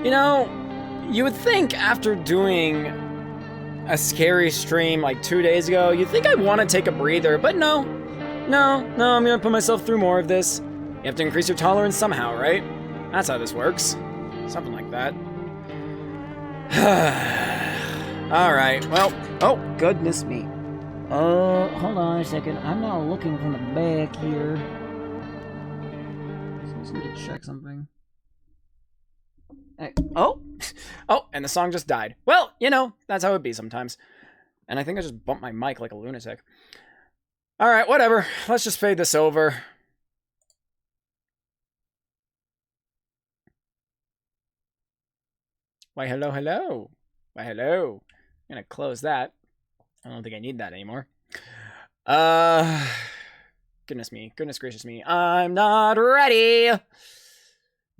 You know, you would think after doing a scary stream like 2 days ago, you'd think I'd want to take a breather, but no. No, I'm gonna put myself through more of this. You have to increase your tolerance somehow, right? That's how this works. Something like that. Alright, well, oh, goodness me. Hold on a second. I'm not looking from the back here. So I just need to check something. Hey, oh, and the song just died. Well, you know, that's how it be sometimes. And I think I just bumped my mic like a lunatic. Alright, whatever. Let's just fade this over. Why, hello, hello. Why, hello. I'm gonna close that. I don't think I need that anymore. Goodness me. Goodness gracious me. I'm not ready.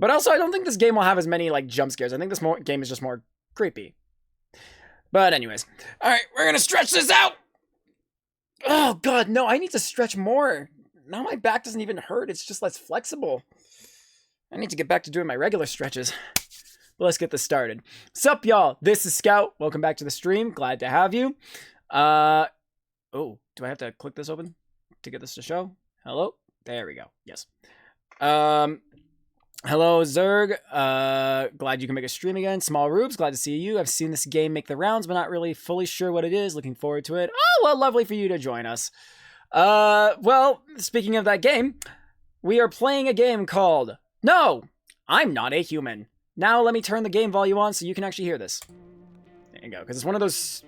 But also, I don't think this game will have as many, like, jump scares. I think this game is just more creepy. But anyways. Alright, we're gonna stretch this out! Oh, God, no, I need to stretch more. Now my back doesn't even hurt. It's just less flexible. I need to get back to doing my regular stretches. But let's get this started. Sup, y'all? This is Scout. Welcome back to the stream. Glad to have you. Oh, do I have to click this open to get this to show? Hello? There we go. Yes. Hello, Zerg. Glad you can make a stream again. Small Rubes, glad to see you. I've seen this game make the rounds, but not really fully sure what it is. Looking forward to it. Oh, well, lovely for you to join us. Well, speaking of that game, we are playing a game called No, I'm Not a Human. Now let me turn the game volume on so you can actually hear this. There you go, because it's one of those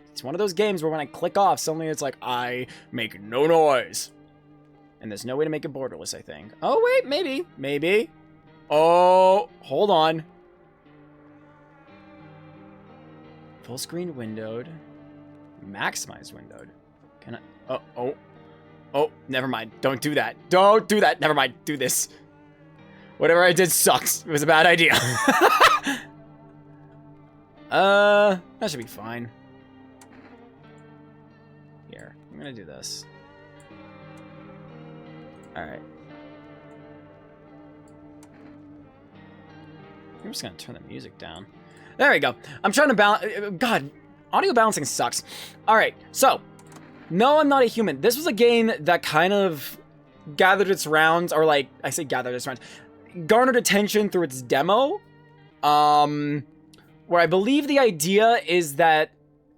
games where when I click off, suddenly it's like, I make no noise. And there's no way to make it borderless, I think. Oh, wait, maybe. Oh, hold on. Full screen windowed. Maximized windowed. Can I? Oh, never mind. Don't do that. Don't do that. Never mind. Do this. Whatever I did sucks. It was a bad idea. That should be fine. Here, I'm gonna do this. Alright. I'm just gonna turn the music down. There we go. I'm trying to balance. God, audio balancing sucks. Alright, so. No, I'm Not a Human. This was a game that kind of gathered its rounds, or like, I say gathered its rounds, garnered attention through its demo. Where I believe the idea is that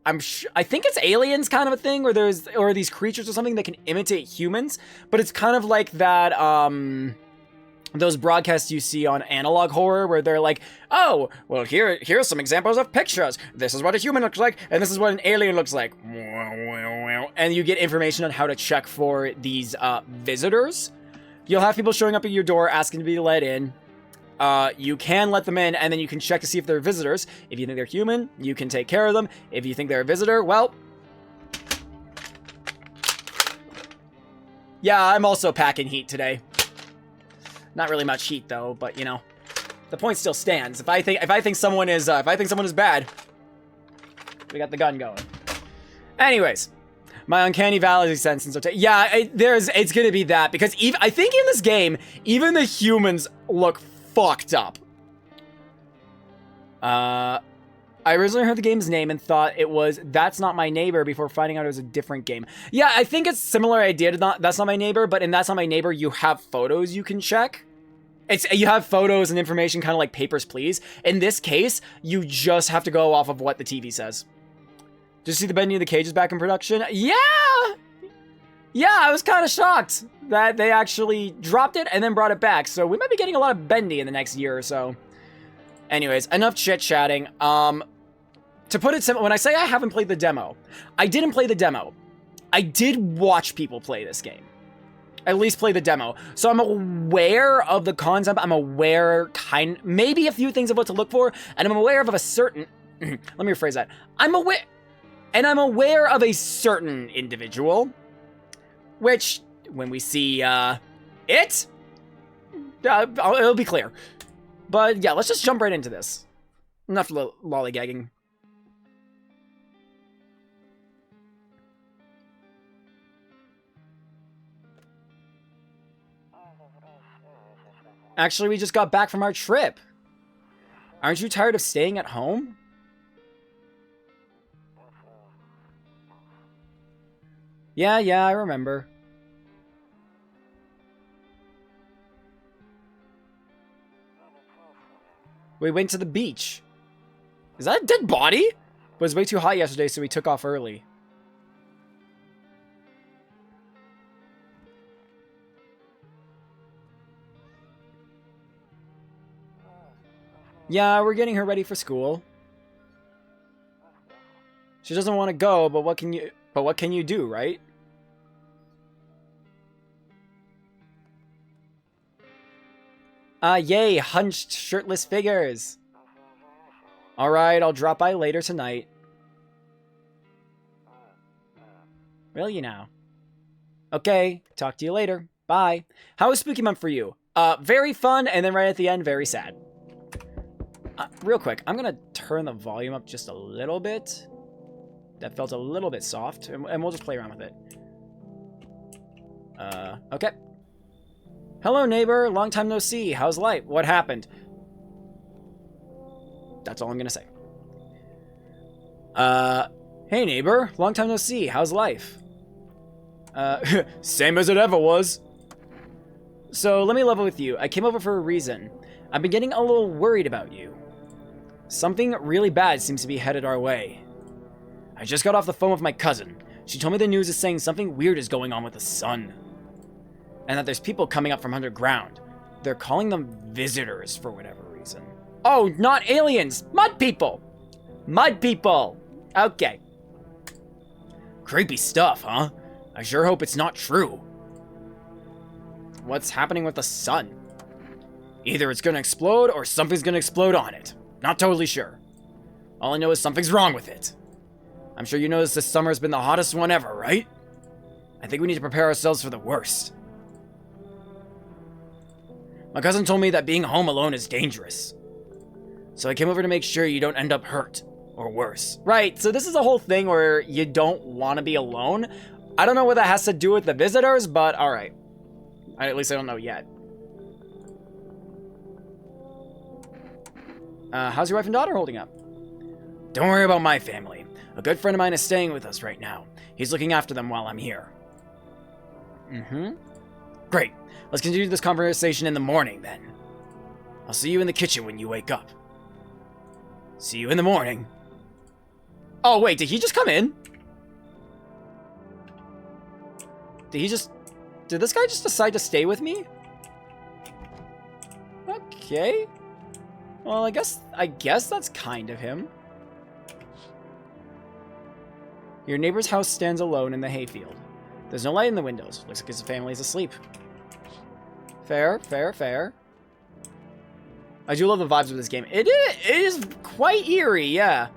I think it's aliens kind of a thing, where or these creatures or something that can imitate humans, but it's kind of like that, those broadcasts you see on Analog Horror where they're like, oh, well, here's some examples of pictures. This is what a human looks like, and this is what an alien looks like. And you get information on how to check for these visitors. You'll have people showing up at your door asking to be let in. You can let them in, and then you can check to see if they're visitors. If you think they're human, you can take care of them. If you think they're a visitor, well... Yeah, I'm also packing heat today. Not really much heat though, but you know, the point still stands. If I think someone is bad, we got the gun going. Anyways, my uncanny valley sense and so yeah, it's gonna be that because I think in this game even the humans look fucked up. I originally heard the game's name and thought it was That's Not My Neighbor before finding out it was a different game. Yeah, I think it's similar idea to That's Not My Neighbor, but in That's Not My Neighbor, you have photos you can check. You have photos and information kind of like Papers, Please. In this case, you just have to go off of what the TV says. Did you see the Bendy of the Cage is back in production? Yeah! Yeah, I was kind of shocked that they actually dropped it and then brought it back. So we might be getting a lot of Bendy in the next year or so. Anyways, enough chit-chatting. To put it simple, when I say I haven't played the demo, I didn't play the demo. I did watch people play this game. At least play the demo. So I'm aware of the concept. I'm aware maybe a few things of what to look for. And I'm aware of a certain, let me rephrase that. I'm aware of a certain individual, which when we see it, it'll be clear. But yeah, let's just jump right into this. Enough lollygagging. Actually, we just got back from our trip. Aren't you tired of staying at home? Yeah, I remember. We went to the beach. Is that a dead body? It was way too hot yesterday, so we took off early. Yeah, we're getting her ready for school. She doesn't want to go, but what can you do, right? Yay, hunched, shirtless figures. Alright, I'll drop by later tonight. Will you now? Okay, talk to you later. Bye. How was Spooky Month for you? Very fun, and then right at the end, very sad. Real quick, I'm gonna turn the volume up just a little bit. That felt a little bit soft, and we'll just play around with it. Okay. Hello, neighbor. Long time no see. How's life? What happened? That's all I'm gonna say. Hey, neighbor. Long time no see. How's life? Same as it ever was. So, let me level with you. I came over for a reason. I've been getting a little worried about you. Something really bad seems to be headed our way. I just got off the phone with my cousin. She told me the news is saying something weird is going on with the sun. And that there's people coming up from underground. They're calling them visitors for whatever reason. Oh, not aliens! Mud people! Mud people! Okay. Creepy stuff, huh? I sure hope it's not true. What's happening with the sun? Either it's gonna explode or something's gonna explode on it. Not totally sure. All I know is something's wrong with it. I'm sure you noticed this summer's been the hottest one ever, right? I think we need to prepare ourselves for the worst. My cousin told me that being home alone is dangerous. So I came over to make sure you don't end up hurt, or worse. Right, so this is a whole thing where you don't want to be alone. I don't know what that has to do with the visitors, but alright. At least I don't know yet. How's your wife and daughter holding up? Don't worry about my family. A good friend of mine is staying with us right now. He's looking after them while I'm here. Great. Let's continue this conversation in the morning, then. I'll see you in the kitchen when you wake up. See you in the morning. Oh, wait, did he just come in? Did this guy just decide to stay with me? Okay. Well, I guess that's kind of him. Your neighbor's house stands alone in the hayfield. There's no light in the windows. Looks like his family's asleep. Fair, fair, fair. I do love the vibes of this game. It is quite eerie, yeah.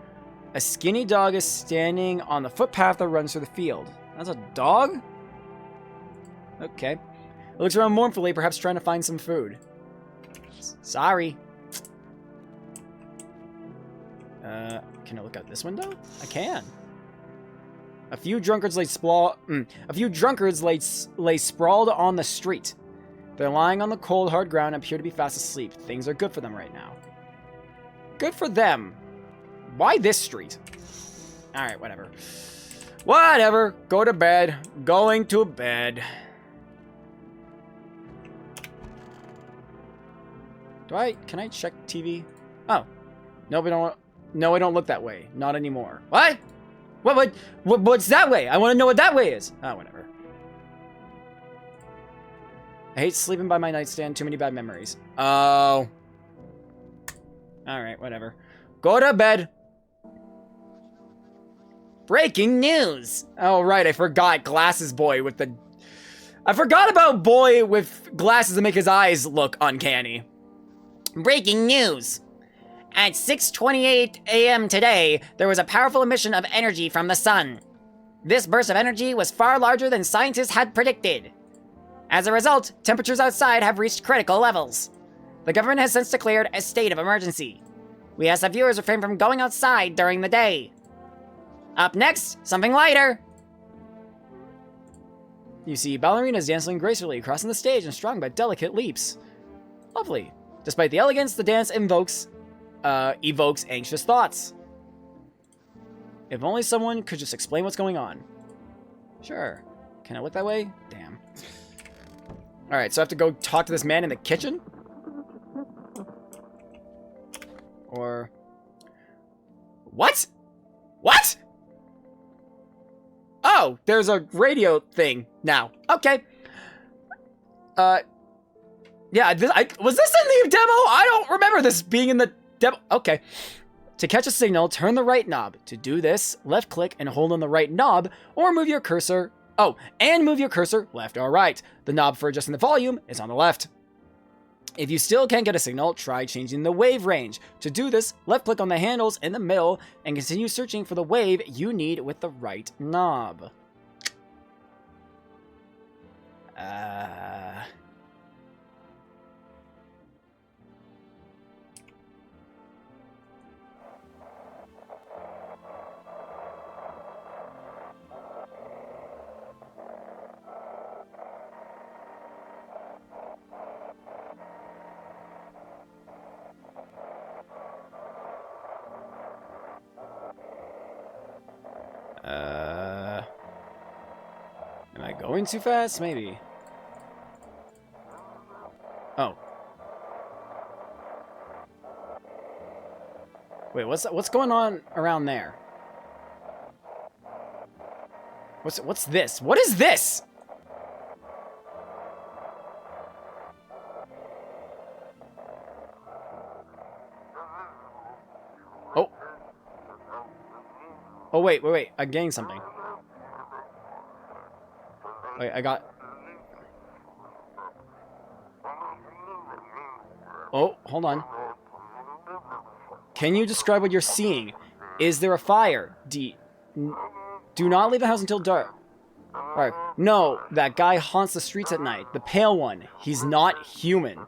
A skinny dog is standing on the footpath that runs through the field. That's a dog? Okay. It looks around mournfully, perhaps trying to find some food. Sorry. Can I look out this window? I can. A few drunkards lay sprawled on the street. They're lying on the cold, hard ground and appear to be fast asleep. Things are good for them right now. Good for them. Why this street? Alright, whatever. Whatever. Go to bed. Going to bed. Can I check TV? Oh. No, I don't look that way. Not anymore. What? What's that way? I want to know what that way is. Oh, whatever. I hate sleeping by my nightstand. Too many bad memories. Oh. Alright, whatever. Go to bed. Breaking news! Oh, right, I forgot Glasses Boy with the... I forgot about Boy with glasses that make his eyes look uncanny. Breaking news! At 6:28 a.m. today, there was a powerful emission of energy from the sun. This burst of energy was far larger than scientists had predicted. As a result, temperatures outside have reached critical levels. The government has since declared a state of emergency. We ask that viewers refrain from going outside during the day. Up next, something lighter. You see ballerinas dancing gracefully, crossing the stage in strong but delicate leaps. Lovely. Despite the elegance, the dance evokes anxious thoughts. If only someone could just explain what's going on. Sure. Can I look that way? Damn. Alright, so I have to go talk to this man in the kitchen? Or... What? What? Oh, there's a radio thing now. Okay. Yeah, was this in the demo? I don't remember this being in the demo. Okay. To catch a signal, turn the right knob. To do this, left click and hold on the right knob, or move your cursor. Oh, and move your cursor left or right. The knob for adjusting the volume is on the left. If you still can't get a signal, try changing the wave range. To do this, left click on the handles in the middle and continue searching for the wave you need with the right knob. Am I going too fast? Maybe. Oh. Wait, what's going on around there? What's this? What is this? Oh. Oh, wait. I'm getting something. Wait, I got... Oh, hold on. Can you describe what you're seeing? Is there a fire? Do not leave the house until dark. Alright. No, that guy haunts the streets at night. The pale one. He's not human.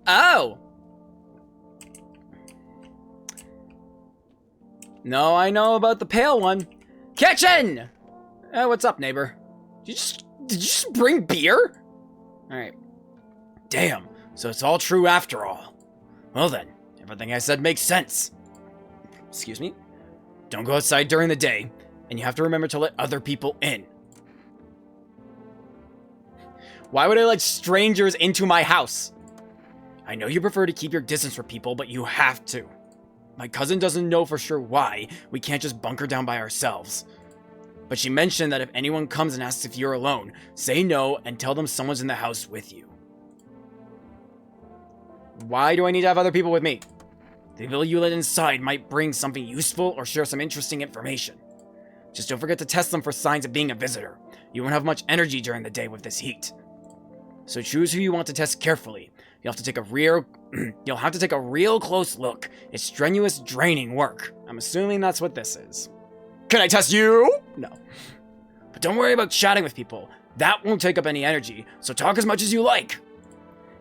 Oh! No, I know about the pale one. Kitchen! What's up, neighbor? Did you just bring beer? Alright. Damn, so it's all true after all. Well then, everything I said makes sense. Excuse me? Don't go outside during the day, and you have to remember to let other people in. Why would I let strangers into my house? I know you prefer to keep your distance from people, but you have to. My cousin doesn't know for sure why we can't just bunker down by ourselves. But she mentioned that if anyone comes and asks if you're alone, say no and tell them someone's in the house with you. Why do I need to have other people with me? The people you let inside might bring something useful or share some interesting information. Just don't forget to test them for signs of being a visitor. You won't have much energy during the day with this heat. So choose who you want to test carefully. You'll have to take a real close look. It's strenuous, draining work. I'm assuming that's what this is. Can I test you? No. But don't worry about chatting with people. That won't take up any energy, so talk as much as you like.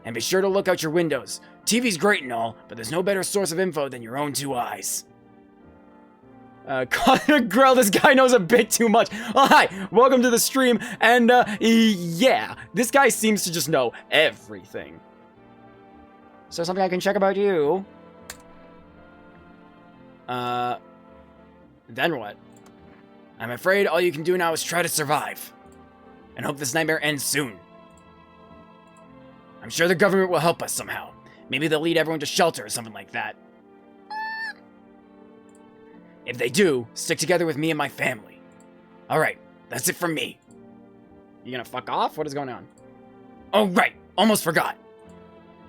And be sure to look out your windows. TV's great and all, but there's no better source of info than your own two eyes. Grill, this guy knows a bit too much. Oh, hi, welcome to the stream, and yeah, this guy seems to just know everything. Is there something I can check about you? Then what? I'm afraid all you can do now is try to survive. And hope this nightmare ends soon. I'm sure the government will help us somehow. Maybe they'll lead everyone to shelter or something like that. If they do, stick together with me and my family. Alright, that's it from me. You gonna fuck off? What is going on? Oh, right. Almost forgot.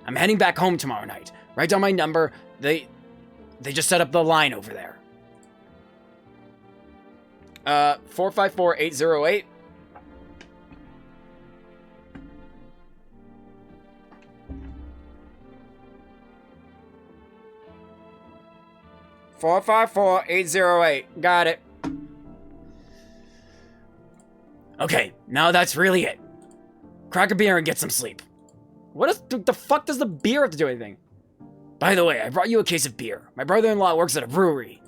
I'm heading back home tomorrow night. Write down my number. They just set up the line over there. 454808. Four five four 808. Got it. Okay, now that's really it. Crack a beer and get some sleep. What the fuck does the beer have to do with anything? By the way, I brought you a case of beer. My brother-in-law works at a brewery.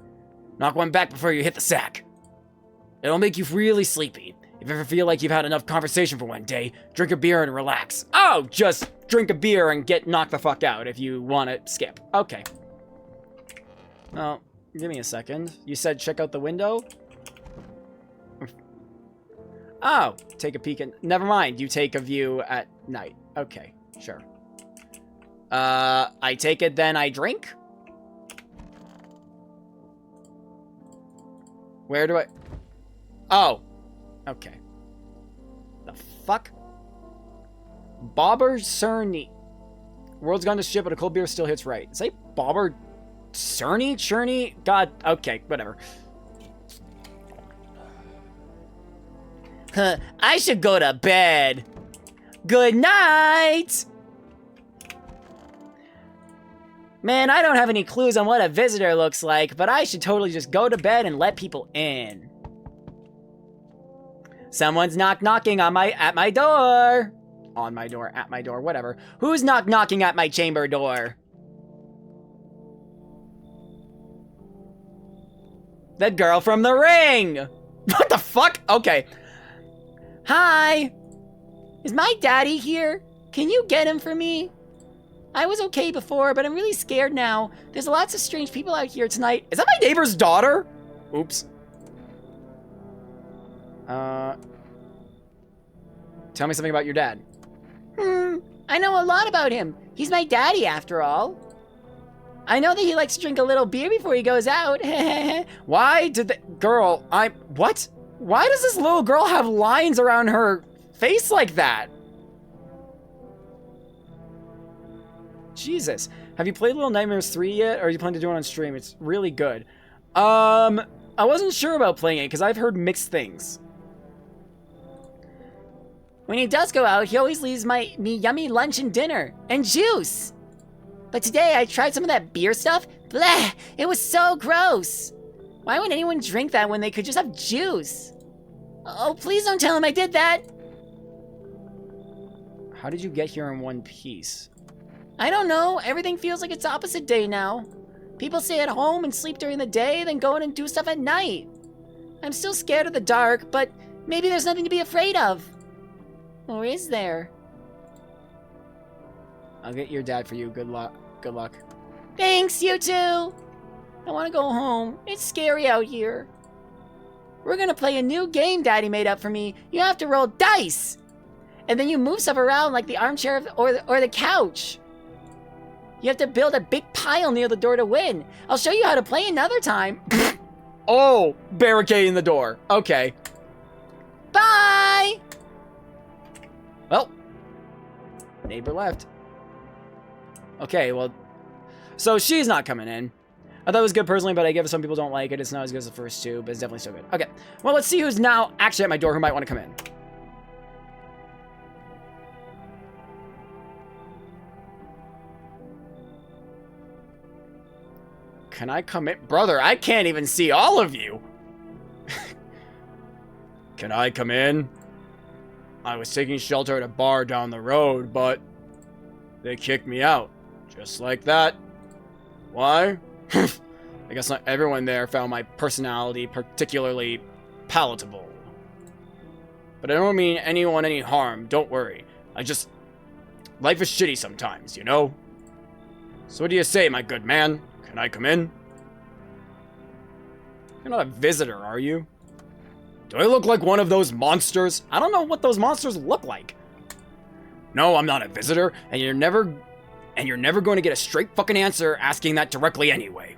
Knock one back before you hit the sack. It'll make you really sleepy. If you ever feel like you've had enough conversation for one day, drink a beer and relax. Oh, just drink a beer and get knocked the fuck out if you want to skip. Okay. Oh, give me a second. You said check out the window? Oh, take a peek at... Never mind, you take a view at night. Okay, sure. I take it, then I drink? Where do I... Oh. Okay. The fuck? Bobber Cerny. World's gone to shit, but a cold beer still hits right. Say Bobber Cerny? Churney? God, okay, whatever. I should go to bed. Good night! Man, I don't have any clues on what a visitor looks like, but I should totally just go to bed and let people in. Someone's knocking on at my door. On my door, at my door, whatever. Who's knocking at my chamber door? The girl from The Ring! What the fuck? Okay. Hi! Is my daddy here? Can you get him for me? I was okay before, but I'm really scared now. There's lots of strange people out here tonight. Is that my neighbor's daughter? Oops. Tell me something about your dad. I know a lot about him. He's my daddy, after all. I know that he likes to drink a little beer before he goes out. Why did the girl... What? Why does this little girl have lines around her face like that? Jesus. Have you played Little Nightmares 3 yet? Or are you planning to do it on stream? It's really good. I wasn't sure about playing it because I've heard mixed things. When he does go out, he always leaves me yummy lunch and dinner. And juice. But today I tried some of that beer stuff. Bleh! It was so gross. Why would anyone drink that when they could just have juice? Oh, please don't tell him I did that. How did you get here in one piece? I don't know. Everything feels like it's opposite day now. People stay at home and sleep during the day, then go in and do stuff at night. I'm still scared of the dark, but maybe there's nothing to be afraid of. Or is there? I'll get your dad for you. Good luck. Good luck. Thanks, you too. I want to go home. It's scary out here. We're gonna play a new game Daddy made up for me. You have to roll dice. And then you move stuff around like the armchair or the couch. You have to build a big pile near the door to win. I'll show you how to play another time. Oh, barricading the door. Okay. Bye! Well, neighbor left. Okay, well, so she's not coming in. I thought it was good personally, but I guess some people don't like it. It's not as good as the first two, but it's definitely still good. Okay, well, let's see who's now actually at my door who might want to come in. Can I come in? Brother, I can't even see all of you. Can I come in? I was taking shelter at a bar down the road, but they kicked me out. Just like that. Why? I guess not everyone there found my personality particularly palatable. But I don't mean anyone any harm, don't worry. Life is shitty sometimes, you know? So what do you say, my good man? Can I come in? You're not a visitor, are you? Do I look like one of those monsters? I don't know what those monsters look like. No, I'm not a visitor, and you're never going to get a straight fucking answer asking that directly anyway.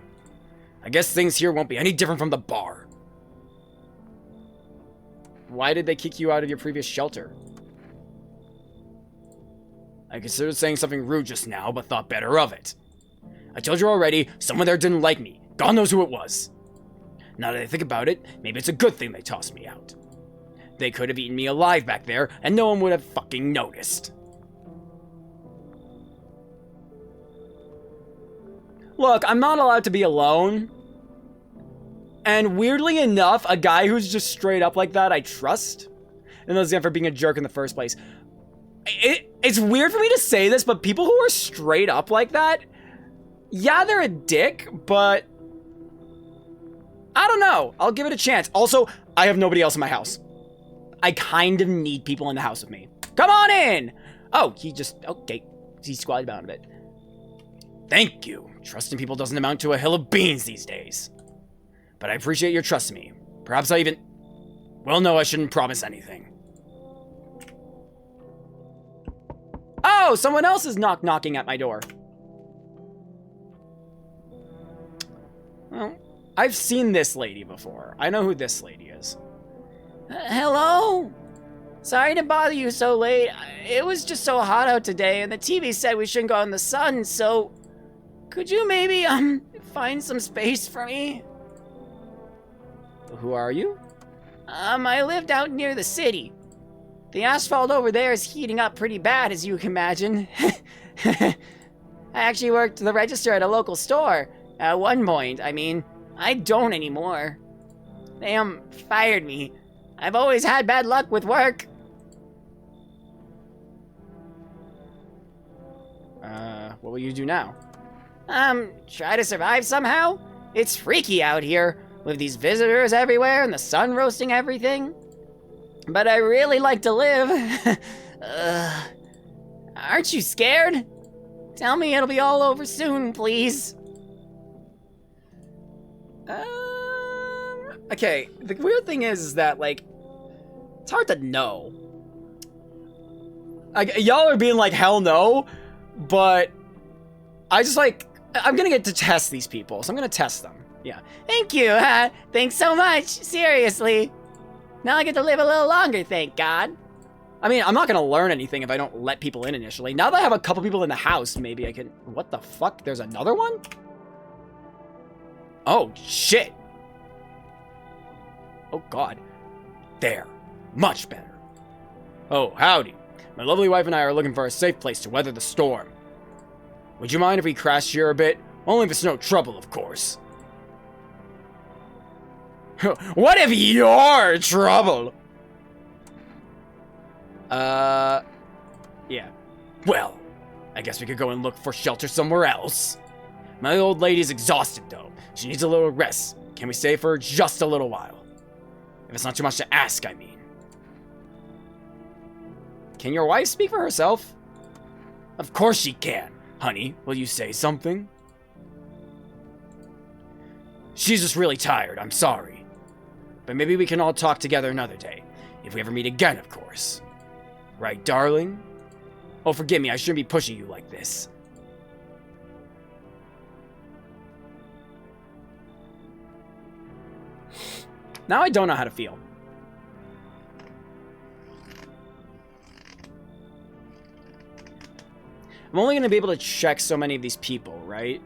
I guess things here won't be any different from the bar. why did they kick you out of your previous shelter? I considered saying something rude just now, but thought better of it. I told you already, someone there didn't like me. God knows who it was. Now that I think about it, maybe it's a good thing they tossed me out. They could have eaten me alive back there, and no one would have fucking noticed. Look, I'm not allowed to be alone. And weirdly enough, a guy who's just straight up like that, I trust. And that's again for being a jerk in the first place. It's weird for me to say this, but people who are straight up like that, yeah, they're a dick, but I don't know. I'll give it a chance. Also, I have nobody else in my house. I kind of need people in the house with me. Come on in! Oh, okay. He squatted down a bit. Thank you. Trusting people doesn't amount to a hill of beans these days. But I appreciate your trust in me. Perhaps I even... Well, no, I shouldn't promise anything. Oh, someone else is knocking at my door. Well, I've seen this lady before. I know who this lady is. Hello? Sorry to bother you so late. It was just so hot out today, and the TV said we shouldn't go out in the sun, so... Could you maybe, find some space for me? Who are you? I lived out near the city. The asphalt over there is heating up pretty bad, as you can imagine. I actually worked the register at a local store. At one point, I mean. I don't anymore. They, fired me. I've always had bad luck with work. What will you do now? Try to survive somehow? It's freaky out here, with these visitors everywhere and the sun roasting everything. But I really like to live. Aren't you scared? Tell me it'll be all over soon, please. Okay, the weird thing is that, like, it's hard to know. Like, y'all are being like, hell no, but I just, like, I'm gonna get to test these people, so I'm gonna test them. Yeah. Thank you. Thanks so much. Seriously. Now I get to live a little longer, thank God. I mean, I'm not gonna learn anything if I don't let people in initially. Now that I have a couple people in the house, maybe I can... What the fuck? There's another one? Oh, shit. Oh, God. There. Much better. Oh, howdy. My lovely wife and I are looking for a safe place to weather the storm. Would you mind if we crashed here a bit? Only if it's no trouble, of course. What if you're trouble? Yeah. Well, I guess we could go and look for shelter somewhere else. My old lady's exhausted, though. She needs a little rest. Can we stay for just a little while? If it's not too much to ask, I mean. Can your wife speak for herself? Of course she can. Honey, will you say something? She's just really tired, I'm sorry. But maybe we can all talk together another day. If we ever meet again, of course. Right, darling? Oh, forgive me, I shouldn't be pushing you like this. Now I don't know how to feel. I'm only going to be able to check so many of these people, right?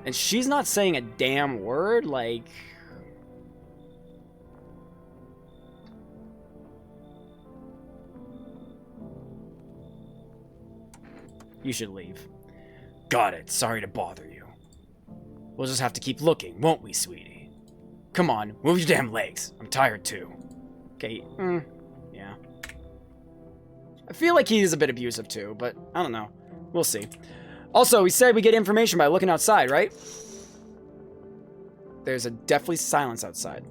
And she's not saying a damn word, like... You should leave. Got it. Sorry to bother you. We'll just have to keep looking, won't we, sweetie? Come on, move your damn legs. I'm tired too. Okay, yeah. I feel like he is a bit abusive too, but I don't know. We'll see. Also, we said we get information by looking outside, right? There's a deathly silence outside.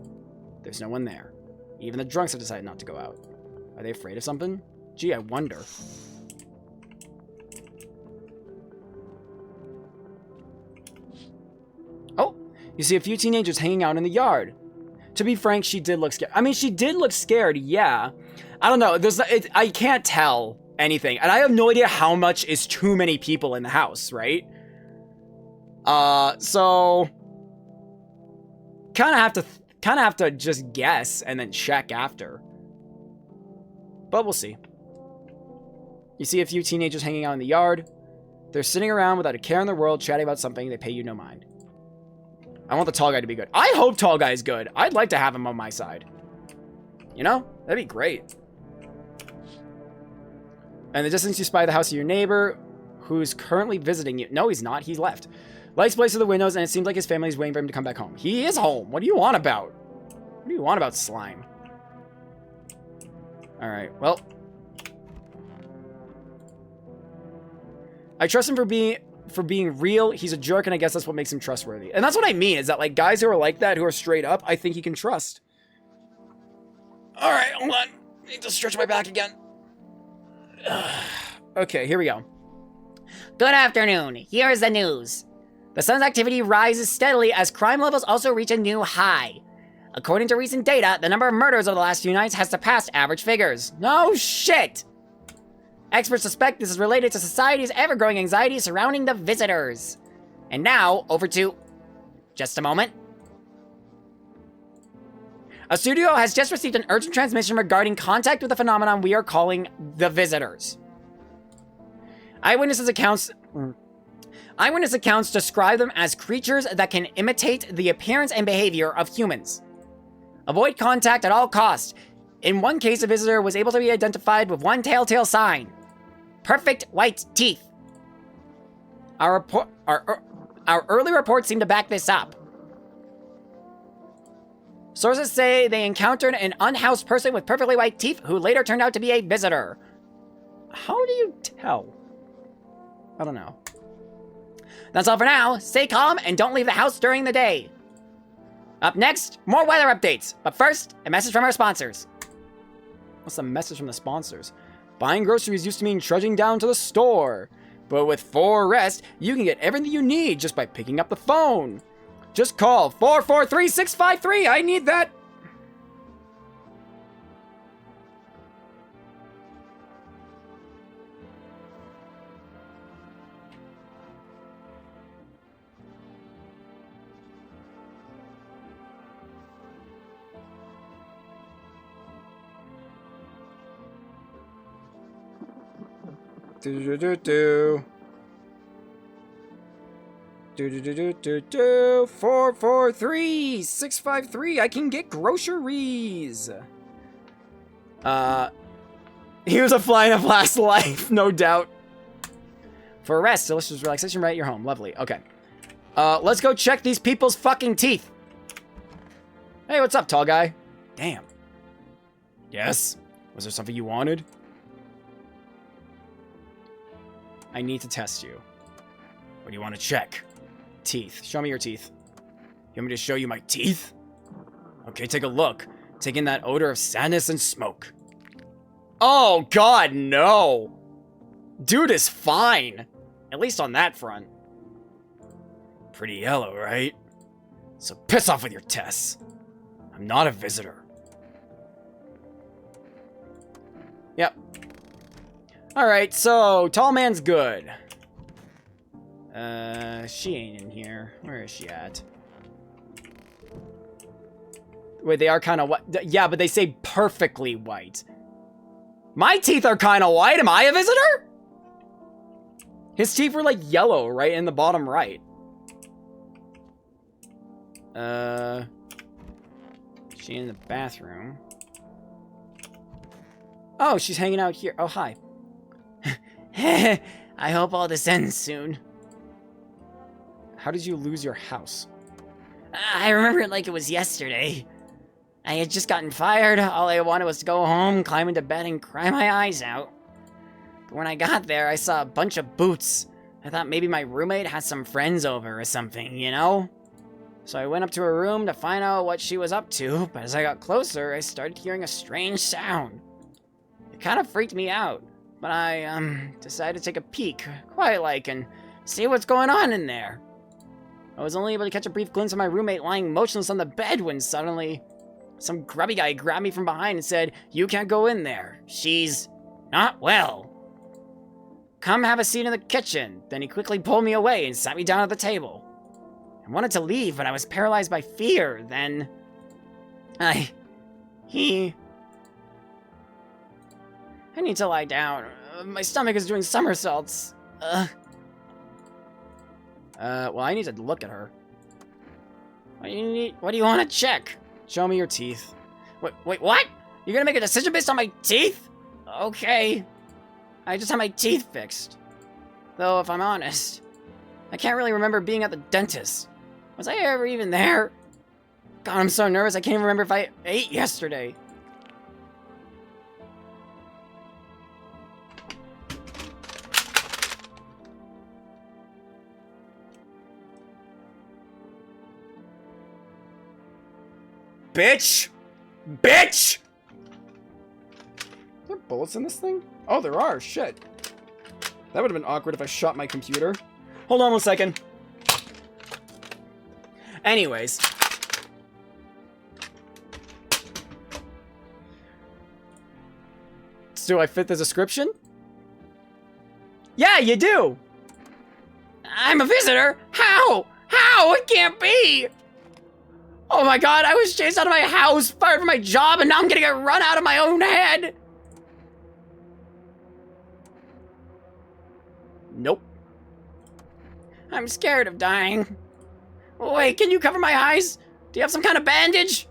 There's no one there. Even the drunks have decided not to go out. Are they afraid of something? Gee, I wonder. Oh, you see a few teenagers hanging out in the yard. To be frank, she did look scared. I mean, she did look scared, yeah. I don't know. I can't tell anything. And I have no idea how much is too many people in the house, right? So... kind of have to just guess and then check after. But we'll see. You see a few teenagers hanging out in the yard. They're sitting around without a care in the world, chatting about something. They pay you no mind. I want the tall guy to be good. I hope tall guy's good. I'd like to have him on my side. You know? That'd be great. In the distance, you spy the house of your neighbor, who's currently visiting you. No, he's not. He's left. Lights blaze through the windows, and it seems like his family is waiting for him to come back home. He is home. What do you want about? What do you want about slime? Alright, well. I trust him for being real. He's a jerk, and I guess that's what makes him trustworthy. And that's what I mean, is that, like, guys who are like that, who are straight up, I think you can trust. Alright, hold on. I need to stretch my back again. Okay, here we go. Good afternoon. Here is the news. The sun's activity rises steadily as crime levels also reach a new high. According to recent data, the number of murders over the last few nights has surpassed average figures. No shit! Experts suspect this is related to society's ever-growing anxiety surrounding the visitors. And now, over to... just a moment. A studio has just received an urgent transmission regarding contact with the phenomenon we are calling the visitors. Eyewitness accounts describe them as creatures that can imitate the appearance and behavior of humans. Avoid contact at all costs. In one case, a visitor was able to be identified with one telltale sign. Perfect white teeth. Our early reports seem to back this up. Sources say they encountered an unhoused person with perfectly white teeth who later turned out to be a visitor. How do you tell? I don't know. That's all for now. Stay calm and don't leave the house during the day. Up next, more weather updates. But first, a message from our sponsors. What's the message from the sponsors? Buying groceries used to mean trudging down to the store. But with 4Rest, you can get everything you need just by picking up the phone. Just call 443-653. I need that. Do 443-653. I can get groceries. Here's a fly in a fast life, no doubt. For rest, delicious relaxation right at your home. Lovely. Okay. Let's go check these people's fucking teeth. Hey, what's up, tall guy? Damn. Yes? Was there something you wanted? I need to test you. What do you want to check? Teeth. Show me your teeth. You want me to show you my teeth? Okay, take a look. Take in that odor of sadness and smoke. Oh, God, no. Dude is fine. At least on that front. Pretty yellow, right? So piss off with your tests. I'm not a visitor. Yep. Alright, so, tall man's good. She ain't in here. Where is she at? Wait, they are kind of white. Yeah, but they say perfectly white. My teeth are kind of white. Am I a visitor? His teeth were like yellow right in the bottom right. She in the bathroom. Oh, she's hanging out here. Oh, hi. I hope all this ends soon. How did you lose your house? I remember it like it was yesterday. I had just gotten fired. All I wanted was to go home, climb into bed, and cry my eyes out. But when I got there, I saw a bunch of boots. I thought maybe my roommate had some friends over or something, you know? So I went up to her room to find out what she was up to, but as I got closer, I started hearing a strange sound. It kind of freaked me out, but I, decided to take a peek, quiet-like, and see what's going on in there. I was only able to catch a brief glimpse of my roommate lying motionless on the bed when suddenly some grubby guy grabbed me from behind and said, "You can't go in there. She's not well. Come have a seat in the kitchen." Then he quickly pulled me away and sat me down at the table. I wanted to leave, but I was paralyzed by fear. Then... I need to lie down. My stomach is doing somersaults. Well, I need to look at her. What do you want to check? Show me your teeth. Wait, what? You're gonna make a decision based on my teeth? Okay. I just had my teeth fixed. Though, if I'm honest, I can't really remember being at the dentist. Was I ever even there? God, I'm so nervous I can't even remember if I ate yesterday. Bitch! Bitch! Are there bullets in this thing? Oh, there are. Shit. That would have been awkward if I shot my computer. Hold on 1 second. Anyways. Do I fit the description? Yeah, you do! I'm a visitor? How? How? It can't be! Oh my god, I was chased out of my house, fired from my job, and now I'm gonna get run out of my own head! Nope. I'm scared of dying. Wait, can you cover my eyes? Do you have some kind of bandage?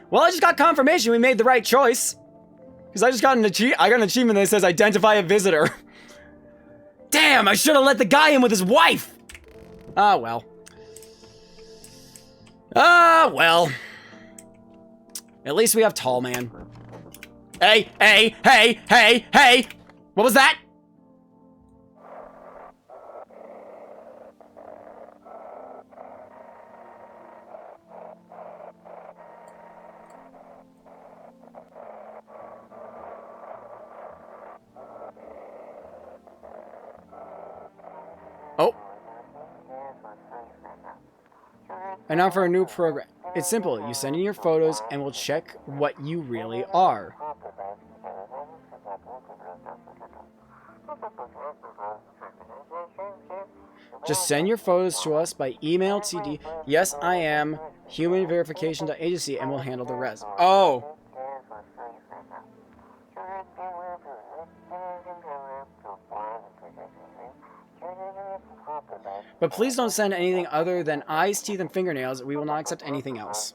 Well, I just got confirmation we made the right choice. Because I just got an achievement that says identify a visitor. Damn, I should have let the guy in with his wife! Ah, well. Ah, well. At least we have Tall Man. Hey, hey, hey, hey, hey! What was that? Oh. And now for a new program. It's simple. You send in your photos and we'll check what you really are. Just send your photos to us by email TD. Yes, I am. Humanverification.agency and we'll handle the rest. Oh. But please don't send anything other than eyes, teeth, and fingernails. We will not accept anything else.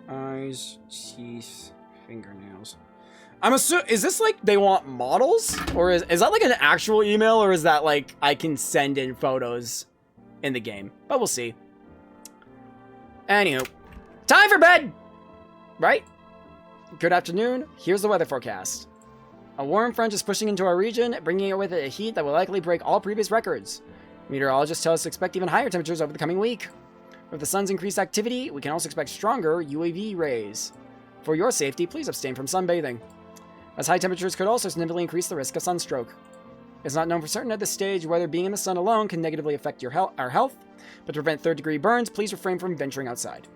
Eyes, teeth, fingernails. I'm assuming, is this like they want models? Or is that like an actual email? Or is that like I can send in photos in the game? But we'll see. Anywho, time for bed! Right? Good afternoon. Here's the weather forecast. A warm front is pushing into our region, bringing it with it a heat that will likely break all previous records. Meteorologists tell us to expect even higher temperatures over the coming week. With the sun's increased activity, we can also expect stronger UAV rays. For your safety, please abstain from sunbathing, as high temperatures could also significantly increase the risk of sunstroke. It's not known for certain at this stage whether being in the sun alone can negatively affect our health, but to prevent third-degree burns, please refrain from venturing outside.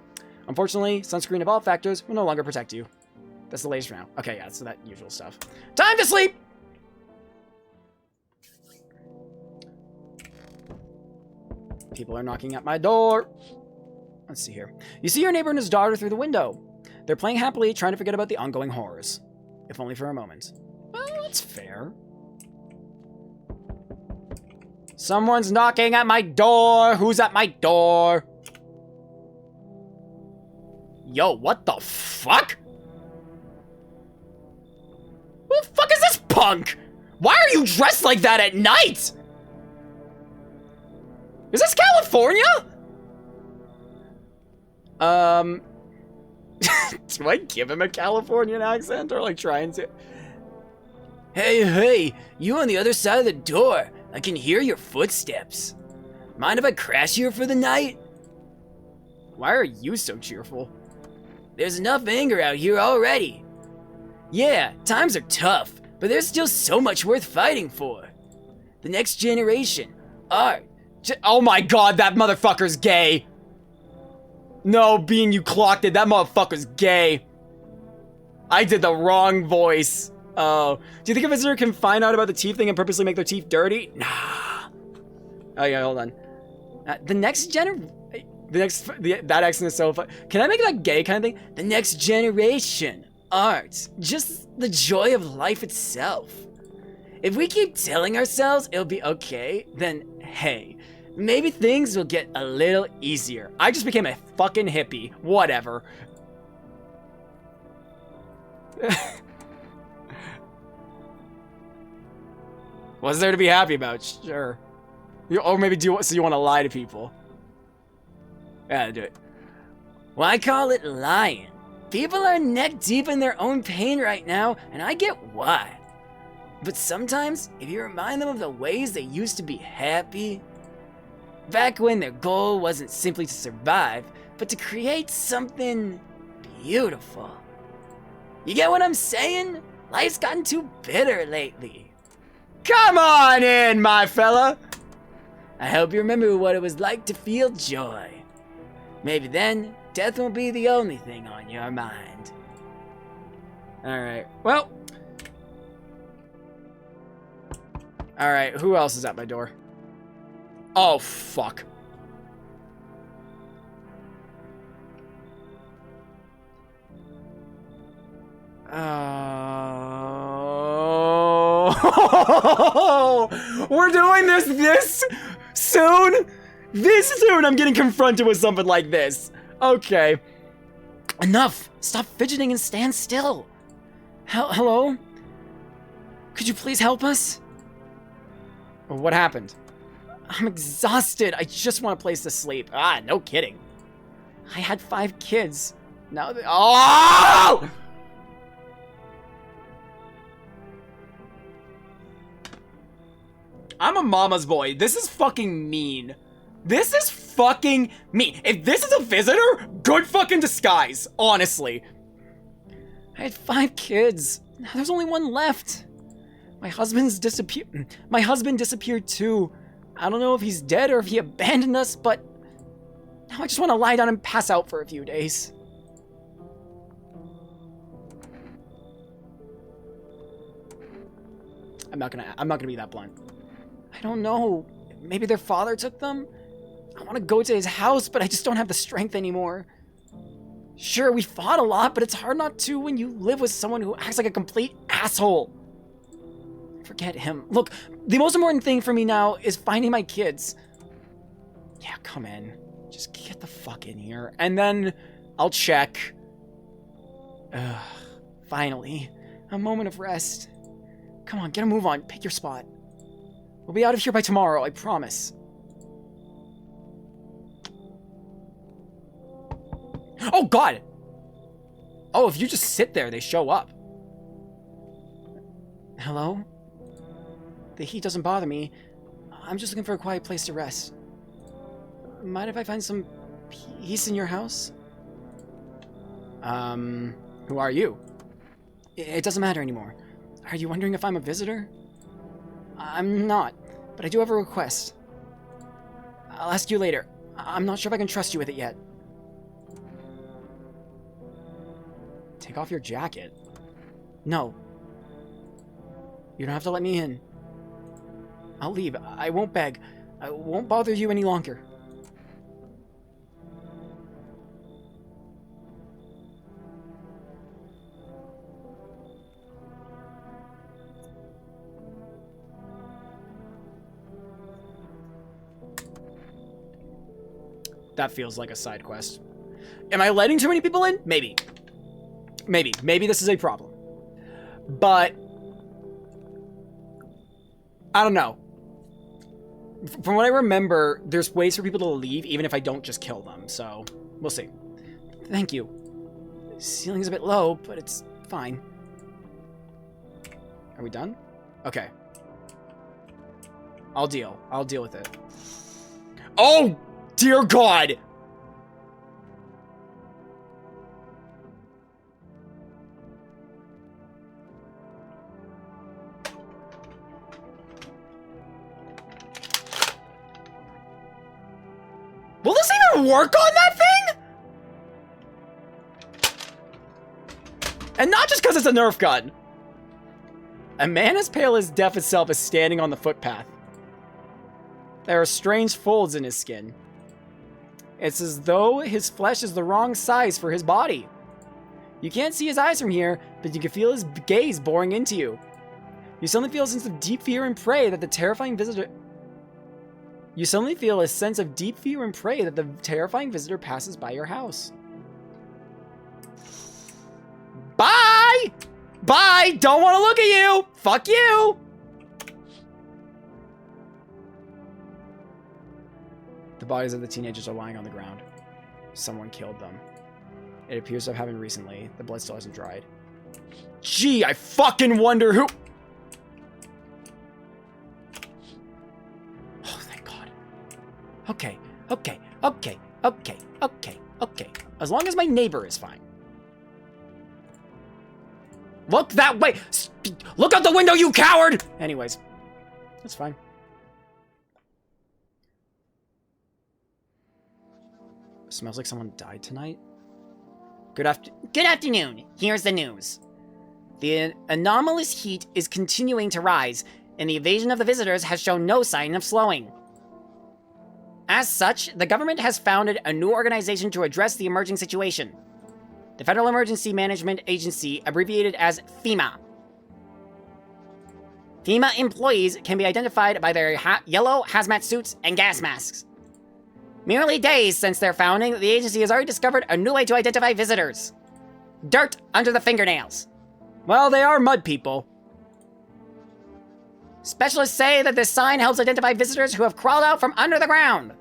Unfortunately, sunscreen of all factors will no longer protect you. That's the latest for now. Okay, yeah, so that usual stuff. Time to sleep! People are knocking at my door. Let's see here. You see your neighbor and his daughter through the window. They're playing happily, trying to forget about the ongoing horrors. If only for a moment. Well, that's fair. Someone's knocking at my door. Who's at my door? Yo, what the fuck? Who the fuck is this punk? Why are you dressed like that at night? Is this California? Do I give him a Californian accent or like try and say, hey, you on the other side of the door. I can hear your footsteps. Mind if I crash here for the night? Why are you so cheerful? There's enough anger out here already. Yeah, times are tough, but there's still so much worth fighting for. The next generation. Art. Oh my god, that motherfucker's gay. No, Bean, you clocked it. That motherfucker's gay. I did the wrong voice. Oh. Do you think a visitor can find out about the teeth thing and purposely make their teeth dirty? Nah. Oh yeah, hold on. The next that accent is so fun. Can I make that gay kind of thing? The next generation. Art. Just the joy of life itself. If we keep telling ourselves it'll be okay, then hey, maybe things will get a little easier. I just became a fucking hippie. Whatever. What's there to be happy about? Sure. Or maybe you want to lie to people. Yeah, do it. Why call it lying? People are neck deep in their own pain right now, and I get why. But sometimes, if you remind them of the ways they used to be happy, back when their goal wasn't simply to survive, but to create something beautiful. You get what I'm saying? Life's gotten too bitter lately. Come on in, my fella. I hope you remember what it was like to feel joy. Maybe then, death won't be the only thing on your mind. Alright, well. Alright, who else is at my door? Oh, fuck. Oh, we're doing this soon? This soon I'm getting confronted with something like this. Okay. Enough. Stop fidgeting and stand still. Hello? Could you please help us? What happened? I'm exhausted. I just want a place to sleep. Ah, no kidding. I had 5 kids. Now oh! I'm a mama's boy. This is fucking mean. This is fucking mean. If this is a visitor, good fucking disguise, honestly. I had 5 kids. Now there's only 1 left. My husband disappeared too. I don't know if he's dead or if he abandoned us, but now I just want to lie down and pass out for a few days. I'm not gonna be that blunt. I don't know. Maybe their father took them? I want to go to his house, but I just don't have the strength anymore. Sure, we fought a lot, but it's hard not to when you live with someone who acts like a complete asshole. Forget him. Look, the most important thing for me now is finding my kids. Yeah, come in. Just get the fuck in here. And then I'll check. Ugh, finally. A moment of rest. Come on, get a move on. Pick your spot. We'll be out of here by tomorrow, I promise. Oh, God! Oh, if you just sit there, they show up. Hello? The heat doesn't bother me. I'm just looking for a quiet place to rest. Mind if I find some peace in your house? Who are you? It doesn't matter anymore. Are you wondering if I'm a visitor? I'm not, but I do have a request. I'll ask you later. I'm not sure if I can trust you with it yet. Take off your jacket. No. You don't have to let me in. I'll leave. I won't beg. I won't bother you any longer. That feels like a side quest. Am I letting too many people in? Maybe. Maybe this is a problem. But I don't know. From what I remember, there's ways for people to leave even if I don't just kill them, so we'll see. Thank you. Ceiling's a bit low, but it's fine. Are we done? Okay. I'll deal with it. Oh, dear God! work on that thing? And not just because it's a Nerf gun. A man as pale as death itself is standing on the footpath. There are strange folds in his skin. It's as though his flesh is the wrong size for his body. You can't see his eyes from here, but you can feel his gaze boring into you. You suddenly feel a sense of deep fear and prey that the terrifying visitor... You suddenly feel a sense of deep fear and prey that the terrifying visitor passes by your house. Bye! Bye! Don't want to look at you! Fuck you! The bodies of the teenagers are lying on the ground. Someone killed them. It appears to have happened recently. The blood still hasn't dried. Gee, I fucking wonder who... Oh, thank God. Okay. As long as my neighbor is fine. Look that way! Look out the window, you coward! Anyways, that's fine. Smells like someone died tonight. Good afternoon. Here's the news. The anomalous heat is continuing to rise, and the invasion of the visitors has shown no sign of slowing. As such, the government has founded a new organization to address the emerging situation. The Federal Emergency Management Agency, abbreviated as FEMA. FEMA employees can be identified by their yellow hazmat suits and gas masks. Merely days since their founding, the agency has already discovered a new way to identify visitors. Dirt under the fingernails. Well, they are mud people. Specialists say that this sign helps identify visitors who have crawled out from under the ground.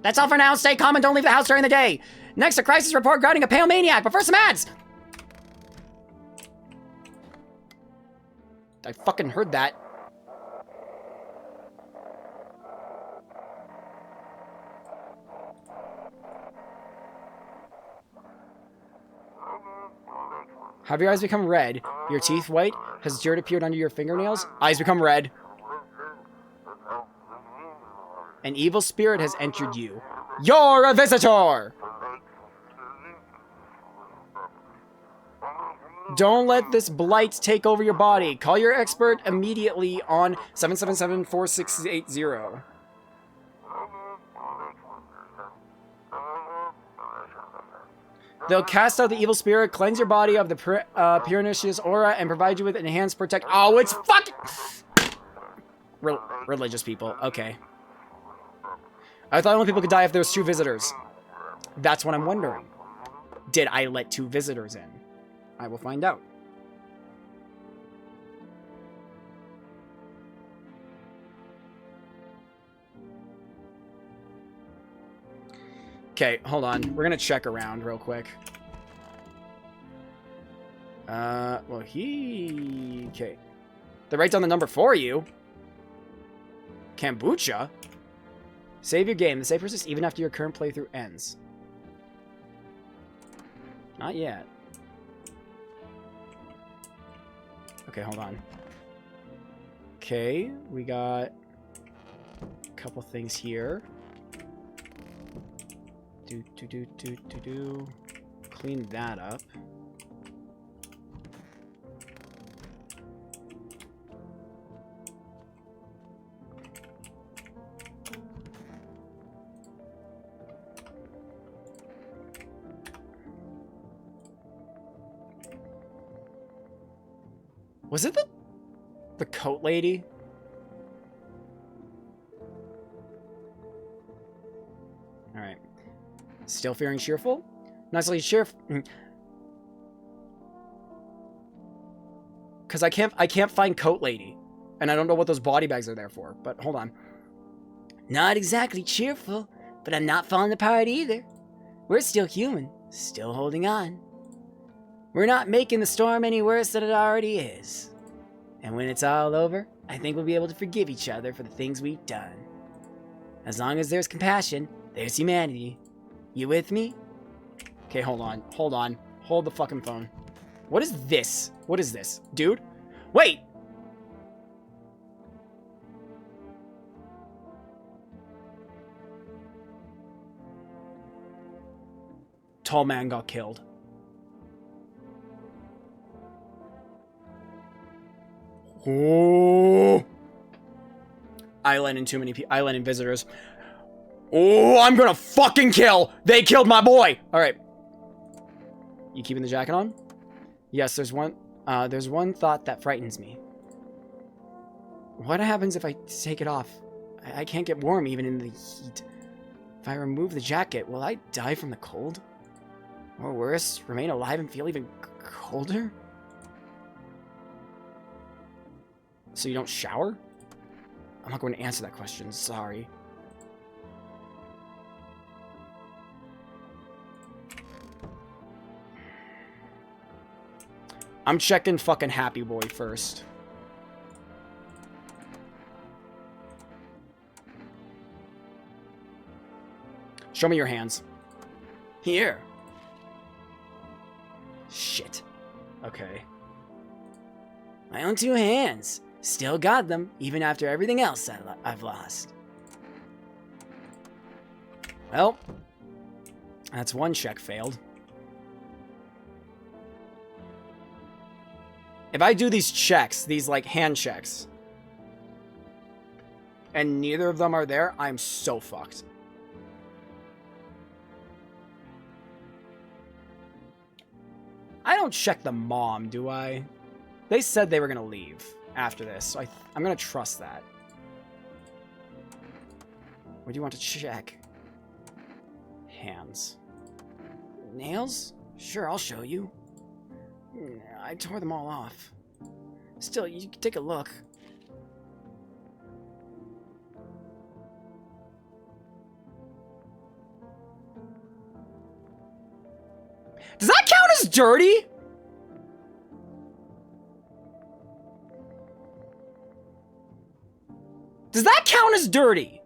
That's all for now. Stay calm and don't leave the house during the day. Next, a crisis report regarding a pale maniac, but first some ads! I fucking heard that. Have your eyes become red? Your teeth white? Has dirt appeared under your fingernails? Eyes become red. An evil spirit has entered you. You're a visitor! Don't let this blight take over your body. Call your expert immediately on 777-4680. They'll cast out the evil spirit, cleanse your body of the pernicious aura, and provide you with enhanced protect. Oh, it's fucking... Religious people. Okay. I thought only people could die if there was 2 visitors. That's what I'm wondering. Did I let 2 visitors in? I will find out. Okay, hold on. We're gonna check around real quick. Well, okay. They write down the number for you. Kombucha? Save your game. The save persists even after your current playthrough ends. Not yet. Okay, hold on. Okay, we got a couple things here. Clean that up. Was it the coat lady? All right. Still feeling cheerful? Nicely cheerful. Because I can't find coat lady, and I don't know what those body bags are there for. But hold on. Not exactly cheerful, but I'm not falling apart either. We're still human, still holding on. We're not making the storm any worse than it already is. And when it's all over, I think we'll be able to forgive each other for the things we've done. As long as there's compassion, there's humanity. You with me? Okay, hold on. Hold on. Hold the fucking phone. What is this? What is this? Dude? Wait! tall man got killed. Oh. Island and too many people. Island and visitors. Oh, I'm gonna fucking kill. They killed my boy. All right. You keeping the jacket on? Yes, there's one thought that frightens me. What happens if I take it off? I can't get warm even in the heat. If I remove the jacket, will I die from the cold? Or worse, remain alive and feel even colder? So you don't shower? I'm not going to answer that question, sorry. I'm checking fucking Happy Boy first. Show me your hands. Here. Shit. Okay. My own two hands. Still got them, even after everything else I've lost. Well, that's one check failed. If I do these checks, these like hand checks, and neither of them are there, I'm so fucked. I don't check the mom, do I? They said they were gonna leave after this, so I'm gonna trust that. What do you want to check? Hands. Nails? Sure, I'll show you. I tore them all off. Still, you can take a look. Does that count as dirty? Does that count as dirty?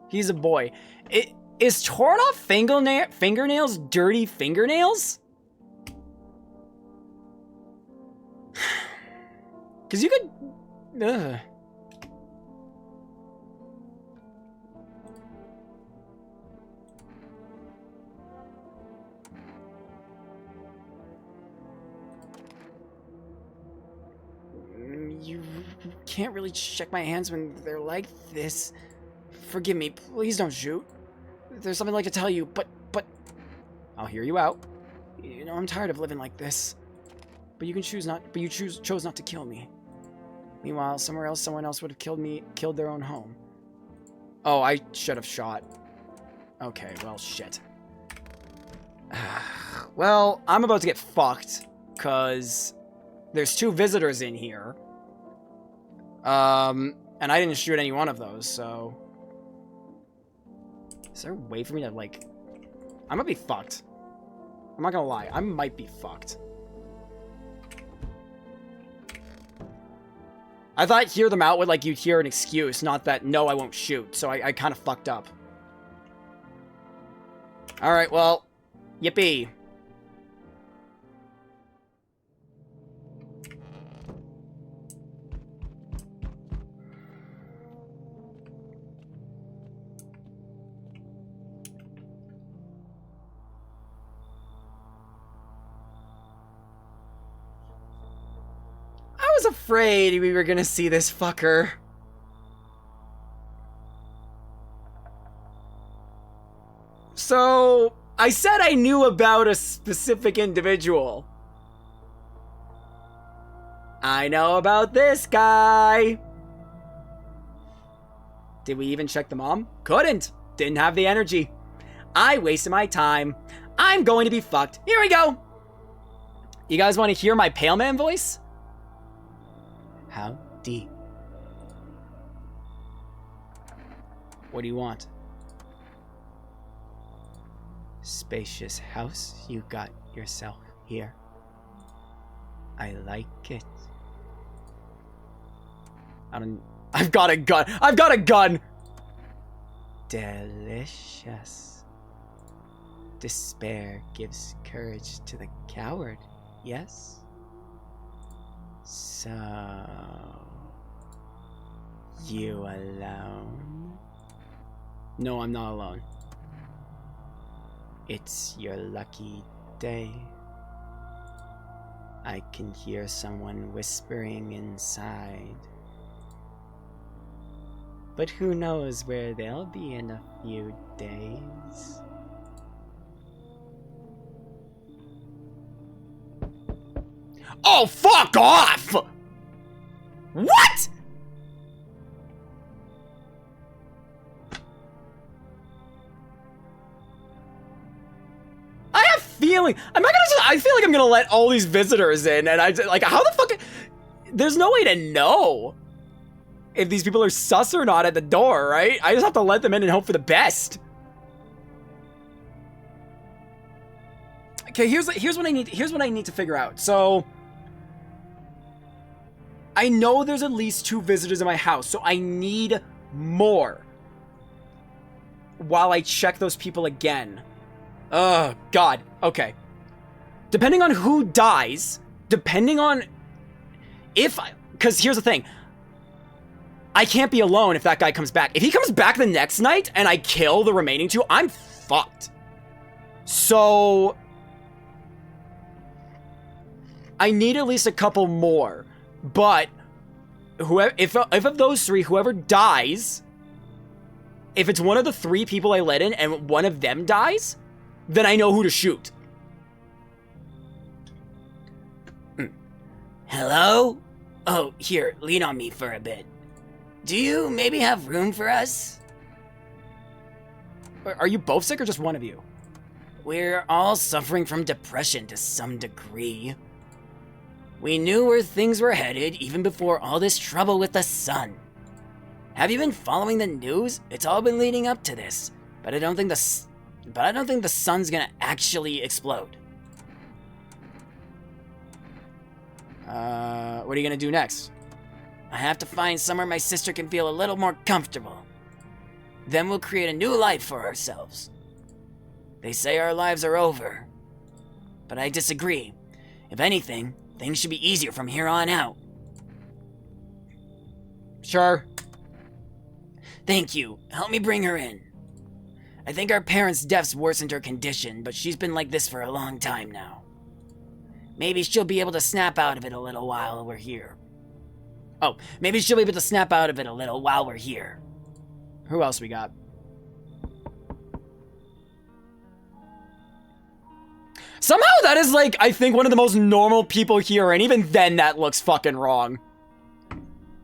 He's a boy. Is torn off fingernails dirty fingernails? Because you could... Ugh. You can't really check my hands when they're like this. Forgive me, please don't shoot. There's something I'd like to tell you, but... I'll hear you out. You know, I'm tired of living like this. But you chose not to kill me. Meanwhile, somewhere else, someone else would have killed their own home. Oh, I should have shot. Okay, well, shit. Well, I'm about to get fucked, because there's two visitors in here. And I didn't shoot any one of those, so... Is there a way for me to, like... I'm gonna be fucked. I'm not gonna lie, I might be fucked. I thought hear them out would, like, you'd hear an excuse, not that, no, I won't shoot, so I kind of fucked up. Alright, well, yippee. I was afraid we were gonna see this fucker. So, I said I knew about a specific individual. I know about this guy. Did we even check the mom? Couldn't. Didn't have the energy. I wasted my time. I'm going to be fucked. Here we go. You guys want to hear my pale man voice? Howdy. What do you want? Spacious house you got yourself here. I like it. I've got a gun. I've got a gun. Delicious. Despair gives courage to the coward, yes? So, you alone? No, I'm not alone. It's your lucky day. I can hear someone whispering inside. But who knows where they'll be in a few days? Oh, fuck off! What?! I have feeling. I'm not gonna just. I feel like I'm gonna let all these visitors in, and I like. How the fuck? There's no way to know if these people are sus or not at the door, right? I just have to let them in and hope for the best. Okay, here's what I need. Here's what I need to figure out. So, I know there's at least 2 visitors in my house, so I need more. While I check those people again. Oh, God. Okay. Depending on who dies, depending on if I... Because here's the thing. I can't be alone if that guy comes back. If he comes back the next night and I kill the remaining 2, I'm fucked. So... I need at least a couple more. But... whoever, if of those 3, whoever dies... If it's one of the 3 people I let in and one of them dies... then I know who to shoot. Hello? Oh, here, lean on me for a bit. Do you maybe have room for us? Are you both sick or just one of you? We're all suffering from depression to some degree. We knew where things were headed even before all this trouble with the sun. Have you been following the news? It's all been leading up to this, but I don't think the sun's gonna actually explode. What are you gonna do next? I have to find somewhere my sister can feel a little more comfortable. Then we'll create a new life for ourselves. They say our lives are over, but I disagree. If anything, things should be easier from here on out. Sure. Thank you. Help me bring her in. I think our parents' deaths worsened her condition, but she's been like this for a long time now. Maybe she'll be able to snap out of it a little while we're here. Oh, maybe she'll be able to snap out of it a little while we're here. Who else we got? Somehow that is like, I think, one of the most normal people here, and even then that looks fucking wrong.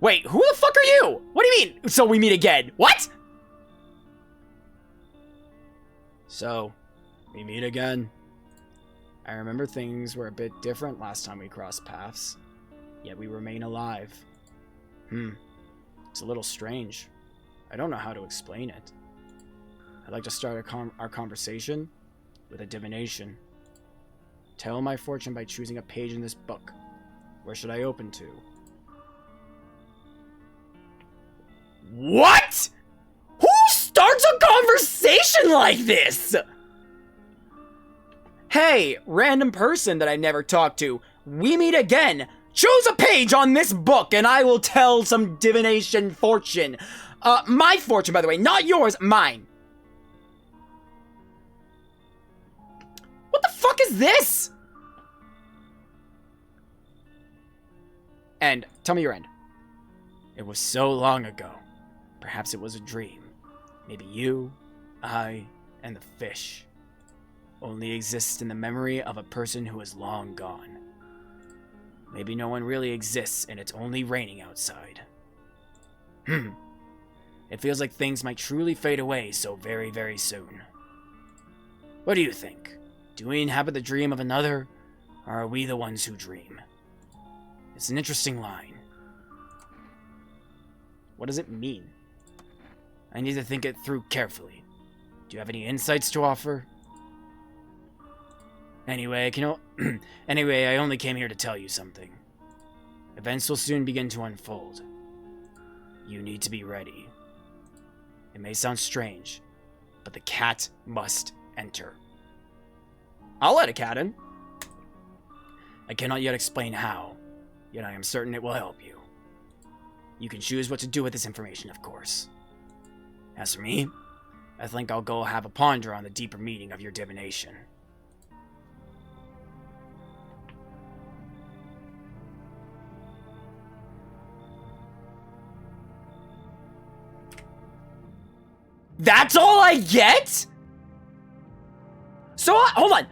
Wait, who the fuck are you? What do you mean? So we meet again? What? So, we meet again. I remember things were a bit different last time we crossed paths, yet we remain alive. It's a little strange. I don't know how to explain it. I'd like to start our conversation with a divination. Tell my fortune by choosing a page in this book. Where should I open to? What? Who starts a conversation like this? Hey, random person that I've never talked to. We meet again. Choose a page on this book and I will tell some divination fortune. My fortune, by the way, not yours, mine. What the fuck is this? End. Tell me your end. It was so long ago. Perhaps it was a dream. Maybe you, I, and the fish only exist in the memory of a person who is long gone. Maybe no one really exists and it's only raining outside. It feels like things might truly fade away so very, very soon. What do you think? Do we inhabit the dream of another, or are we the ones who dream? It's an interesting line. What does it mean? I need to think it through carefully. Do you have any insights to offer? Anyway, anyway, I only came here to tell you something. Events will soon begin to unfold. You need to be ready. It may sound strange, but the cat must enter. I'll let a cat in. I cannot yet explain how, yet I am certain it will help you. You can choose what to do with this information, of course. As for me, I think I'll go have a ponder on the deeper meaning of your divination. That's all I get? So, hold on.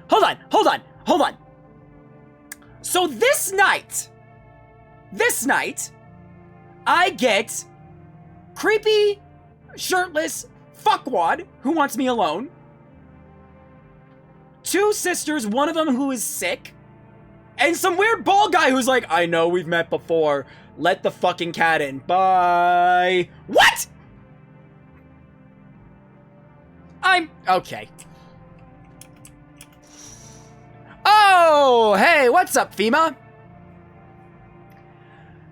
So this night, I get creepy, shirtless fuckwad who wants me alone. 2 sisters, one of them who is sick. And some weird bald guy who's like, I know we've met before. Let the fucking cat in. Bye. What? Okay. Oh, hey, what's up, FEMA?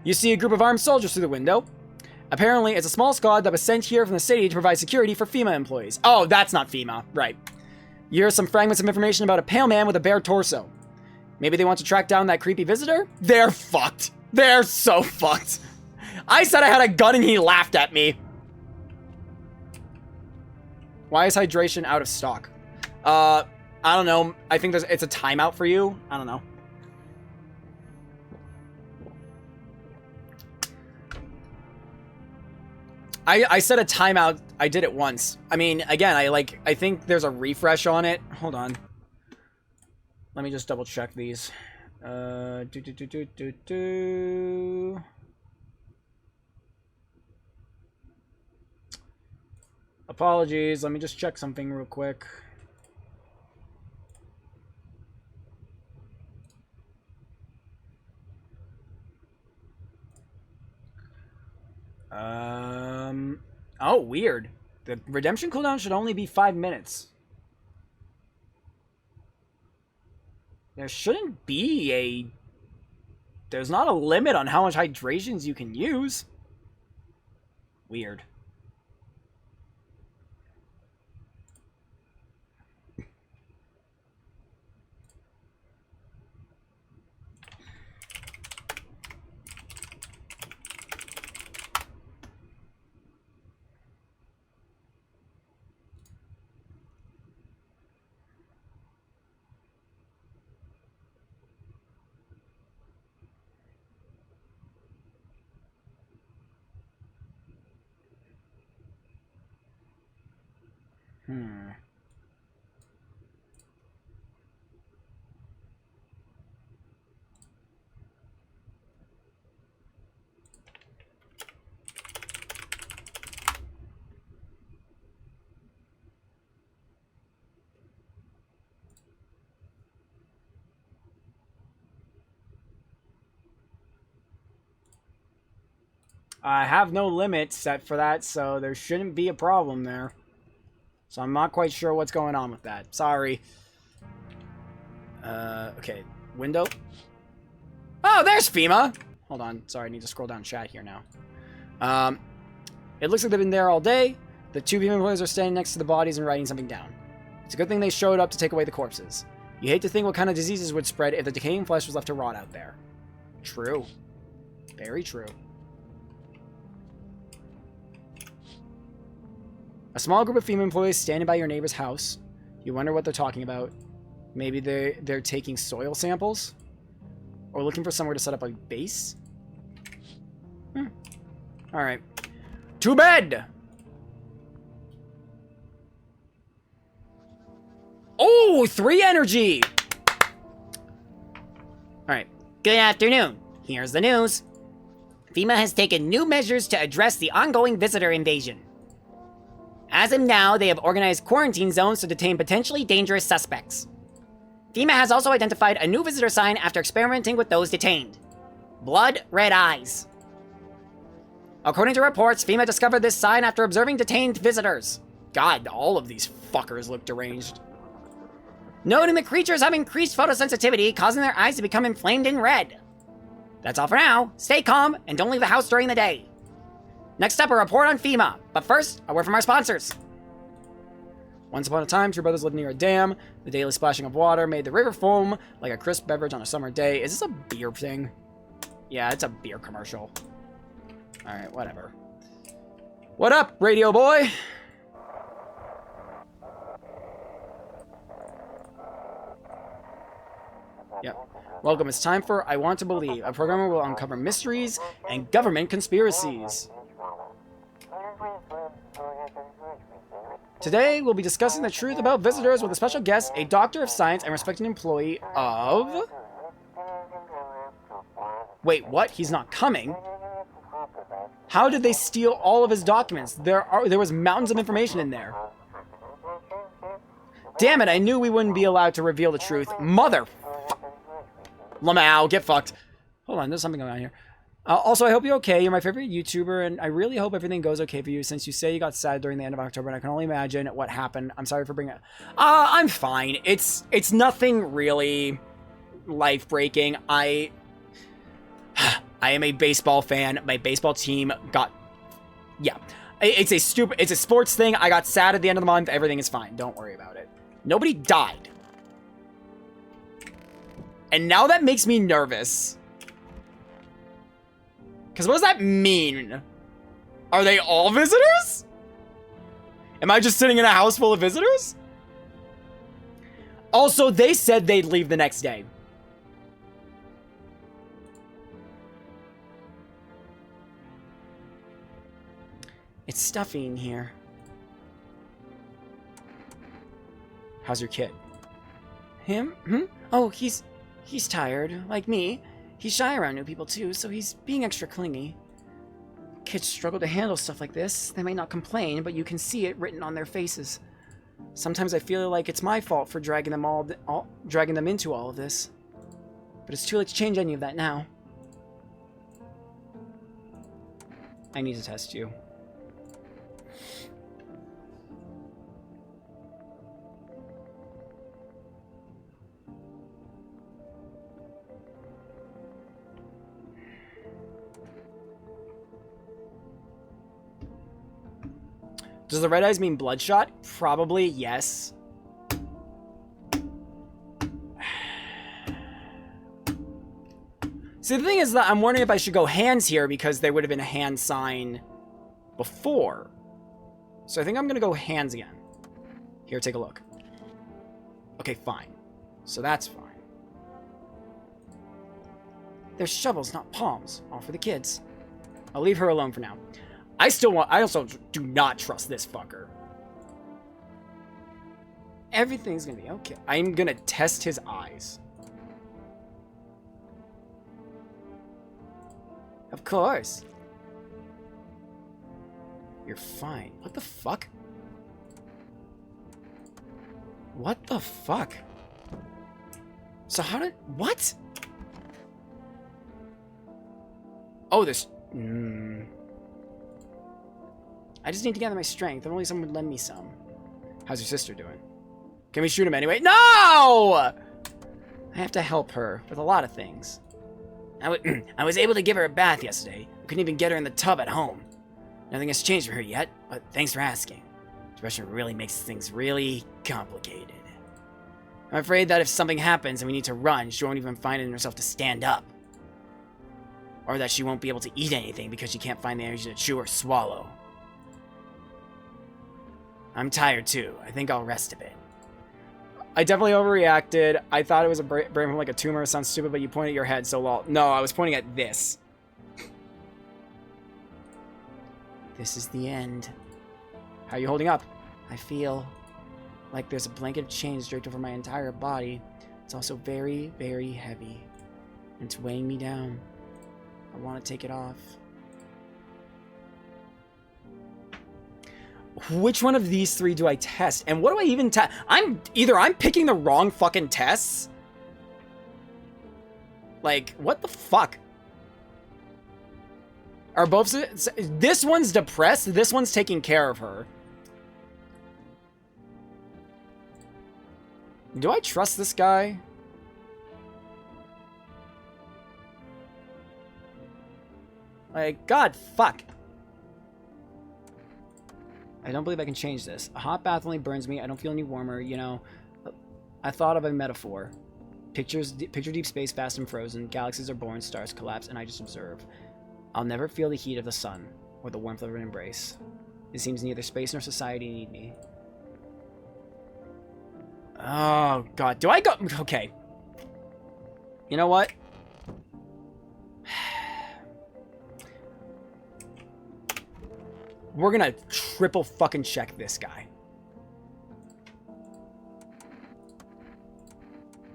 You see a group of armed soldiers through the window. Apparently, it's a small squad that was sent here from the city to provide security for FEMA employees. Oh, that's not FEMA. Right. You hear some fragments of information about a pale man with a bare torso. Maybe they want to track down that creepy visitor? They're fucked. They're so fucked. I said I had a gun and he laughed at me. Why is hydration out of stock? I don't know. I think it's a timeout for you. I don't know. I said a timeout. I did it once. I mean, again, I think there's a refresh on it. Hold on. Let me just double check these. Apologies, let me just check something real quick. Oh, weird. The redemption cooldown should only be 5 minutes. There shouldn't be there's not a limit on how much hydrations you can use. Weird. I have no limit set for that, so there shouldn't be a problem there. So I'm not quite sure what's going on with that. Sorry. Okay. Window. Oh, there's FEMA! Hold on. Sorry, I need to scroll down chat here now. It looks like they've been there all day. The 2 FEMA employees are standing next to the bodies and writing something down. It's a good thing they showed up to take away the corpses. You hate to think what kind of diseases would spread if the decaying flesh was left to rot out there. True. Very true. A small group of FEMA employees standing by your neighbor's house. You wonder what they're talking about. Maybe they're taking soil samples? Or looking for somewhere to set up a base? Alright. To bed! Oh, 3 energy! Alright. Good afternoon. Here's the news. FEMA has taken new measures to address the ongoing visitor invasion. As of now, they have organized quarantine zones to detain potentially dangerous suspects. FEMA has also identified a new visitor sign after experimenting with those detained. Blood Red Eyes. According to reports, FEMA discovered this sign after observing detained visitors. God, all of these fuckers look deranged. Noting the creatures have increased photosensitivity, causing their eyes to become inflamed in red. That's all for now. Stay calm and don't leave the house during the day. Next up, a report on FEMA. But first, a word from our sponsors. Once upon a time, 2 brothers lived near a dam. The daily splashing of water made the river foam like a crisp beverage on a summer day. Is this a beer thing? Yeah, it's a beer commercial. Alright, whatever. What up, radio boy? Yep. Welcome. It's time for I Want to Believe, a program where we'll uncover mysteries and government conspiracies. Today, we'll be discussing the truth about visitors with a special guest, a doctor of science and respected employee of... Wait, what? He's not coming? How did they steal all of his documents? There was mountains of information in there. Damn it, I knew we wouldn't be allowed to reveal the truth. Mother... Lamau, get fucked. Hold on, there's something going on here. Also, I hope you're okay. You're my favorite YouTuber, and I really hope everything goes okay for you since you say you got sad during the end of October, and I can only imagine what happened. I'm sorry for bringing it. I'm fine. It's nothing really life-breaking. I am a baseball fan. My baseball team got... Yeah. It's a sports thing. I got sad at the end of the month. Everything is fine. Don't worry about it. Nobody died. And now that makes me nervous. Because what does that mean? Are they all visitors? Am I just sitting in a house full of visitors? Also, they said they'd leave the next day. It's stuffy in here. How's your kid? Him? Oh, he's tired, like me. He's shy around new people too, so he's being extra clingy. Kids struggle to handle stuff like this. They might not complain, but you can see it written on their faces. Sometimes I feel like it's my fault for dragging them into all of this. But it's too late to change any of that now. I need to test you. Does the red eyes mean bloodshot? Probably, yes. See, the thing is that I'm wondering if I should go hands here because there would have been a hand sign before. So I think I'm going to go hands again. Here, take a look. Okay, fine. So that's fine. They're shovels, not palms. All for the kids. I'll leave her alone for now. I also do not trust this fucker. Everything's gonna be okay. I'm gonna test his eyes. Of course. You're fine. What the fuck? What the fuck? So how did... What? Oh, this... I just need to gather my strength. If only someone would lend me some. How's your sister doing? Can we shoot him anyway? No! I have to help her with a lot of things. I was able to give her a bath yesterday. I couldn't even get her in the tub at home. Nothing has changed for her yet, but thanks for asking. Depression really makes things really complicated. I'm afraid that if something happens and we need to run, she won't even find it in herself to stand up. Or that she won't be able to eat anything because she can't find the energy to chew or swallow. I'm tired too. I think I'll rest a bit. I definitely overreacted. I thought it was a brain from like a tumor. It sounds stupid, but you point at your head, so lol. No, I was pointing at this. This is the end. How are you holding up? I feel like there's a blanket of chains draped over my entire body. It's also very, very heavy. And it's weighing me down. I want to take it off. Which one of these three do I test? And what do I even test? I'm picking the wrong fucking tests. Like, what the fuck? Are both... This one's depressed. This one's taking care of her. Do I trust this guy? Like, God, fuck. I don't believe I can change this. A hot bath only burns me. I don't feel any warmer, you know. I thought of a metaphor. Picture deep space, fast and frozen. Galaxies are born, stars collapse, and I just observe. I'll never feel the heat of the sun, or the warmth of an embrace. It seems neither space nor society need me. Oh, God. Do I go... Okay. You know what? We're gonna triple fucking check this guy.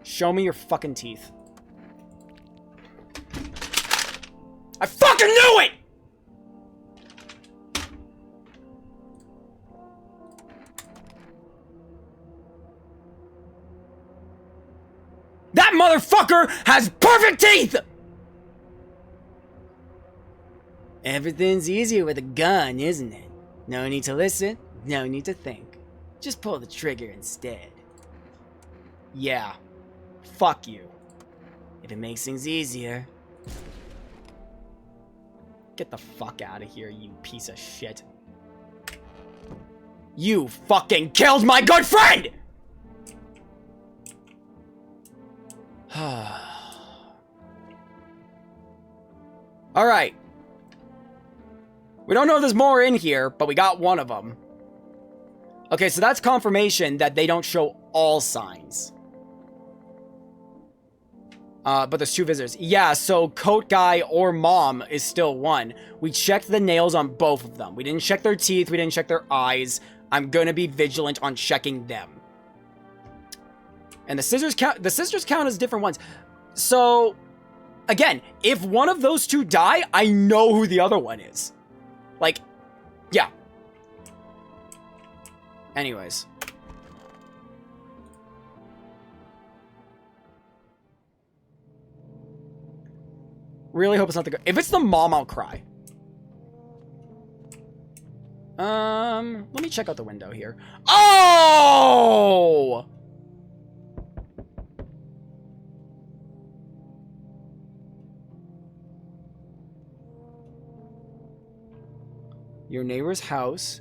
Show me your fucking teeth. I fucking knew it! That motherfucker has perfect teeth! Everything's easier with a gun, isn't it? No need to listen, no need to think. Just pull the trigger instead. Yeah. Fuck you. If it makes things easier. Get the fuck out of here, you piece of shit. You fucking killed my good friend! Alright. We don't know if there's more in here, but we got one of them. Okay, so that's confirmation that they don't show all signs. But there's two visitors. Yeah, so Coat Guy or Mom is still one. We checked the nails on both of them. We didn't check their teeth. We didn't check their eyes. I'm gonna be vigilant on checking them. And the scissors count as different ones. So, again, if one of those two die, I know who the other one is. Like, yeah. Anyways. Really hope it's not the... If it's the mom, I'll cry. Let me check out the window here. Oh! Your neighbor's house,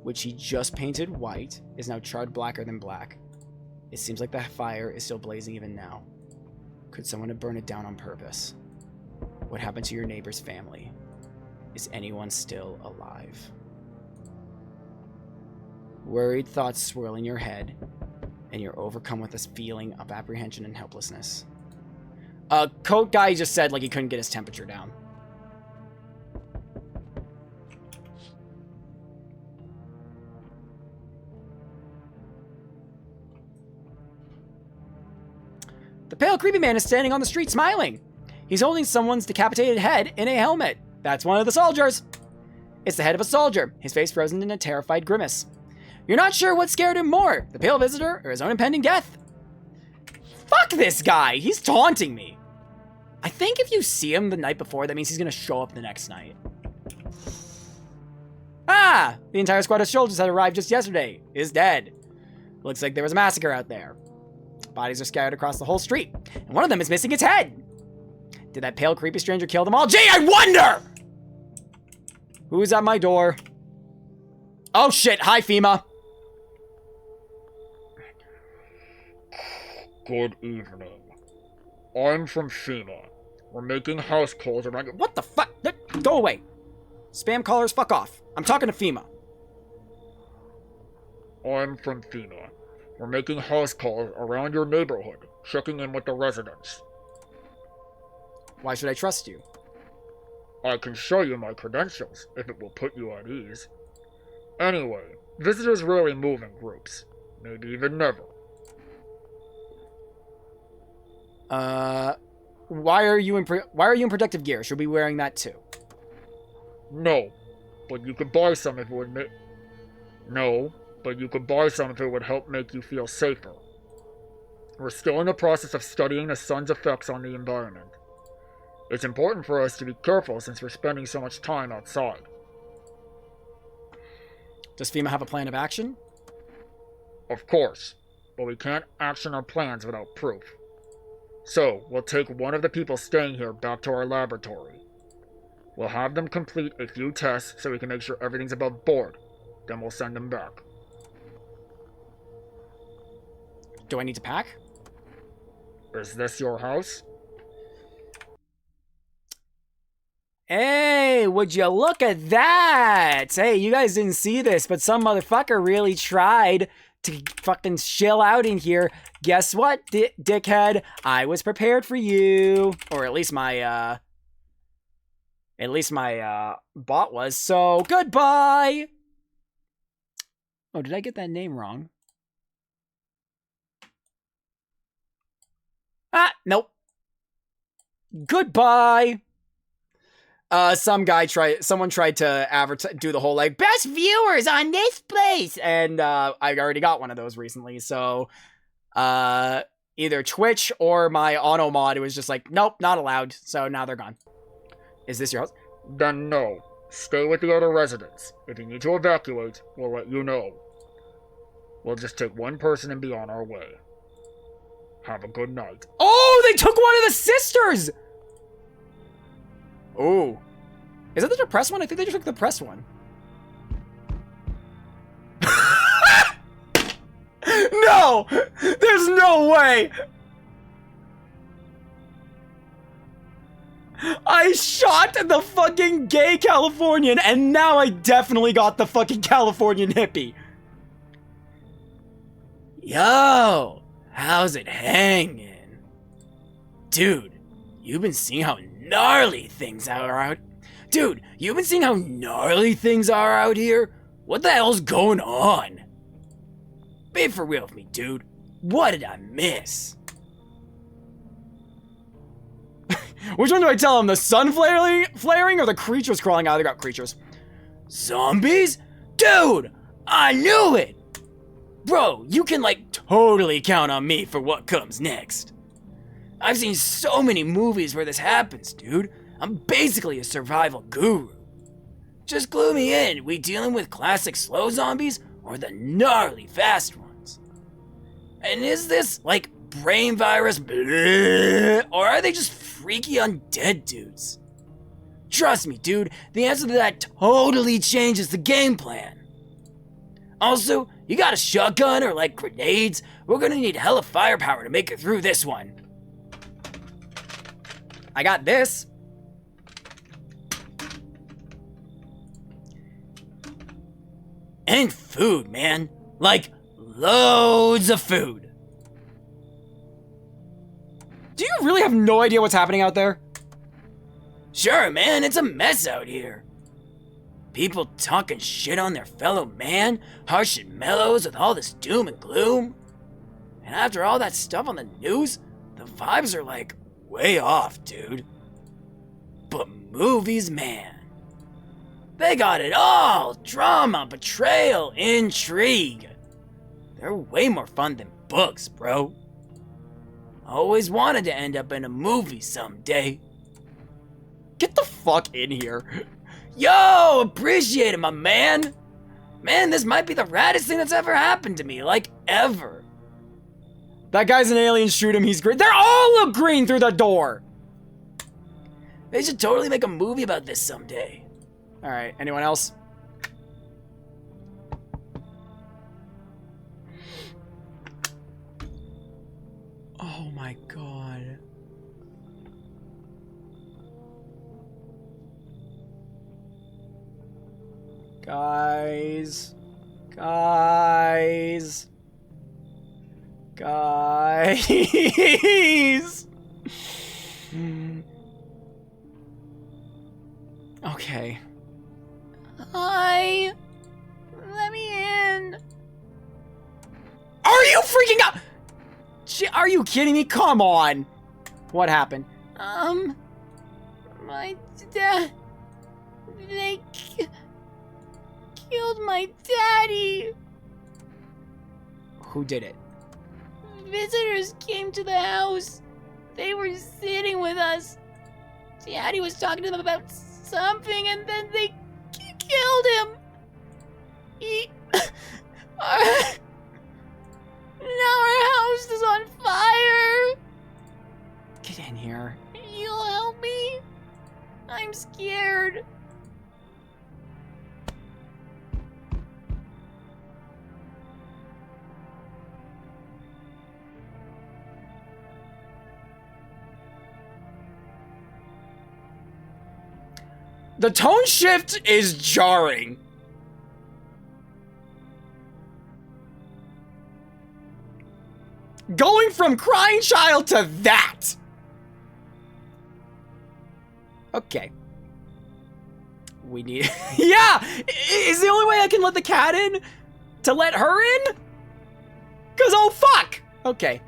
which he just painted white, is now charred blacker than black. It seems like the fire is still blazing even now. Could someone have burned it down on purpose? What happened to your neighbor's family? Is anyone still alive? Worried thoughts swirl in your head, and you're overcome with this feeling of apprehension and helplessness. Coat Guy just said, like, he couldn't get his temperature down. The pale, creepy man is standing on the street smiling. He's holding someone's decapitated head in a helmet. That's one of the soldiers. It's the head of a soldier, his face frozen in a terrified grimace. You're not sure what scared him more, the pale visitor or his own impending death. Fuck this guy, he's taunting me. I think if you see him the night before, that means he's gonna show up the next night. Ah, the entire squad of soldiers that arrived just yesterday is dead. Looks like there was a massacre out there. Bodies are scattered across the whole street, and one of them is missing its head. Did that pale, creepy stranger kill them all? Gee, I wonder! Who's at my door? Oh shit, hi FEMA. Good evening. I'm from FEMA. We're making house calls around... What the fuck? Go away. Spam callers, fuck off. I'm talking to FEMA. I'm from FEMA. We're making house calls around your neighborhood, checking in with the residents. Why should I trust you? I can show you my credentials, if it will put you at ease. Anyway, visitors rarely move in groups. Maybe even never. Why are you in protective gear? Should we be wearing that too? No, but you could buy some if it would make... No, but you could buy some if it would help make you feel safer. We're still in the process of studying the sun's effects on the environment. It's important for us to be careful since we're spending so much time outside. Does FEMA have a plan of action? Of course, but we can't action our plans without proof. So, we'll take one of the people staying here back to our laboratory. We'll have them complete a few tests so we can make sure everything's above board. Then we'll send them back. Do I need to pack? Is this your house? Hey, would you look at that? Hey, you guys didn't see this, but some motherfucker really tried to fucking chill out in here. Guess what, dickhead? I was prepared for you. Or at least my bot was. So, goodbye! Oh, did I get that name wrong? Ah, nope. Goodbye! Someone tried to do the whole like best viewers on this place, and I already got one of those recently. So, either Twitch or my auto mod, it was just like, nope, not allowed. So now they're gone. Is this your house? Then no. Stay with the other residents. If you need to evacuate, we'll let you know. We'll just take one person and be on our way. Have a good night. Oh, they took one of the sisters! Oh. Is that the depressed one? I think they just took the depressed one. No! There's no way! I shot the fucking gay Californian, and now I definitely got the fucking Californian hippie. Yo, how's it hanging? Dude, you've been seeing how gnarly things are out. Dude, you've been seeing how gnarly things are out here? What the hell's going on? Be for real with me, dude. What did I miss? Which one do I tell him? The sun flaring or the creatures crawling out? They got creatures. Zombies? Dude, I knew it! Bro, you can like totally count on me for what comes next. I've seen so many movies where this happens, dude. I'm basically a survival guru. Just clue me in. We dealing with classic slow zombies or the gnarly fast ones? And is this like brain virus bleh, or are they just freaky undead dudes? Trust me, dude, the answer to that totally changes the game plan. Also, you got a shotgun or like grenades? We're gonna need hella firepower to make it through this one. I got this. And food, man. Like, loads of food. Do you really have no idea what's happening out there? Sure, man, it's a mess out here. People talking shit on their fellow man, harsh and mellows with all this doom and gloom. And after all that stuff on the news, the vibes are like way off, dude. But movies, man. They got it all. Drama, betrayal, intrigue. They're way more fun than books, bro. Always wanted to end up in a movie someday. Get the fuck in here. Yo, appreciate it, my man. Man, this might be the raddest thing that's ever happened to me, like ever. That guy's an alien, shoot him, he's green. They're all look green through the door. They should totally make a movie about this someday. All right, anyone else? Oh my god. Guys. Guys. Okay. Hi. Let me in. Are you freaking out? Are you kidding me? Come on. What happened? My dad. They killed my daddy. Who did it? Visitors came to the house. They were sitting with us. Daddy was talking to them about something, and then they killed him. Now our house is on fire. Get in here. You'll help me? I'm scared. The tone shift is jarring. Going from crying child to that. Okay. We need... Yeah! Is the only way I can let the cat in to let her in? Because, oh, fuck! Okay.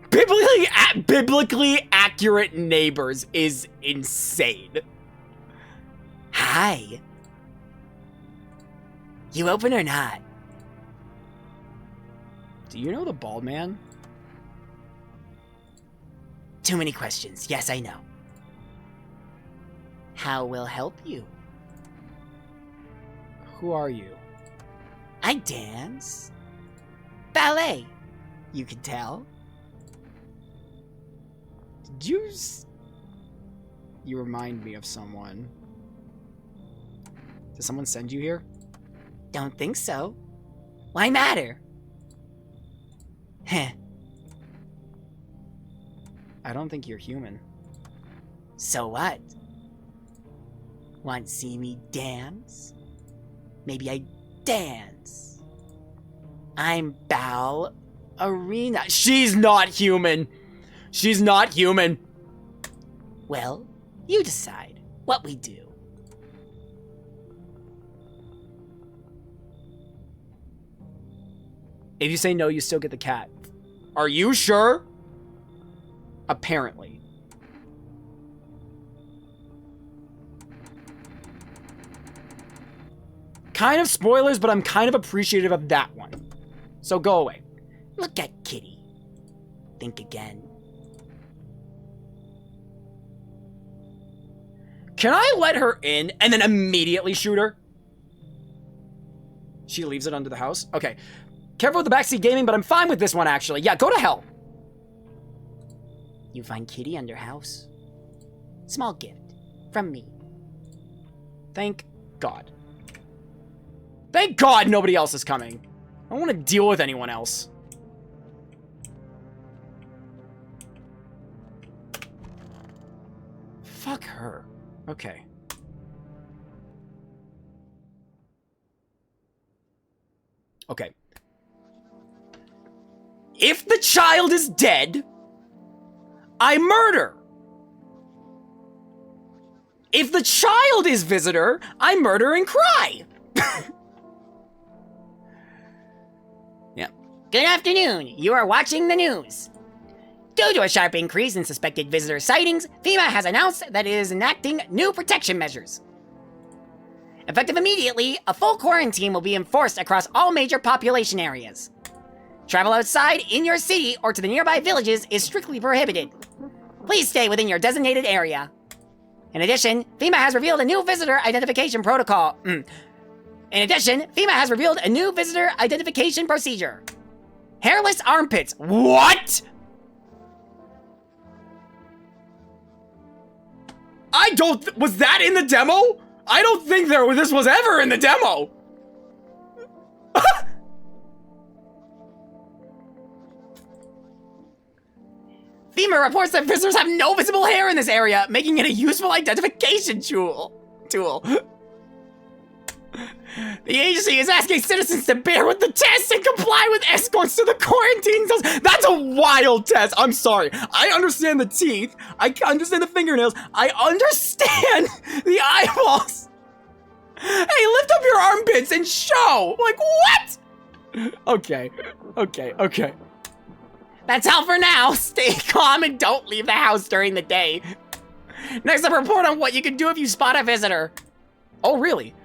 Biblically accurate neighbors is insane. Hi. You open or not? Do you know the bald man? Too many questions. Yes, I know. How will help you? Who are you? I dance. Ballet. You can tell. Did you... You remind me of someone. Did someone send you here? Don't think so. Why matter? Heh. I don't think you're human. So what? Want to see me dance? Maybe I dance. I'm Ballerina. She's not human. She's not human. Well, you decide what we do. If you say no, you still get the cat. Are you sure? Apparently. Kind of spoilers, but I'm kind of appreciative of that one. So go away. Look at Kitty. Think again. Can I let her in and then immediately shoot her? She leaves it under the house? Okay. Careful with the backseat gaming, but I'm fine with this one, actually. Yeah, go to hell. You find Kitty under house. Small gift. From me. Thank God. Thank God nobody else is coming. I don't want to deal with anyone else. Fuck her. Okay. Okay. If the child is dead, I murder. If the child is visitor, I murder and cry. Yeah. Good afternoon. You are watching the news. Due to a sharp increase in suspected visitor sightings, FEMA has announced that it is enacting new protection measures. Effective immediately, a full quarantine will be enforced across all major population areas. Travel outside in your city or to the nearby villages is strictly prohibited. Please stay within your designated area. In addition, FEMA has revealed a new visitor identification protocol. In addition, FEMA has revealed a new visitor identification procedure. Hairless armpits. What? I don't... Was that in the demo? I don't think this was ever in the demo. FEMA reports that visitors have no visible hair in this area, making it a useful identification tool. The agency is asking citizens to bear with the test and comply with escorts to the quarantine zones. That's a wild test. I'm sorry. I understand the teeth. I understand the fingernails. I understand the eyeballs. Hey, lift up your armpits and show. Like, what? Okay. That's all for now. Stay calm and don't leave the house during the day. Next up, report on what you can do if you spot a visitor. Oh, really?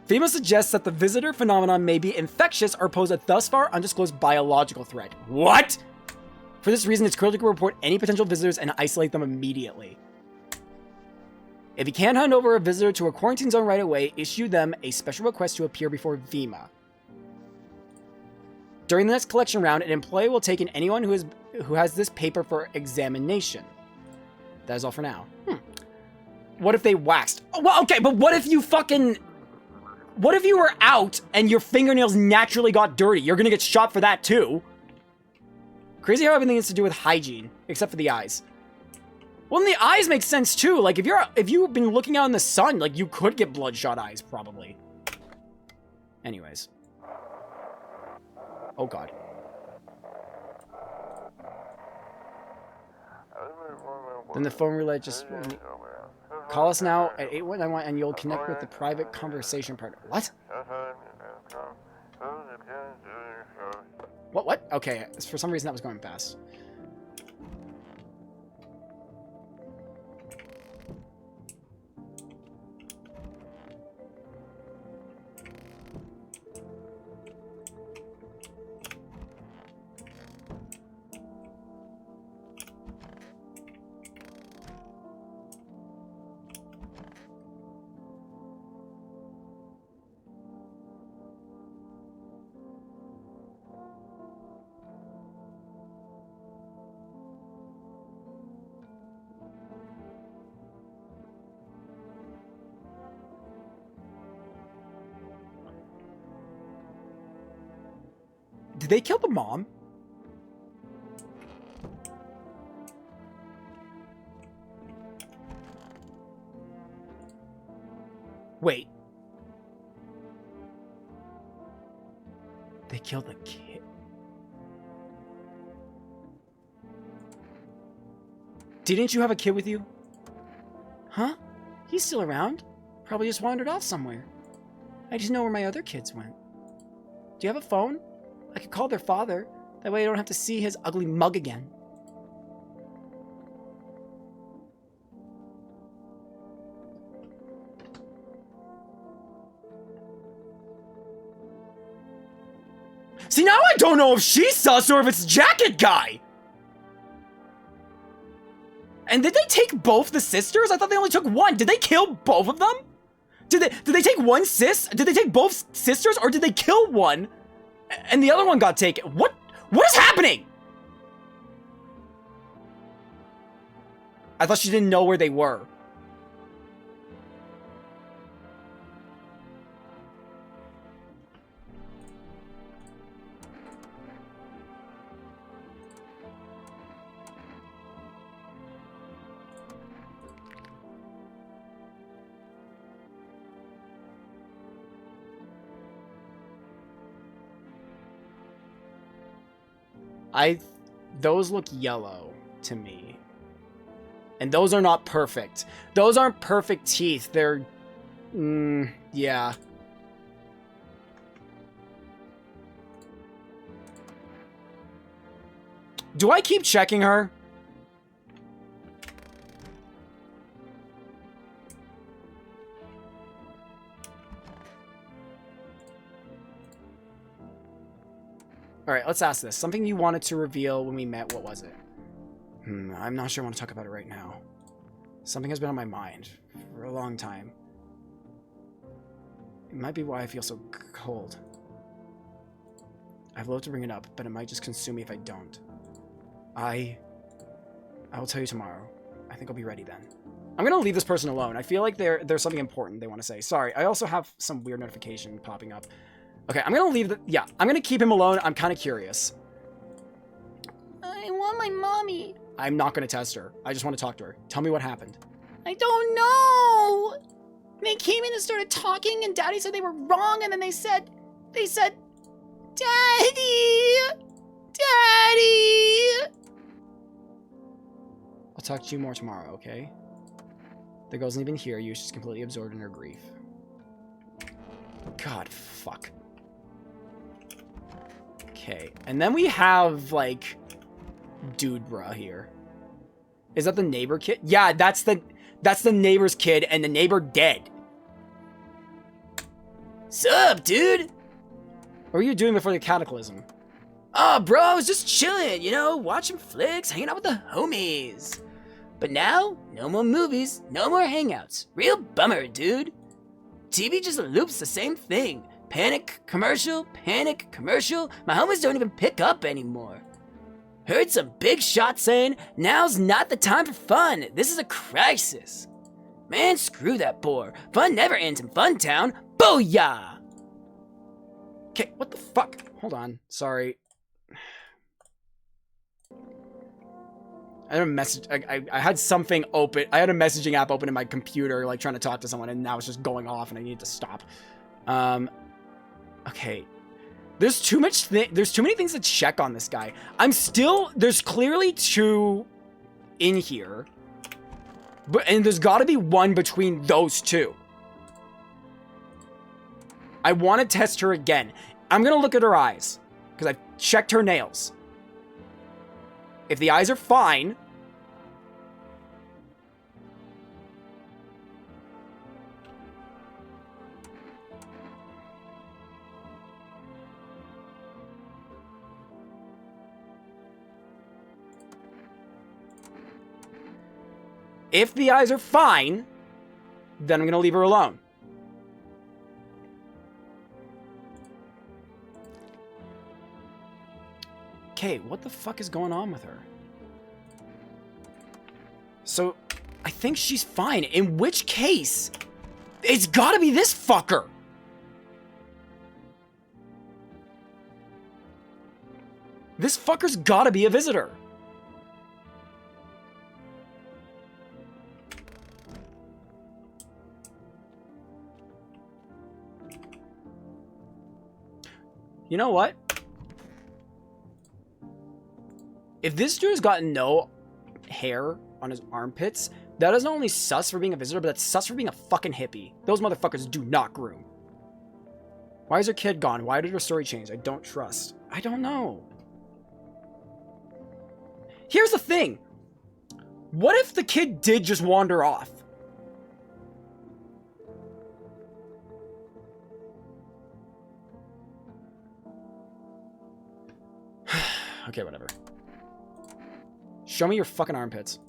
FEMA suggests that the visitor phenomenon may be infectious or pose a thus far undisclosed biological threat. What? For this reason, it's critical to report any potential visitors and isolate them immediately. If you can't hand over a visitor to a quarantine zone right away, issue them a special request to appear before FEMA. During the next collection round, an employee will take in anyone who has this paper for examination. That is all for now. What if they waxed? Oh, well, okay, but what if you fucking... What if you were out and your fingernails naturally got dirty? You're gonna get shot for that too. Crazy how everything has to do with hygiene, except for the eyes. Well, and the eyes make sense too. Like if you've been looking out in the sun, like you could get bloodshot eyes probably. Anyways. Oh god. Then the phone relay just call us now at 8191 and you'll connect with the private conversation partner. What? What? Okay, for some reason that was going fast. Did they kill the mom? Wait. They killed the kid. Didn't you have a kid with you? Huh? He's still around. Probably just wandered off somewhere. I just know where my other kids went. Do you have a phone? I could call their father. That way I don't have to see his ugly mug again. See, now I don't know if she's sus or if it's Jacket Guy! And did they take both the sisters? I thought they only took one. Did they kill both of them? Did they take one sis? Did they take both sisters or did they kill one? And the other one got taken. What is happening? I thought she didn't know where they were. Those look yellow to me. And those are not perfect. Those aren't perfect teeth. They're, yeah. Do I keep checking her? Alright, let's ask this. Something you wanted to reveal when we met, what was it? I'm not sure I want to talk about it right now. Something has been on my mind for a long time. It might be why I feel so cold. I'd love to bring it up, but it might just consume me if I don't. I will tell you tomorrow. I think I'll be ready then. I'm gonna leave this person alone. I feel like there's something important they want to say. Sorry, I also have some weird notification popping up. Okay, I'm gonna leave I'm gonna keep him alone. I'm kind of curious. I want my mommy. I'm not gonna test her. I just want to talk to her. Tell me what happened. I don't know. They came in and started talking, and Daddy said they were wrong, and then they said, Daddy! Daddy! I'll talk to you more tomorrow, okay? The girl isn't even here. She's completely absorbed in her grief. God, fuck. Okay, and then we have, like, Dude Bruh here. Is that the neighbor kid? Yeah, that's the neighbor's kid, and the neighbor dead. Sup, dude? What were you doing before the cataclysm? Oh, bro, I was just chilling, you know, watching flicks, hanging out with the homies. But now, no more movies, no more hangouts. Real bummer, dude. TV just loops the same thing. Panic, commercial, my homies don't even pick up anymore. Heard some big shot saying, now's not the time for fun, this is a crisis. Man, screw that bore. Fun never ends in Fun Town. Booyah! Okay, what the fuck? Hold on, sorry. I had a message. I had something open. I had a messaging app open in my computer, like trying to talk to someone, and now it's just going off, and I need to stop. Okay. There's too much. There's too many things to check on this guy. There's clearly 2 in here, and there's got to be 1 between those 2. I want to test her again. I'm gonna look at her eyes because I've checked her nails. If the eyes are fine, then I'm gonna leave her alone. Okay, what the fuck is going on with her? So, I think she's fine. In which case, it's gotta be this fucker. This fucker's gotta be a visitor. You know what? If this dude's got no hair on his armpits, that isn't only sus for being a visitor, but that's sus for being a fucking hippie. Those motherfuckers do not groom. Why is her kid gone? Why did her story change? I don't trust. I don't know. Here's the thing. What if the kid did just wander off? Okay, whatever. Show me your fucking armpits.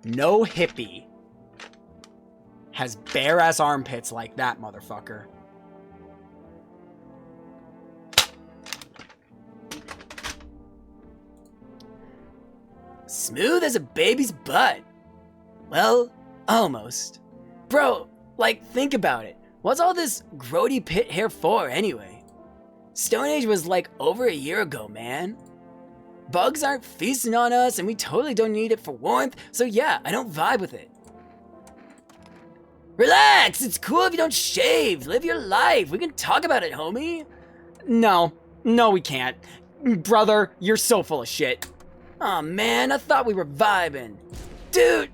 No hippie has bare-ass armpits like that motherfucker. Smooth as a baby's butt. Well, almost. Bro, like, think about it. What's all this grody pit hair for, anyway? Stone Age was like over a year ago, man. Bugs aren't feasting on us, and we totally don't need it for warmth, so yeah, I don't vibe with it. Relax, it's cool if you don't shave. Live your life. We can talk about it, homie. No, we can't. Brother, you're so full of shit. Aw, man, I thought we were vibing. Dude!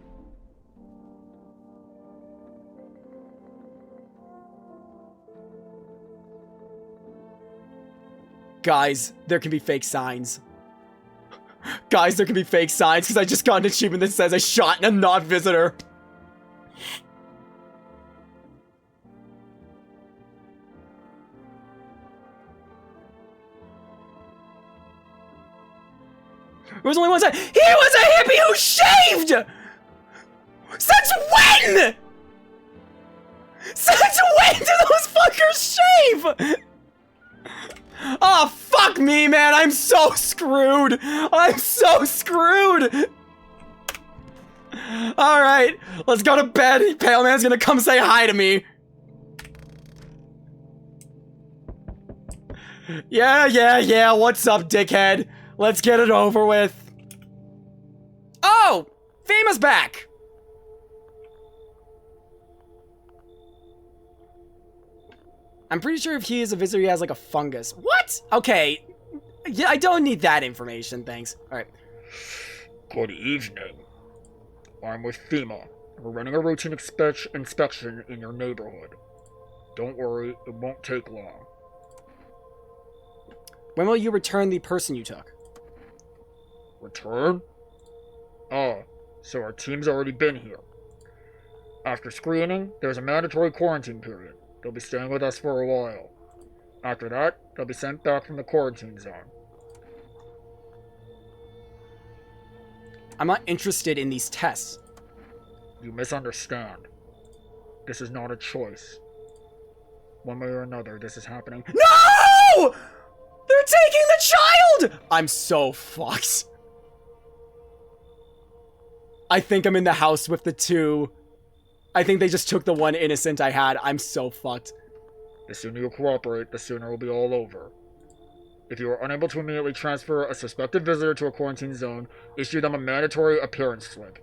Guys, there can be fake signs. Guys, there can be fake signs because I just got an achievement that says I shot a non-visitor. There was only one side. He was a hippie who shaved! Since when? Since when do those fuckers shave? Oh, fuck me, man. I'm so screwed. I'm so screwed. Alright, let's go to bed. Pale Man's gonna come say hi to me. Yeah. What's up, dickhead? Let's get it over with. Oh! Famous back! I'm pretty sure if he is a visitor, he has like a fungus. What? Okay. Yeah, I don't need that information, thanks. Alright. Good evening. I'm with FEMA. We're running a routine inspection in your neighborhood. Don't worry, it won't take long. When will you return the person you took? Return? Ah, so our team's already been here. After screening, there's a mandatory quarantine period. They'll be staying with us for a while. After that, they'll be sent back from the quarantine zone. I'm not interested in these tests. You misunderstand. This is not a choice. One way or another, this is happening. No! They're taking the child! I'm so fucked. I think I'm in the house with the two. I think they just took the one innocent I had. I'm so fucked. The sooner you cooperate, the sooner it will be all over. If you are unable to immediately transfer a suspected visitor to a quarantine zone, issue them a mandatory appearance slip.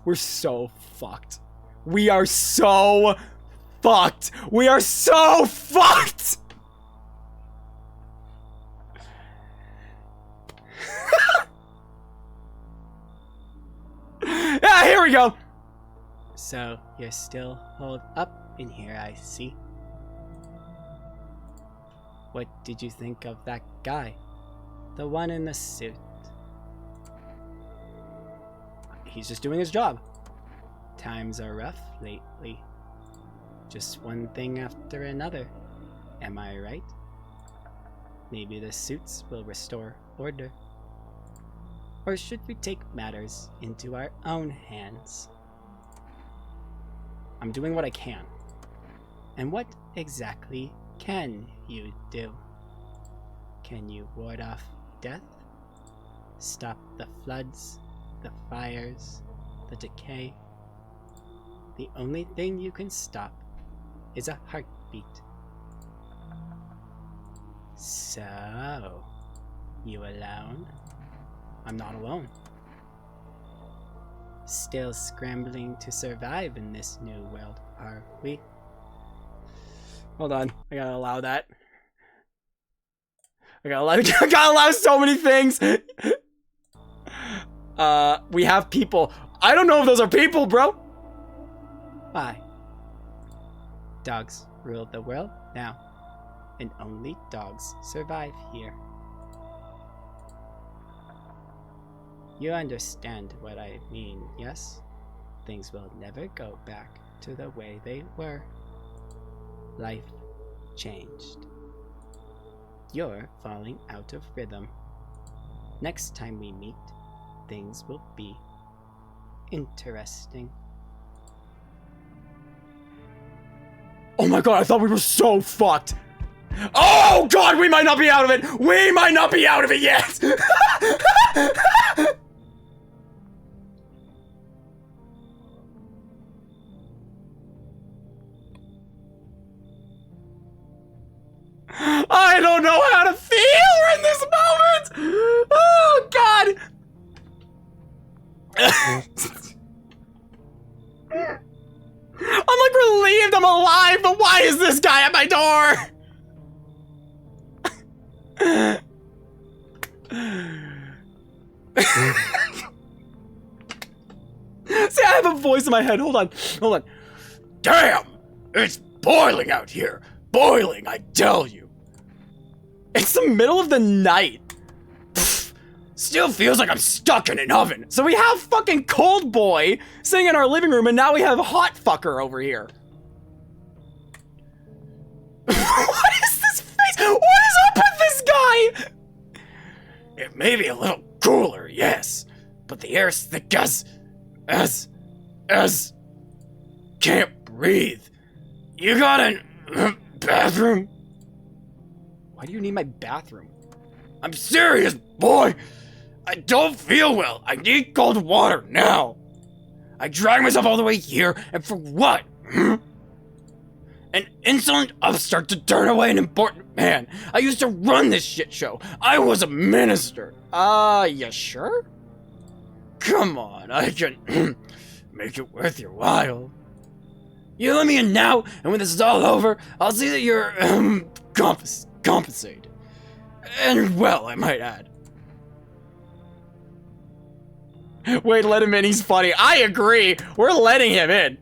We're so fucked. We are so fucked. We are so fucked. Ah, here we go. So, you're still holed up in here, I see. What did you think of that guy? The one in the suit. He's just doing his job. Times are rough lately. Just one thing after another. Am I right? Maybe the suits will restore order. Or should we take matters into our own hands? I'm doing what I can. And what exactly can you do? Can you ward off death? Stop the floods, the fires, the decay? The only thing you can stop is a heartbeat. So, you alone? I'm not alone. Still scrambling to survive in this new world, are we? Hold on. I gotta allow that. I gotta allow so many things. We have people. I don't know if those are people, bro. Why? Dogs rule the world now, and only dogs survive here. You understand what I mean, yes? Things will never go back to the way they were. Life changed. You're falling out of rhythm. Next time we meet, things will be interesting. Oh my god, I thought we were so fucked. Oh god, we might not be out of it. We might not be out of it yet. I don't know how to feel in this moment. Oh god. I'm like relieved I'm alive, but why is this guy at my door? See, I have a voice in my head. Hold on. Damn! It's boiling out here. Boiling, I tell you. It's the middle of the night. Pfft, still feels like I'm stuck in an oven. So we have fucking Cold Boy sitting in our living room, and now we have Hot Fucker over here. What is this face? What is up with this guy? It may be a little cooler, yes, but the air's thick as can't breathe. You got an bathroom? Why do you need my bathroom? I'm serious, boy. I don't feel well. I need cold water now. I dragged myself all the way here, and for what? An insolent upstart to turn away an important man. I used to run this shit show. I was a minister. You sure? Come on, I can make it worth your while. You let me in now, and when this is all over, I'll see that you're, compensated. And well, I might add. Wait, let him in, he's funny. I agree, we're letting him in.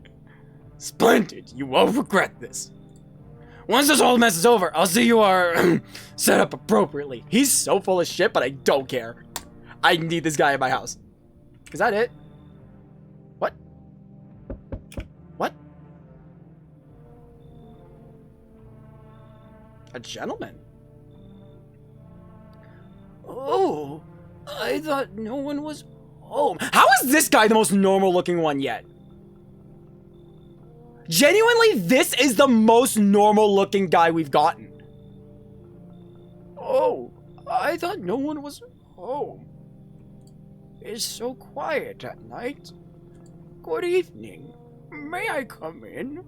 Splendid, you won't regret this. Once this whole mess is over, I'll see you are set up appropriately. He's so full of shit, but I don't care. I need this guy in my house. Is that it? What? What? A gentleman? Oh, I thought no one was home. How is this guy the most normal looking one yet? Genuinely, this is the most normal looking guy we've gotten. Oh, I thought no one was home. It's so quiet at night. Good evening. May I come in?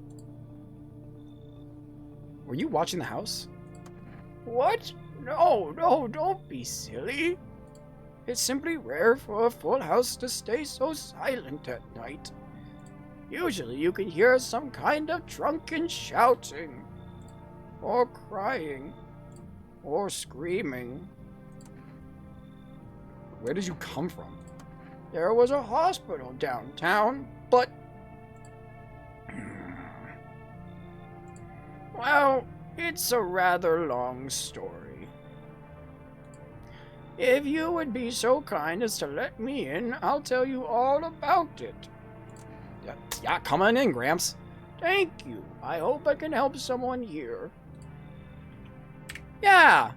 Were you watching the house? What? No, don't be silly. It's simply rare for a full house to stay so silent at night. Usually you can hear some kind of drunken shouting, or crying, or screaming. Where did you come from? There was a hospital downtown, but... Well, it's a rather long story. If you would be so kind as to let me in, I'll tell you all about it. Yeah, come on in, Gramps. Thank you. I hope I can help someone here. Yeah.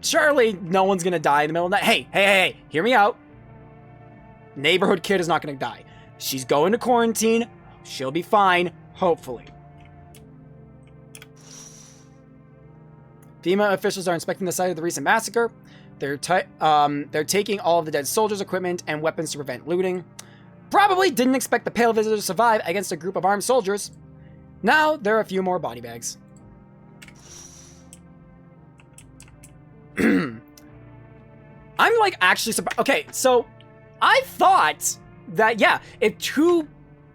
Surely no one's gonna die in the middle of the night. Hey, hear me out. Neighborhood kid is not gonna die. She's going to quarantine. She'll be fine, hopefully. FEMA officials are inspecting the site of the recent massacre. They're taking all of the dead soldiers' equipment and weapons to prevent looting. Probably didn't expect the Pale Visitor to survive against a group of armed soldiers. Now there are a few more body bags. I'm like actually surprised. Okay, so I thought that, yeah, if 2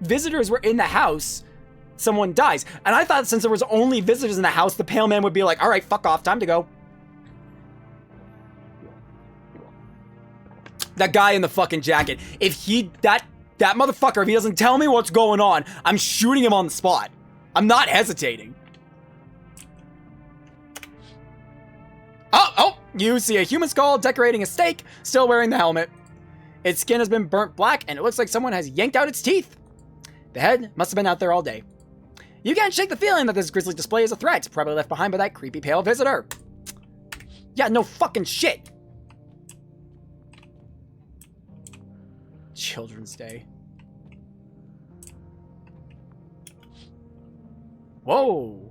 visitors were in the house, someone dies. And I thought since there was only visitors in the house, the Pale Man would be like, all right, fuck off, time to go. That guy in the fucking jacket, if he, that motherfucker, if he doesn't tell me what's going on, I'm shooting him on the spot. I'm not hesitating. Oh, you see a human skull decorating a steak, still wearing the helmet. Its skin has been burnt black, and it looks like someone has yanked out its teeth. The head must have been out there all day. You can't shake the feeling that this grisly display is a threat, probably left behind by that creepy pale visitor. Yeah, no fucking shit. Children's Day. Whoa!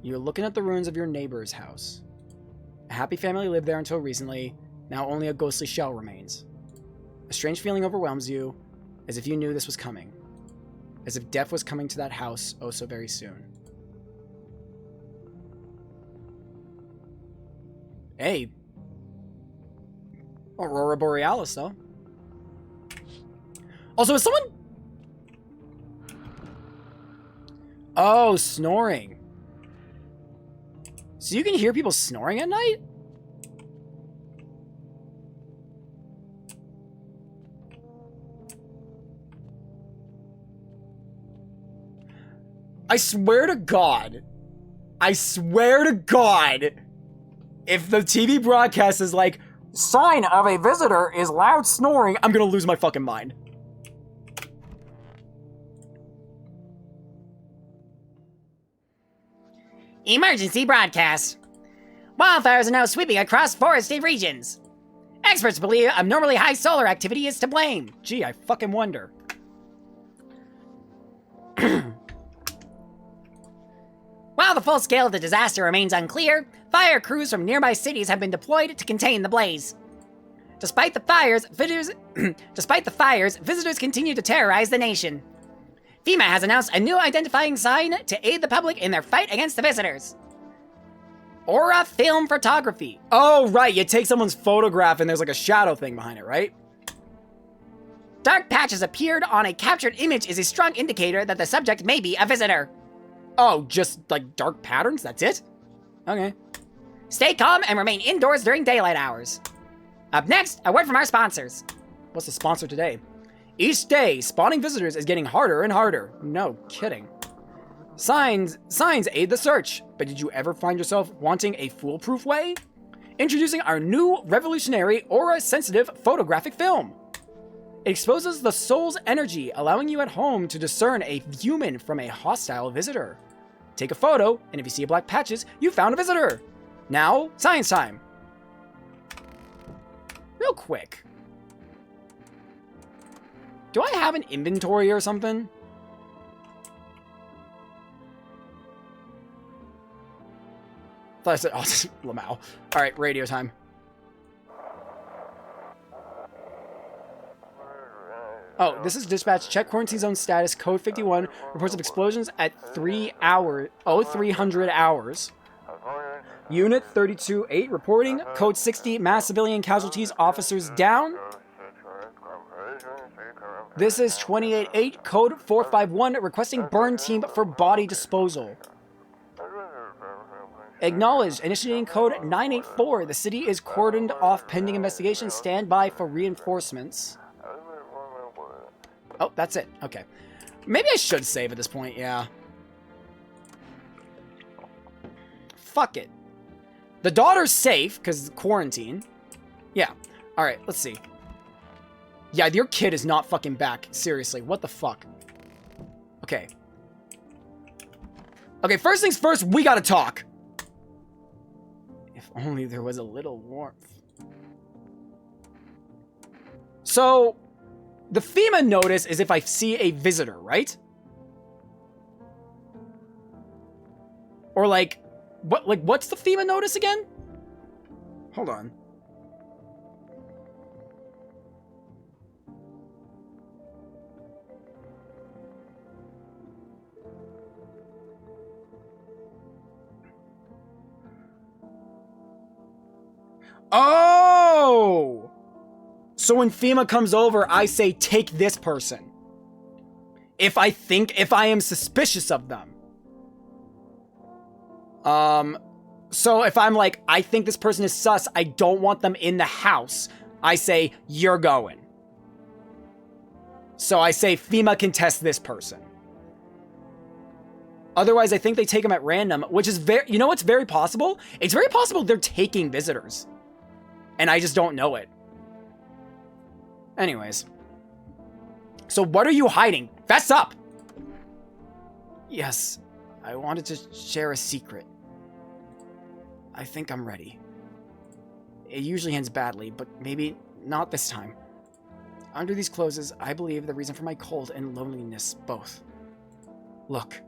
You're looking at the ruins of your neighbor's house. A happy family lived there until recently. Now only a ghostly shell remains. A strange feeling overwhelms you, as if you knew this was coming. As if death was coming to that house oh so very soon. Hey. Aurora Borealis, though. Also, is someone... Oh, snoring. So you can hear people snoring at night? I swear to God, if the TV broadcast is like, sign of a visitor is loud snoring, I'm gonna lose my fucking mind. Emergency broadcast. Wildfires are now sweeping across forested regions. Experts believe abnormally high solar activity is to blame. Gee, I fucking wonder. While the full scale of the disaster remains unclear, fire crews from nearby cities have been deployed to contain the blaze. Despite the fires, visitors continue to terrorize the nation. FEMA has announced a new identifying sign to aid the public in their fight against the visitors. Aura Film Photography. Oh, right, you take someone's photograph and there's like a shadow thing behind it, right? Dark patches appeared on a captured image is a strong indicator that the subject may be a visitor. Oh, just like dark patterns? That's it? Okay. Stay calm and remain indoors during daylight hours. Up next, a word from our sponsors. What's the sponsor today? Each day, spawning visitors is getting harder and harder. No kidding. Signs aid the search, but did you ever find yourself wanting a foolproof way? Introducing our new revolutionary aura-sensitive photographic film. It exposes the soul's energy, allowing you at home to discern a human from a hostile visitor. Take a photo, and if you see black patches, you found a visitor. Now, science time. Real quick. Do I have an inventory or something? thought I said autism. Lamau. All right, radio time. Oh, this is dispatch. Check quarantine zone status. Code 51. Reports of explosions at 3 hours. Oh, 300 hours. Unit 32-8 reporting. Code 60. Mass civilian casualties. Officers down. This is 28-8. Code 451. Requesting burn team for body disposal. Acknowledged. Initiating code 984. The city is cordoned off pending investigation. Stand by for reinforcements. Oh, that's it. Okay. Maybe I should save at this point, yeah. Fuck it. The daughter's safe, because quarantine. Yeah. Alright, let's see. Yeah, your kid is not fucking back. Seriously, what the fuck? Okay. Okay, first things first, we gotta talk. If only there was a little warmth. So... the FEMA notice is if I see a visitor, right? Or what's the FEMA notice again? Hold on. Oh! So when FEMA comes over, I say, take this person. If I am suspicious of them. So if I'm like, I think this person is sus, I don't want them in the house, I say, you're going. So I say, FEMA can test this person. Otherwise, I think they take them at random, which is very, you know what's very possible? It's very possible they're taking visitors. And I just don't know it. Anyways. So what are you hiding? Fess up! Yes, I wanted to share a secret. I think I'm ready. It usually ends badly, but maybe not this time. Under these clothes, I believe the reason for my cold and loneliness both. Look.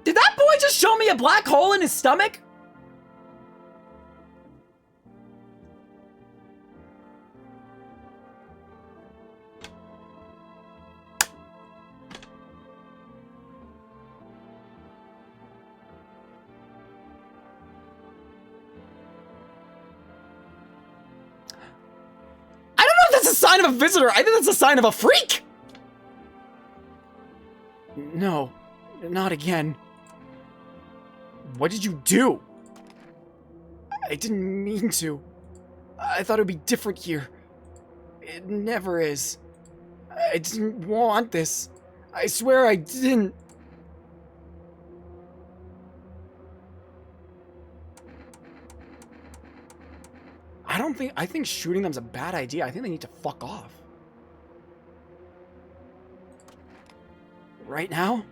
Did that boy just show me a black hole in his stomach? I don't know if that's a sign of a visitor. I think that's a sign of a freak. No, not again. What did you do? I didn't mean to. I thought it would be different here. It never is. I didn't want this. I swear I didn't. I think shooting them's a bad idea. I think they need to fuck off. Right now?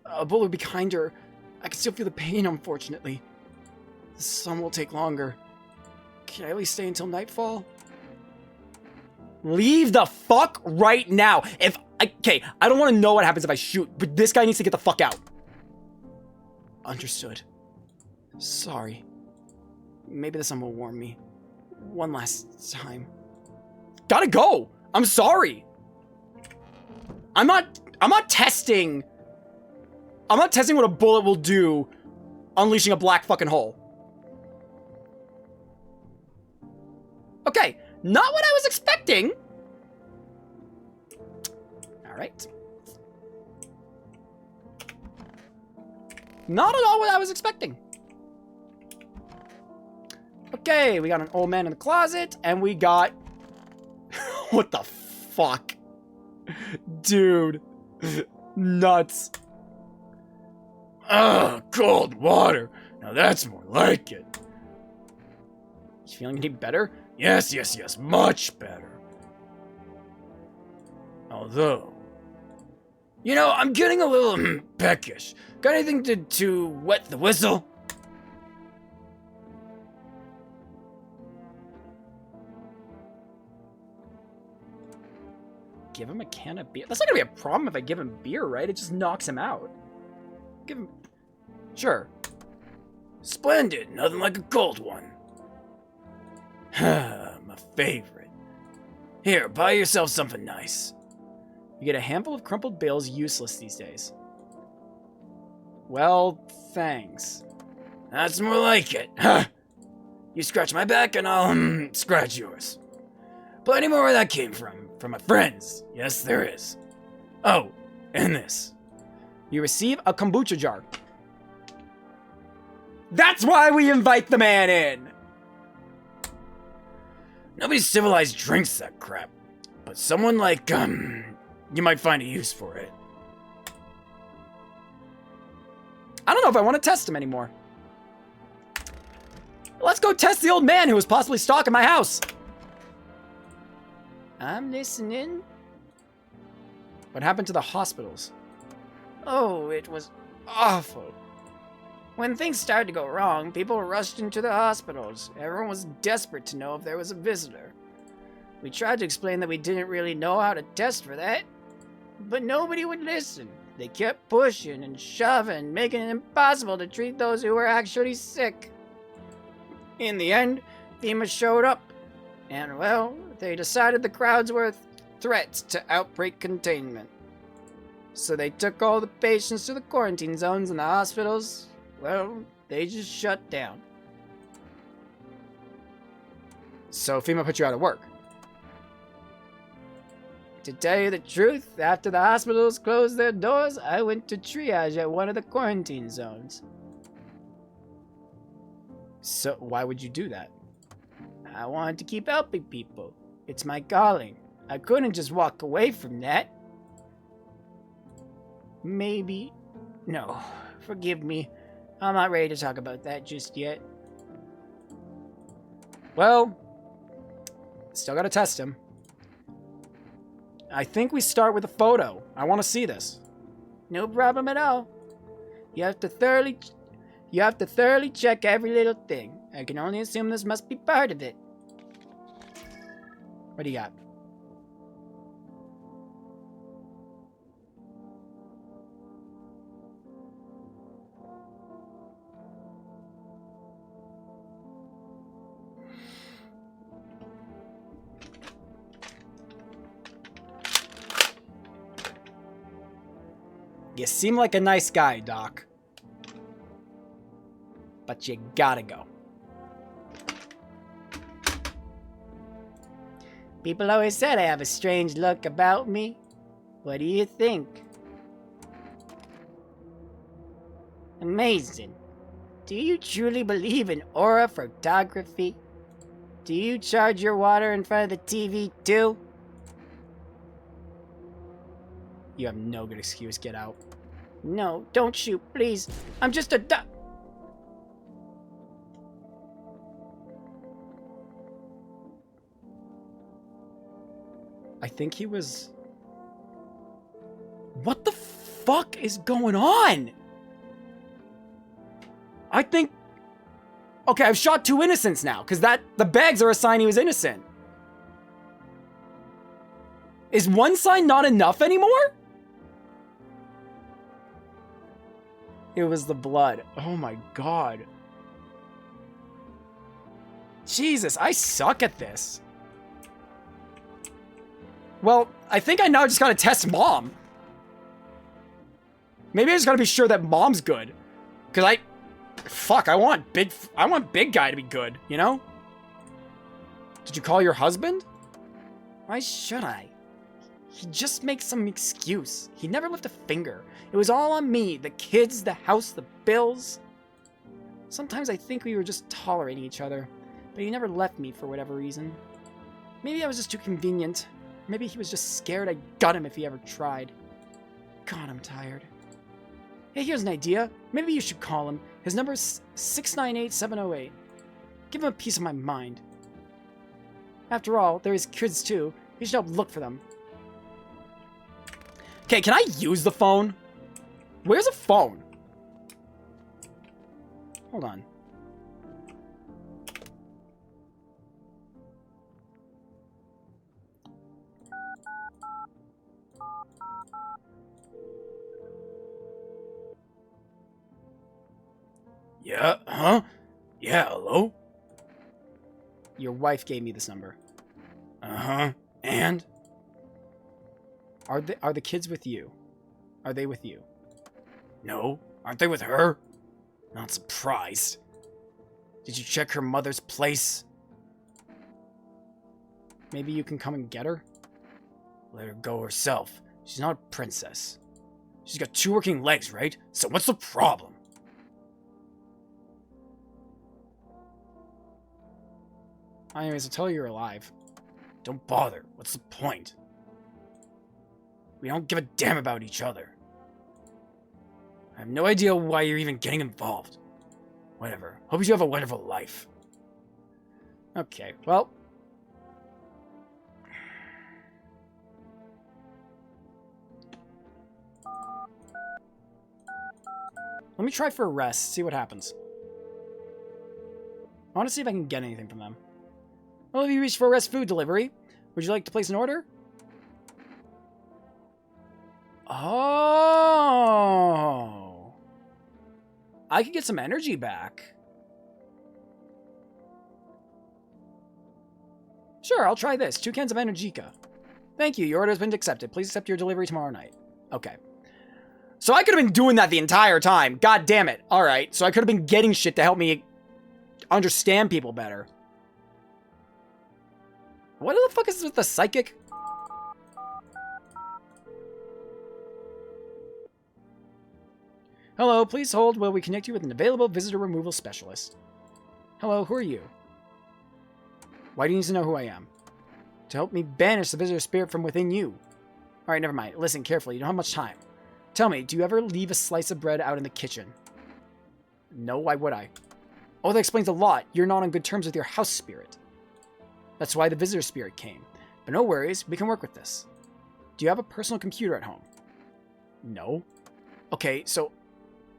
A bullet would be kinder. I can still feel the pain, unfortunately. The sun will take longer. Can I at least stay until nightfall? Leave the fuck right now! Okay, I don't want to know what happens if I shoot, but this guy needs to get the fuck out. Understood. Sorry. Maybe the sun will warm me. One last time. Gotta go! I'm sorry! I'm not testing... I'm not testing what a bullet will do unleashing a black fucking hole. Okay, not what I was expecting. All right. Not at all what I was expecting. Okay, we got an old man in the closet, and we got... What the fuck? Dude. Nuts. Ugh, cold water. Now that's more like it. You feeling any better? Yes, much better. Although, You know, I'm getting a little peckish. Got anything to wet the whistle? Give him a can of beer? That's not gonna be a problem if I give him beer, right? It just knocks him out. Give him... Sure. Splendid. Nothing like a cold one. My favorite. Here, buy yourself something nice. You get a handful of crumpled bills, useless these days. Well, thanks. That's more like it. You scratch my back and I'll scratch yours. Plenty more where that came from my friends. Yes, there is. Oh, and this. You receive a kombucha jar. That's why we invite the man in! Nobody civilized drinks that crap. But someone like, you might find a use for it. I don't know if I want to test him anymore. Let's go test the old man who was possibly stalking my house. I'm listening. What happened to the hospitals? Oh, it was awful. When things started to go wrong, people rushed into the hospitals. Everyone was desperate to know if there was a visitor. We tried to explain that we didn't really know how to test for that, but nobody would listen. They kept pushing and shoving, making it impossible to treat those who were actually sick. In the end, FEMA showed up, and well, they decided the crowds were threats to outbreak containment. So they took all the patients to the quarantine zones in the hospitals. Well, they just shut down. So FEMA put you out of work? To tell you the truth, after the hospitals closed their doors, I went to triage at one of the quarantine zones. So why would you do that? I wanted to keep helping people. It's my calling. I couldn't just walk away from that. Maybe... No, forgive me. I'm not ready to talk about that just yet. Well, still gotta test him. I think we start with a photo. I want to see this. No problem at all. You have to thoroughly check every little thing. I can only assume this must be part of it. What do you got? You seem like a nice guy, Doc. But you gotta go. People always said I have a strange look about me. What do you think? Amazing. Do you truly believe in aura photography? Do you charge your water in front of the TV too? You have no good excuse. Get out. No, don't shoot, please. I'm just a duck. I think he was... What the fuck is going on? I think... Okay, I've shot 2 innocents now, because the bags are a sign he was innocent. Is 1 sign not enough anymore? It was the blood. Oh my god. Jesus, I suck at this. Well, I think I now just gotta test Mom. Maybe I just gotta be sure that Mom's good. Cause fuck, I want big guy to be good, you know? Did you call your husband? Why should I? He just makes some excuse. He never lifted a finger. It was all on me. The kids, the house, the bills. Sometimes I think we were just tolerating each other, but he never left me for whatever reason. Maybe I was just too convenient. Maybe he was just scared I'd gut him if he ever tried. God, I'm tired. Hey, here's an idea. Maybe you should call him. His number is 698-708. Give him a piece of my mind. After all, they're his kids too. You should help look for them. Okay, can I use the phone? Where's a phone? Hold on. Yeah, huh? Yeah, hello? Your wife gave me this number. Uh-huh. And? Are the kids with you? Are they with you? No. Aren't they with her? Not surprised. Did you check her mother's place? Maybe you can come and get her? Let her go herself. She's not a princess. She's got 2 working legs, right? So what's the problem? Anyways, I'll tell you you're alive. Don't bother. What's the point? We don't give a damn about each other. I have no idea why you're even getting involved. Whatever. Hope you have a wonderful life. Okay, well. Let me try for a rest, see what happens. I want to see if I can get anything from them. Well, have you reached for rest food delivery? Would you like to place an order? Oh. I could get some energy back. Sure, I'll try this. 2 cans of Energica. Thank you. Your order has been accepted. Please accept your delivery tomorrow night. Okay. So I could have been doing that the entire time. God damn it. Alright, so I could have been getting shit to help me understand people better. What the fuck is this with the psychic? Hello, please hold while we connect you with an available visitor removal specialist. Hello, who are you? Why do you need to know who I am? To help me banish the visitor spirit from within you. Alright, never mind. Listen carefully. You don't have much time. Tell me, do you ever leave a slice of bread out in the kitchen? No, why would I? Oh, that explains a lot. You're not on good terms with your house spirit. That's why the visitor spirit came. But no worries, we can work with this. Do you have a personal computer at home? No. Okay, so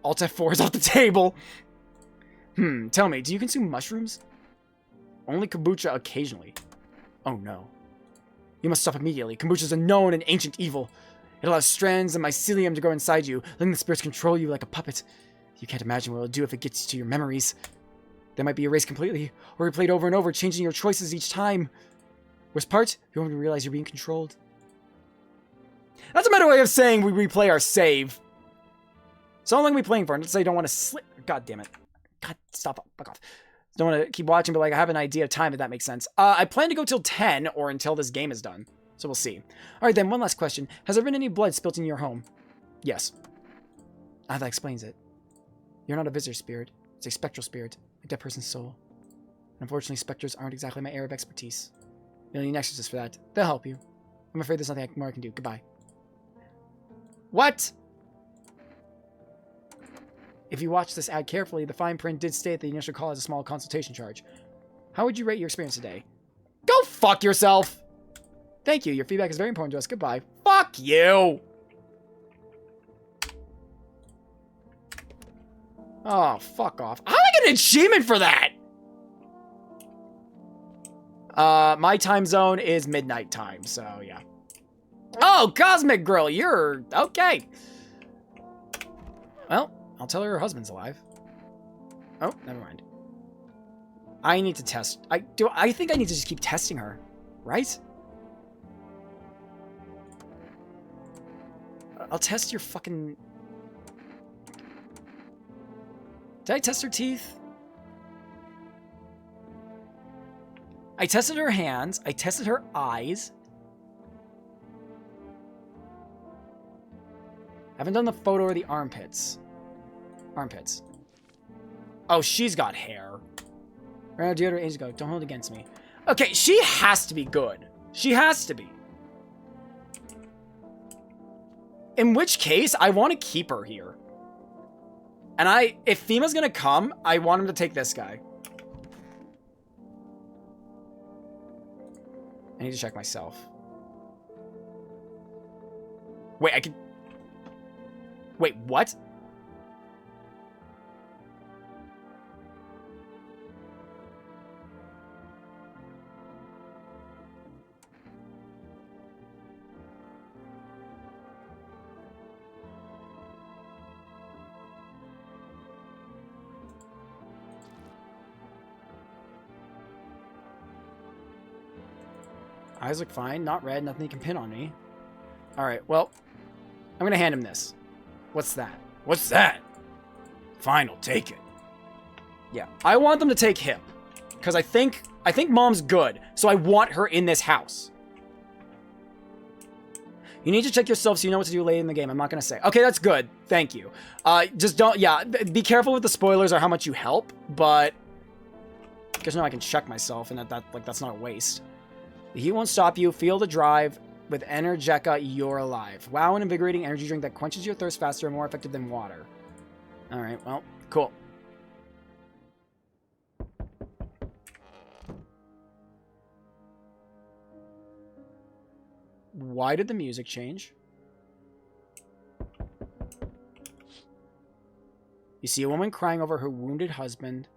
Alt F4 is off the table. Tell me, do you consume mushrooms? Only kombucha occasionally. Oh no. You must stop immediately. Kombucha is a known and ancient evil. It allows strands of mycelium to grow inside you, letting the spirits control you like a puppet. You can't imagine what it'll do if it gets to your memories. They might be erased completely, or replayed over and over, changing your choices each time. Worst part, you won't even realize you're being controlled. That's a better way of saying we replay our save. So how long are we playing for? And let's say I don't want to slip. God damn it. God, stop. Fuck off. Don't want to keep watching, but like I have an idea of time, if that makes sense. I plan to go till 10 or until this game is done. So we'll see. Alright then, one last question. Has there been any blood spilt in your home? Yes. Ah, that explains it. You're not a visitor spirit. It's a spectral spirit. A dead person's soul. Unfortunately, specters aren't exactly my area of expertise. You'll need an exorcist for that. They'll help you. I'm afraid there's nothing more I can do. Goodbye. What? If you watch this ad carefully, the fine print did state the initial call has a small consultation charge. How would you rate your experience today? Go fuck yourself! Thank you. Your feedback is very important to us. Goodbye. Fuck you! Oh, fuck off. How do I get an achievement for that? My time zone is midnight time, so yeah. Oh, Cosmic Girl, you're... okay. Well, I'll tell her husband's alive. Oh, never mind. I need to test... I think I need to just keep testing her, right? I'll test your fucking... Did I test her teeth? I tested her hands. I tested her eyes. I haven't done the photo or the armpits. Armpits. Oh, she's got hair. Right now, deodorant ages go. Don't hold it against me. Okay, she has to be good. She has to be. In which case, I want to keep her here. And if Fima's gonna come, I want him to take this guy. I need to check myself. Wait, I can... Wait, what? Eyes look fine, not red, nothing you can pin on me. Alright, well, I'm gonna hand him this. What's that? What's that? Fine, I'll take it. Yeah, I want them to take him. Because I think Mom's good, so I want her in this house. You need to check yourself so you know what to do later in the game. I'm not gonna say. Okay, that's good. Thank you. Just don't, yeah, be careful with the spoilers or how much you help, but... Because now I can check myself, and that's not a waste. The heat won't stop you. Feel the drive. With Energeca, you're alive. Wow, an invigorating energy drink that quenches your thirst faster and more effective than water. Alright, well, cool. Why did the music change? You see a woman crying over her wounded husband.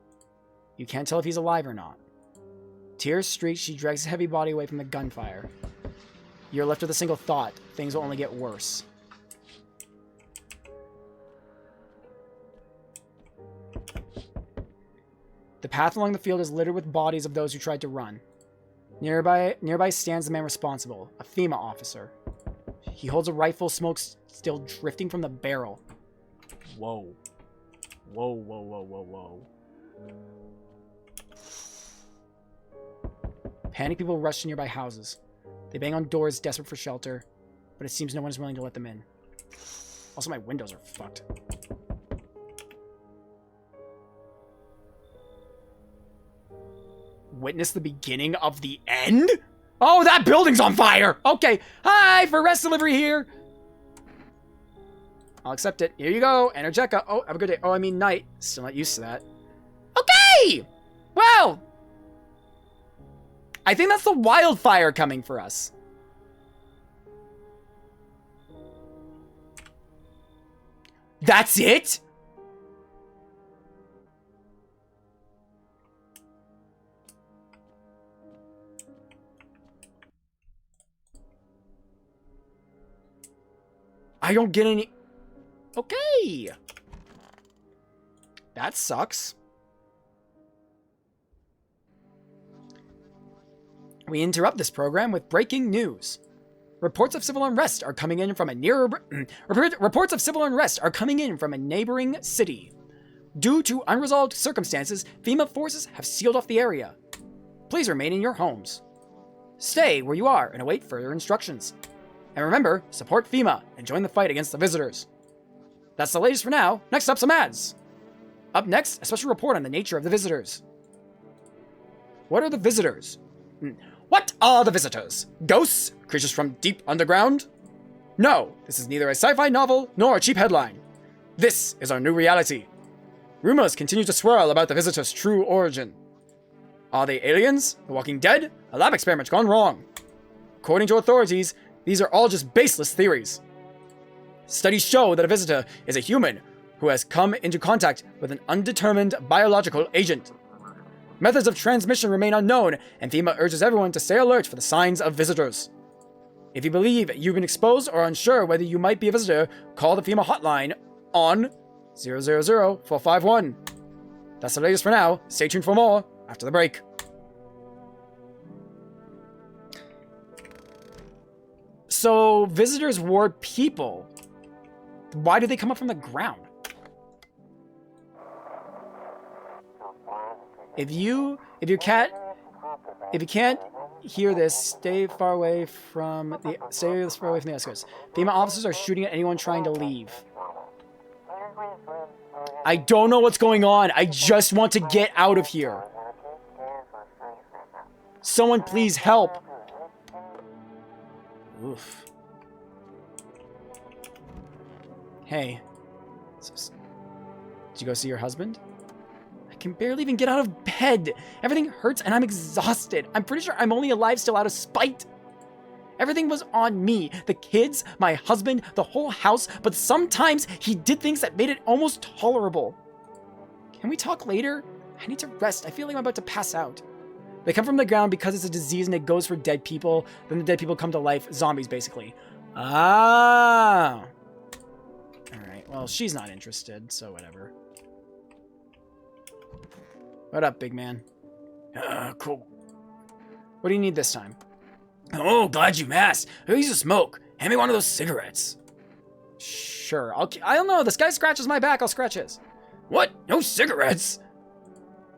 You can't tell if he's alive or not. Tears streak, she drags his heavy body away from the gunfire. You're left with a single thought. Things will only get worse. The path along the field is littered with bodies of those who tried to run. Nearby stands the man responsible, a FEMA officer. He holds a rifle, smoke still drifting from the barrel. Whoa. Whoa, whoa, whoa, whoa, whoa. Panicked people rush to nearby houses. They bang on doors, desperate for shelter, but it seems no one is willing to let them in. Also, my windows are fucked. Witness the beginning of the end? Oh, that building's on fire! Okay, hi, for rest delivery here. I'll accept it. Here you go, Energeca. Oh, have a good day. Oh, I mean night. Still not used to that. Okay! Well, I think that's the wildfire coming for us. That's it? I don't get any... Okay. That sucks. We interrupt this program with breaking news. Reports of civil unrest are coming in from a reports of civil unrest are coming in from a neighboring city. Due to unresolved circumstances, FEMA forces have sealed off the area. Please remain in your homes. Stay where you are and await further instructions. And remember, support FEMA and join the fight against the visitors. That's the latest for now. Next up, some ads. Up next, a special report on the nature of the visitors. What are the visitors? What are the visitors? Ghosts? Creatures from deep underground? No, this is neither a sci-fi novel nor a cheap headline. This is our new reality. Rumors continue to swirl about the visitors' true origin. Are they aliens? The Walking Dead? A lab experiment gone wrong? According to authorities, these are all just baseless theories. Studies show that a visitor is a human who has come into contact with an undetermined biological agent. Methods of transmission remain unknown, and FEMA urges everyone to stay alert for the signs of visitors. If you believe you've been exposed or unsure whether you might be a visitor, call the FEMA hotline on 000-451. That's the latest for now. Stay tuned for more after the break. So, visitors were people. Why did they come up from the ground? If you can't hear this, stay far away from the outskirts. FEMA officers are shooting at anyone trying to leave. I don't know what's going on. I just want to get out of here. Someone please help. Oof. Hey. Did you go see your husband? I can barely even get out of bed. Everything hurts and I'm exhausted. I'm pretty sure I'm only alive still out of spite. Everything was on me. The kids, my husband, the whole house, but sometimes he did things that made it almost tolerable. Can we talk later? I need to rest. I feel like I'm about to pass out. They come from the ground because it's a disease and it goes for dead people. Then the dead people come to life. Zombies, basically. Ah. Alright, well, she's not interested, so whatever. What up, big man? Cool. What do you need this time? Oh, glad you asked. Who used to smoke? Hand me one of those cigarettes. Sure. I don't know. This guy scratches my back. I'll scratch his. What? No cigarettes?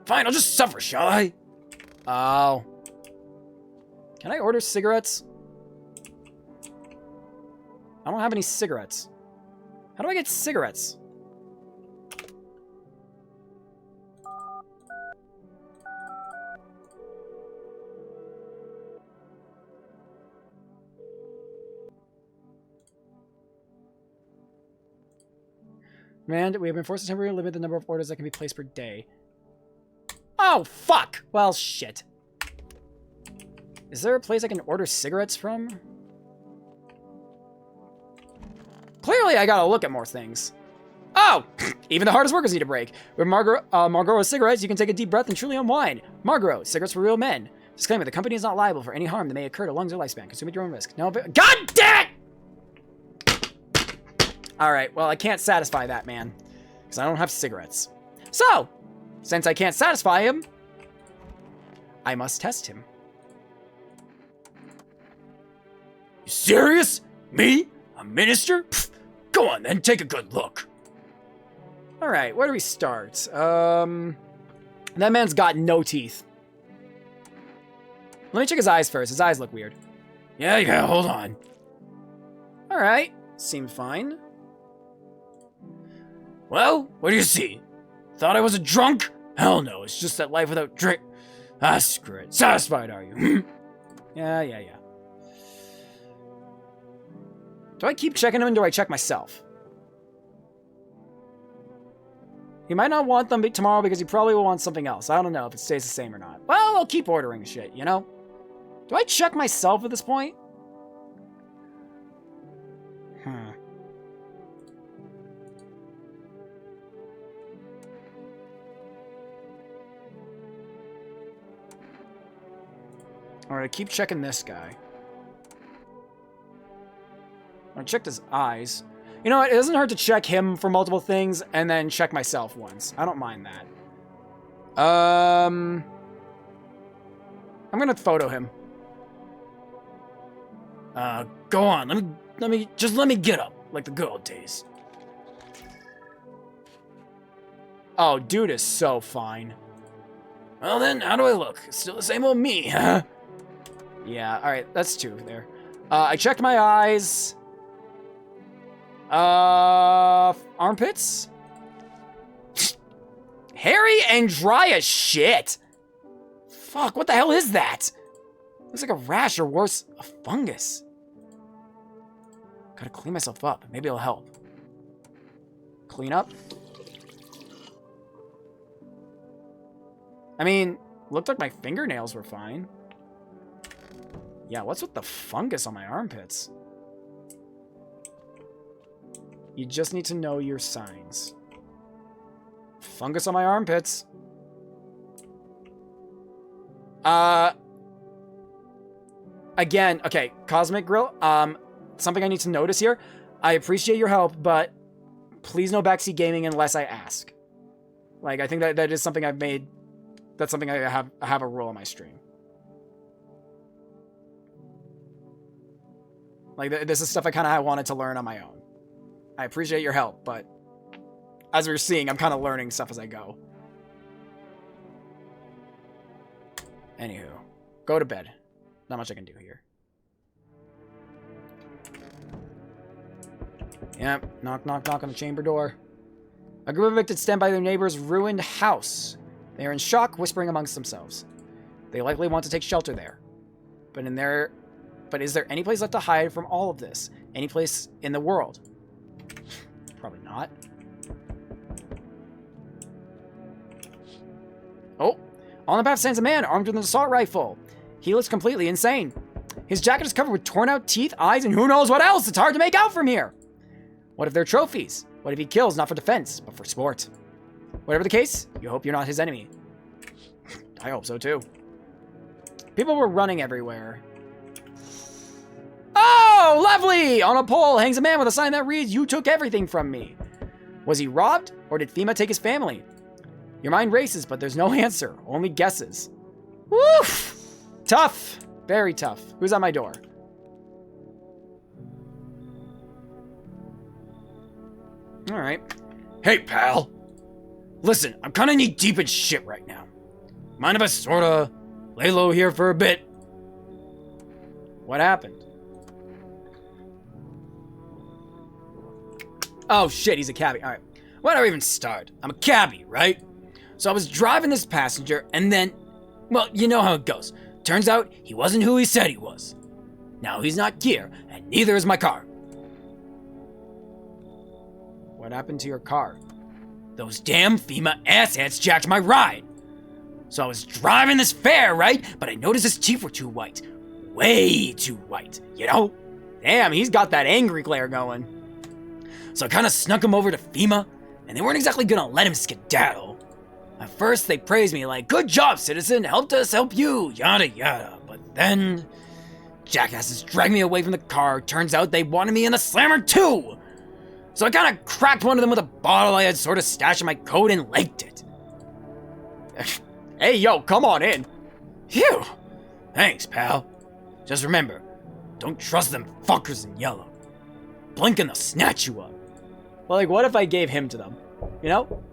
Fine, I'll just suffer, shall I? Oh. Can I order cigarettes? I don't have any cigarettes. How do I get cigarettes? Command, we have been forced to temporarily limit the number of orders that can be placed per day. Oh, fuck! Well, shit. Is there a place I can order cigarettes from? Clearly, I gotta look at more things. Oh! Even the hardest workers need a break. With Marlboro cigarettes, you can take a deep breath and truly unwind. Marlboro, cigarettes for real men. Disclaimer, the company is not liable for any harm that may occur to lungs or lifespan. Consume at your own risk. No, but God damn it! Alright, well, I can't satisfy that man. Because I don't have cigarettes. So, since I can't satisfy him, I must test him. You serious? Me? A minister? Pfft, go on then, take a good look. Alright, where do we start? That man's got no teeth. Let me check his eyes first. His eyes look weird. Yeah, hold on. Alright, seemed fine. Well, what do you see? Thought I was a drunk? Hell no, it's just that life without drink. Ah, screw it. Satisfied, are you? Yeah. Do I keep checking him, and do I check myself? He might not want them tomorrow because he probably will want something else. I don't know if it stays the same or not. Well, I'll keep ordering shit, you know? Do I check myself at this point? Alright, keep checking this guy. I checked his eyes. You know what? It doesn't hurt to check him for multiple things and then check myself once. I don't mind that. I'm gonna photo him. Go on. Let me get up like the good old days. Oh, dude is so fine. Well then, how do I look? Still the same old me, huh? Yeah, alright, that's two there. I checked my eyes. Armpits? Hairy and dry as shit! Fuck, what the hell is that? Looks like a rash or worse, a fungus. Gotta clean myself up. Maybe it'll help. Clean up? I mean, looked like my fingernails were fine. Yeah, what's with the fungus on my armpits? You just need to know your signs. Fungus on my armpits. Again, okay, Cosmic Grill, something I need to notice here. I appreciate your help, but please no backseat gaming unless I ask. Like, I think that is something I've made. That's something I have a rule on my stream. Like, this is stuff I kind of wanted to learn on my own. I appreciate your help, but as we're seeing, I'm kind of learning stuff as I go. Anywho, go to bed. Not much I can do here. Yep, knock, knock, knock on the chamber door. A group of evicted stand by their neighbor's ruined house. They are in shock, whispering amongst themselves. They likely want to take shelter there. But is there any place left to hide from all of this? Any place in the world? Probably not. Oh, on the path stands a man armed with an assault rifle. He looks completely insane. His jacket is covered with torn out teeth, eyes, and who knows what else. It's hard to make out from here. What if they're trophies? What if he kills not for defense, but for sport? Whatever the case, you hope you're not his enemy. I hope so too. People were running everywhere. Oh, lovely! On a pole hangs a man with a sign that reads, "You took everything from me." Was he robbed, or did Fima take his family? Your mind races, but there's no answer, only guesses. Woof! Tough. Very tough. Who's at my door? Alright. Hey, pal. Listen, I'm kinda knee deep in shit right now. Mind if I sorta lay low here for a bit? What happened? Oh shit, he's a cabbie. Alright. Why do I even start? I'm a cabbie, right? So I was driving this passenger, and then, well, you know how it goes. Turns out he wasn't who he said he was. Now he's not here, and neither is my car. What happened to your car? Those damn Fima asshats jacked my ride. So I was driving this fair, right? But I noticed his teeth were too white. Way too white, you know? Damn, he's got that angry glare going. So I kind of snuck him over to Fima, and they weren't exactly gonna let him skedaddle. At first, they praised me like, "Good job, citizen, helped us help you, yada yada." But then, jackasses dragged me away from the car. Turns out they wanted me in the slammer too. So I kind of cracked one of them with a bottle I had sort of stashed in my coat and legged it. Hey, yo, come on in. Phew. Thanks, pal. Just remember, don't trust them fuckers in yellow. Blink and they'll snatch you up. Well, like, what if I gave him to them? You know?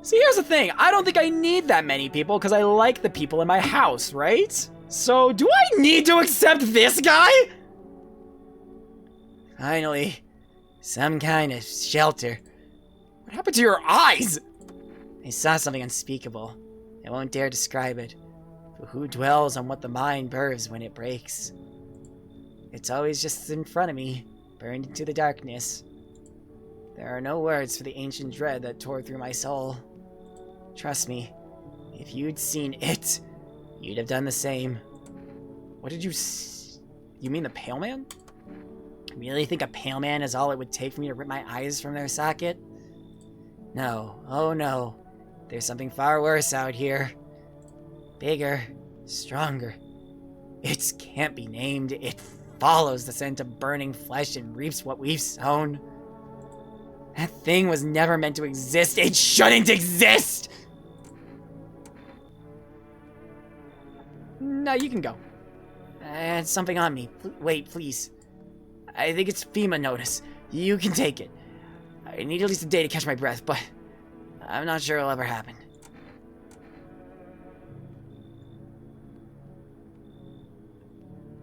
See, here's the thing. I don't think I need that many people because I like the people in my house, right? So, do I need to accept this guy? Finally, some kind of shelter. What happened to your eyes? I saw something unspeakable. I won't dare describe it. For who dwells on what the mind burrs when it breaks? It's always just in front of me, burned into the darkness. There are no words for the ancient dread that tore through my soul. Trust me, if you'd seen it, you'd have done the same. What did you You mean the Pale Man? Really think a Pale Man is all it would take for me to rip my eyes from their socket? No, oh no. There's something far worse out here. Bigger, stronger. It can't be named. It follows the scent of burning flesh and reaps what we've sown. That thing was never meant to exist. It shouldn't exist! No, you can go. I had something on me. Wait, please. I think it's Fima notice. You can take it. I need at least a day to catch my breath, but I'm not sure it'll ever happen.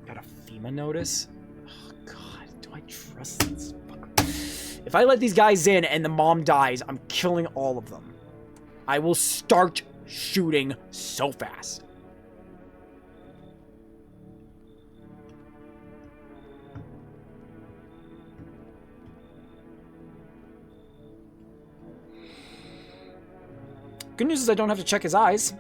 Got a Fima notice? Oh, God, do I trust this fucker? If I let these guys in and the mom dies, I'm killing all of them. I will start shooting so fast. Good news is I don't have to check his eyes.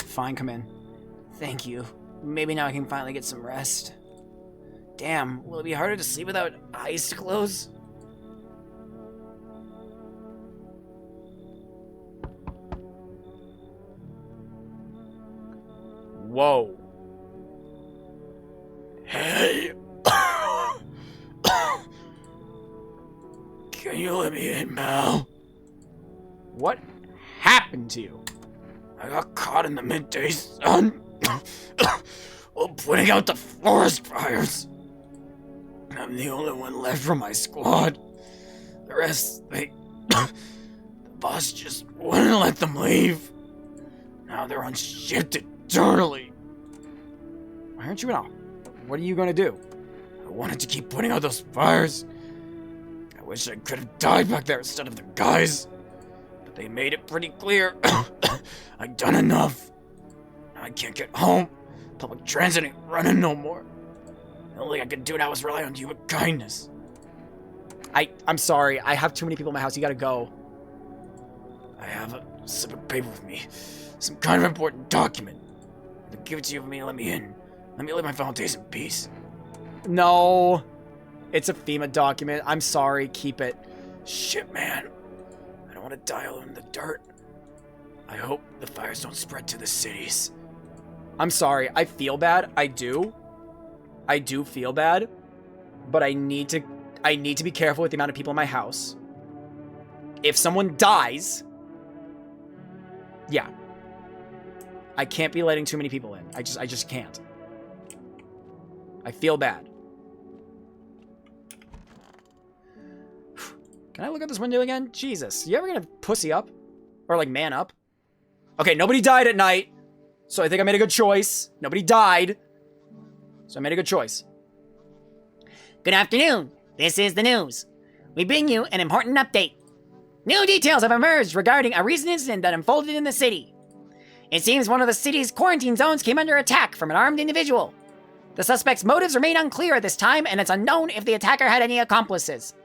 Fine, come in. Thank you. Maybe now I can finally get some rest. Damn, will it be harder to sleep without eyes to close? Whoa. Hey. Can you let me in, pal? What happened to you? I got caught in the midday sun while putting out the forest fires. I'm the only one left from my squad. The rest, the boss just wouldn't let them leave. Now they're on shit eternally. Why aren't you in a... What are you gonna do? I wanted to keep putting out those fires. I I wish I could have died back there instead of the guys. But they made it pretty clear. I'd done enough. I can't get home. Public transit ain't running no more. The only thing I could do now is rely on human kindness. I'm sorry. I have too many people in my house. You gotta go. I have a slip of paper with me. Some kind of important document. They'll give it to you for me and let me in. Let me live my final days in peace. No. It's a FEMA document. I'm sorry. Keep it. Shit, man. I don't want to die alone in the dirt. I hope the fires don't spread to the cities. I'm sorry. I feel bad. I do. I do feel bad. But I need to be careful with the amount of people in my house. If someone dies, yeah. I can't be letting too many people in. I just can't. I feel bad. Can I look at this window again? Jesus. You ever gonna pussy up? Or like man up? Okay, nobody died at night. So I think I made a good choice. Nobody died. So I made a good choice. Good afternoon. This is the news. We bring you an important update. New details have emerged regarding a recent incident that unfolded in the city. It seems one of the city's quarantine zones came under attack from an armed individual. The suspect's motives remain unclear at this time, and it's unknown if the attacker had any accomplices.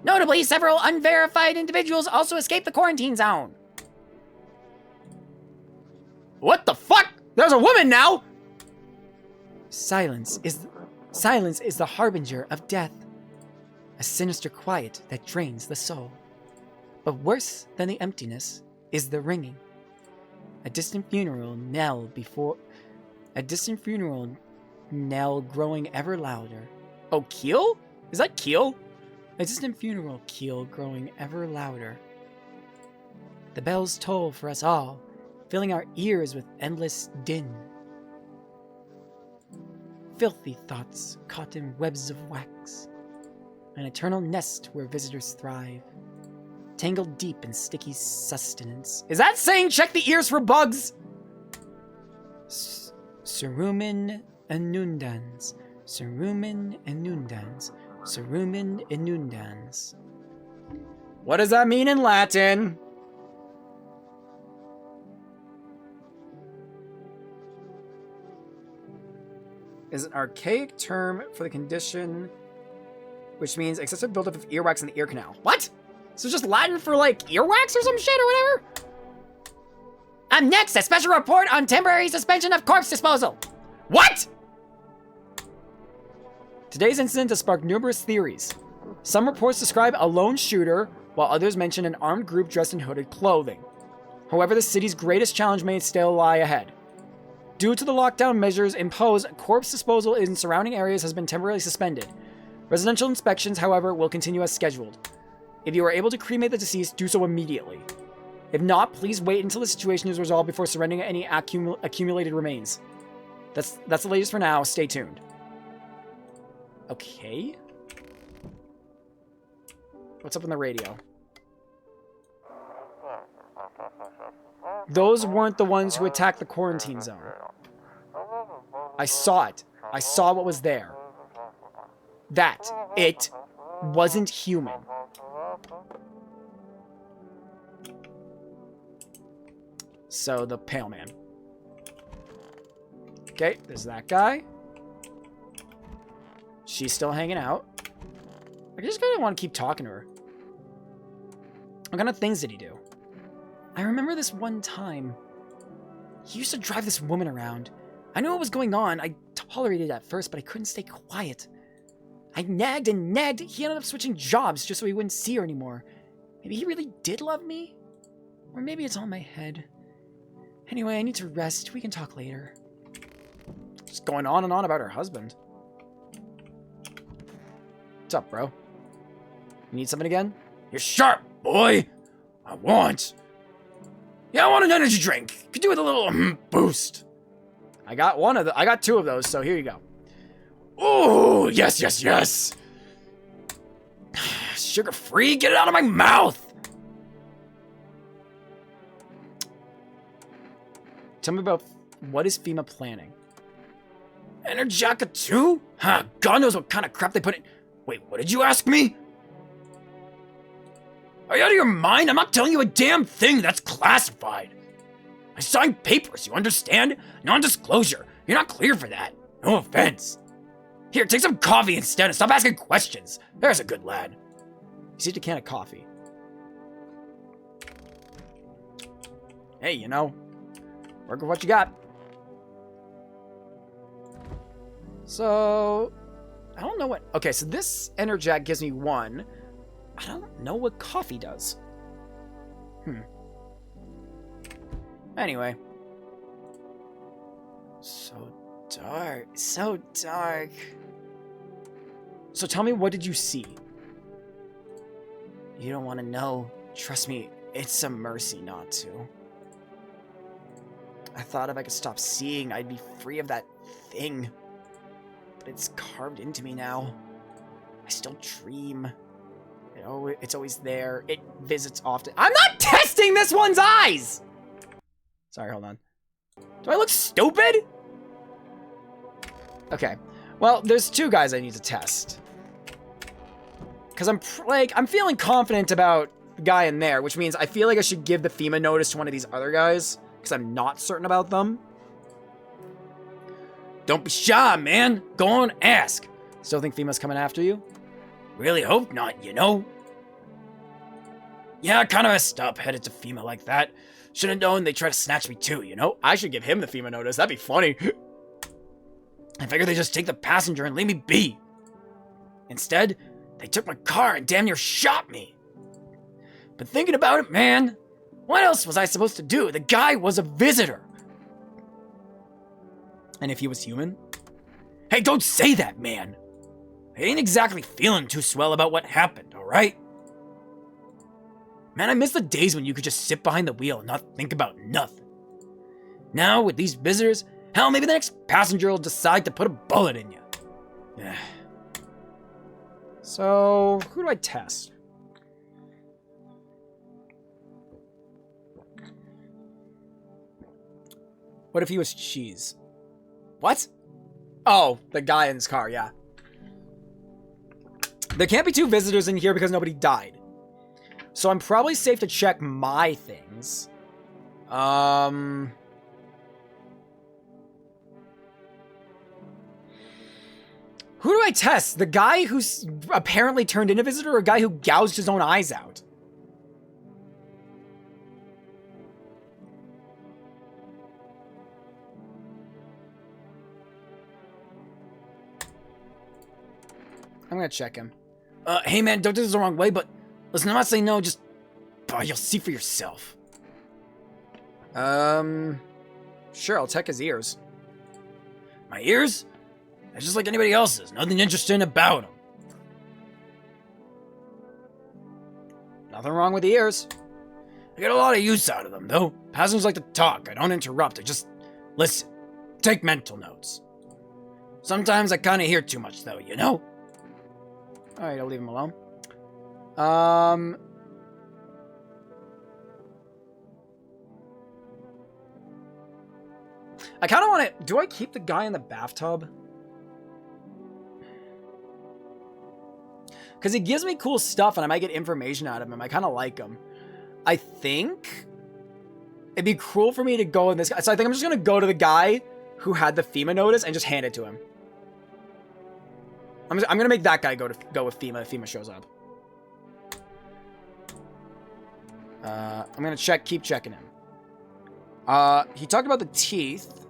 Notably, several unverified individuals also escaped the quarantine zone. What the fuck? There's a woman now! Silence is the harbinger of death. A sinister quiet that drains the soul. But worse than the emptiness is the ringing. A distant funeral knell growing ever louder. Oh, Keel? Is that Keel? A distant funeral keel growing ever louder. The bells toll for us all, filling our ears with endless din. Filthy thoughts caught in webs of wax. An eternal nest where visitors thrive. Tangled deep in sticky sustenance. Is that saying check the ears for bugs? Cerumen inundans. Cerumen inundans. Cerumen inundans. What does that mean in Latin? Is an archaic term for the condition which means excessive buildup of earwax in the ear canal. What? So just Latin for like earwax or some shit or whatever? Up next, a special report on temporary suspension of corpse disposal. What? Today's incident has sparked numerous theories. Some reports describe a lone shooter, while others mention an armed group dressed in hooded clothing. However, the city's greatest challenge may still lie ahead. Due to the lockdown measures imposed, corpse disposal in surrounding areas has been temporarily suspended. Residential inspections, however, will continue as scheduled. If you are able to cremate the deceased, do so immediately. If not, please wait until the situation is resolved before surrendering any accumulated remains. That's the latest for now. Stay tuned. Okay. What's up on the radio? Those weren't the ones who attacked the quarantine zone. I saw it. I saw what was there. It wasn't human. So, the Pale Man. Okay, there's that guy. She's still hanging out. I just kind of want to keep talking to her. What kind of things did he do? I remember this one time. He used to drive this woman around. I knew what was going on. I tolerated it at first, but I couldn't stay quiet. I nagged and nagged. He ended up switching jobs just so he wouldn't see her anymore. Maybe he really did love me? Or maybe it's all in my head. Anyway, I need to rest. We can talk later. Just going on and on about her husband. What's up, bro? You need something again? You're sharp, boy! I want an energy drink. Could do with a little boost. I got two of those, so here you go. Oh, yes, yes, yes. Sugar-free? Get it out of my mouth. Tell me about what is FEMA planning? Energica 2? Huh, God knows what kind of crap they put in. Wait, what did you ask me? Are you out of your mind? I'm not telling you a damn thing that's classified. I signed papers, you understand? Non-disclosure. You're not clear for that. No offense. Here, take some coffee instead and stop asking questions. There's a good lad. He sees a can of coffee. Hey, you know, work with what you got. So, I don't know what... Okay, so this Enerjack gives me 1. I don't know what coffee does. Anyway. So dark. So dark. So tell me, what did you see? You don't want to know. Trust me, it's a mercy not to. I thought if I could stop seeing, I'd be free of that thing. But it's carved into me now. I still dream. It's always there. It visits often. I'm not testing this one's eyes! Sorry, hold on. Do I look stupid? Okay. Well, there's 2 guys I need to test. Because I'm feeling confident about the guy in there, which means I feel like I should give the FEMA notice to one of these other guys, because I'm not certain about them. Don't be shy, man. Go on, ask. Still think FEMA's coming after you? Really hope not, you know? Yeah, I kind of messed up, headed to FEMA like that. Should have known they'd try to snatch me too, you know? I should give him the FEMA notice, that'd be funny. I figured they'd just take the passenger and leave me be. Instead, they took my car and damn near shot me. But thinking about it, man, what else was I supposed to do? The guy was a visitor. And if he was human? Hey, don't say that, man. I ain't exactly feeling too swell about what happened, alright? Man, I miss the days when you could just sit behind the wheel and not think about nothing. Now, with these visitors, hell, maybe the next passenger will decide to put a bullet in you. So, who do I test? What if he was cheese? What? Oh, the guy in his car, yeah. There can't be 2 visitors in here because nobody died. So I'm probably safe to check my things. Who do I test? The guy who's apparently turned into a visitor or a guy who gouged his own eyes out? I'm gonna check him. Hey man, don't do this the wrong way, but listen, I'm not saying no, just... you'll see for yourself. Sure, I'll check his ears. My ears? They're just like anybody else's. Nothing interesting about them. Nothing wrong with the ears. I get a lot of use out of them, though. Passengers like to talk. I don't interrupt. I just listen. Take mental notes. Sometimes I kind of hear too much, though, you know? Alright, I'll leave him alone. I kind of want to... Do I keep the guy in the bathtub? Because he gives me cool stuff and I might get information out of him. I kind of like him. I think it'd be cruel for me to go in this guy. So I think I'm just going to go to the guy who had the FEMA notice and just hand it to him. I'm going to make that guy go with FEMA if FEMA shows up. I'm going to keep checking him. He talked about the teeth.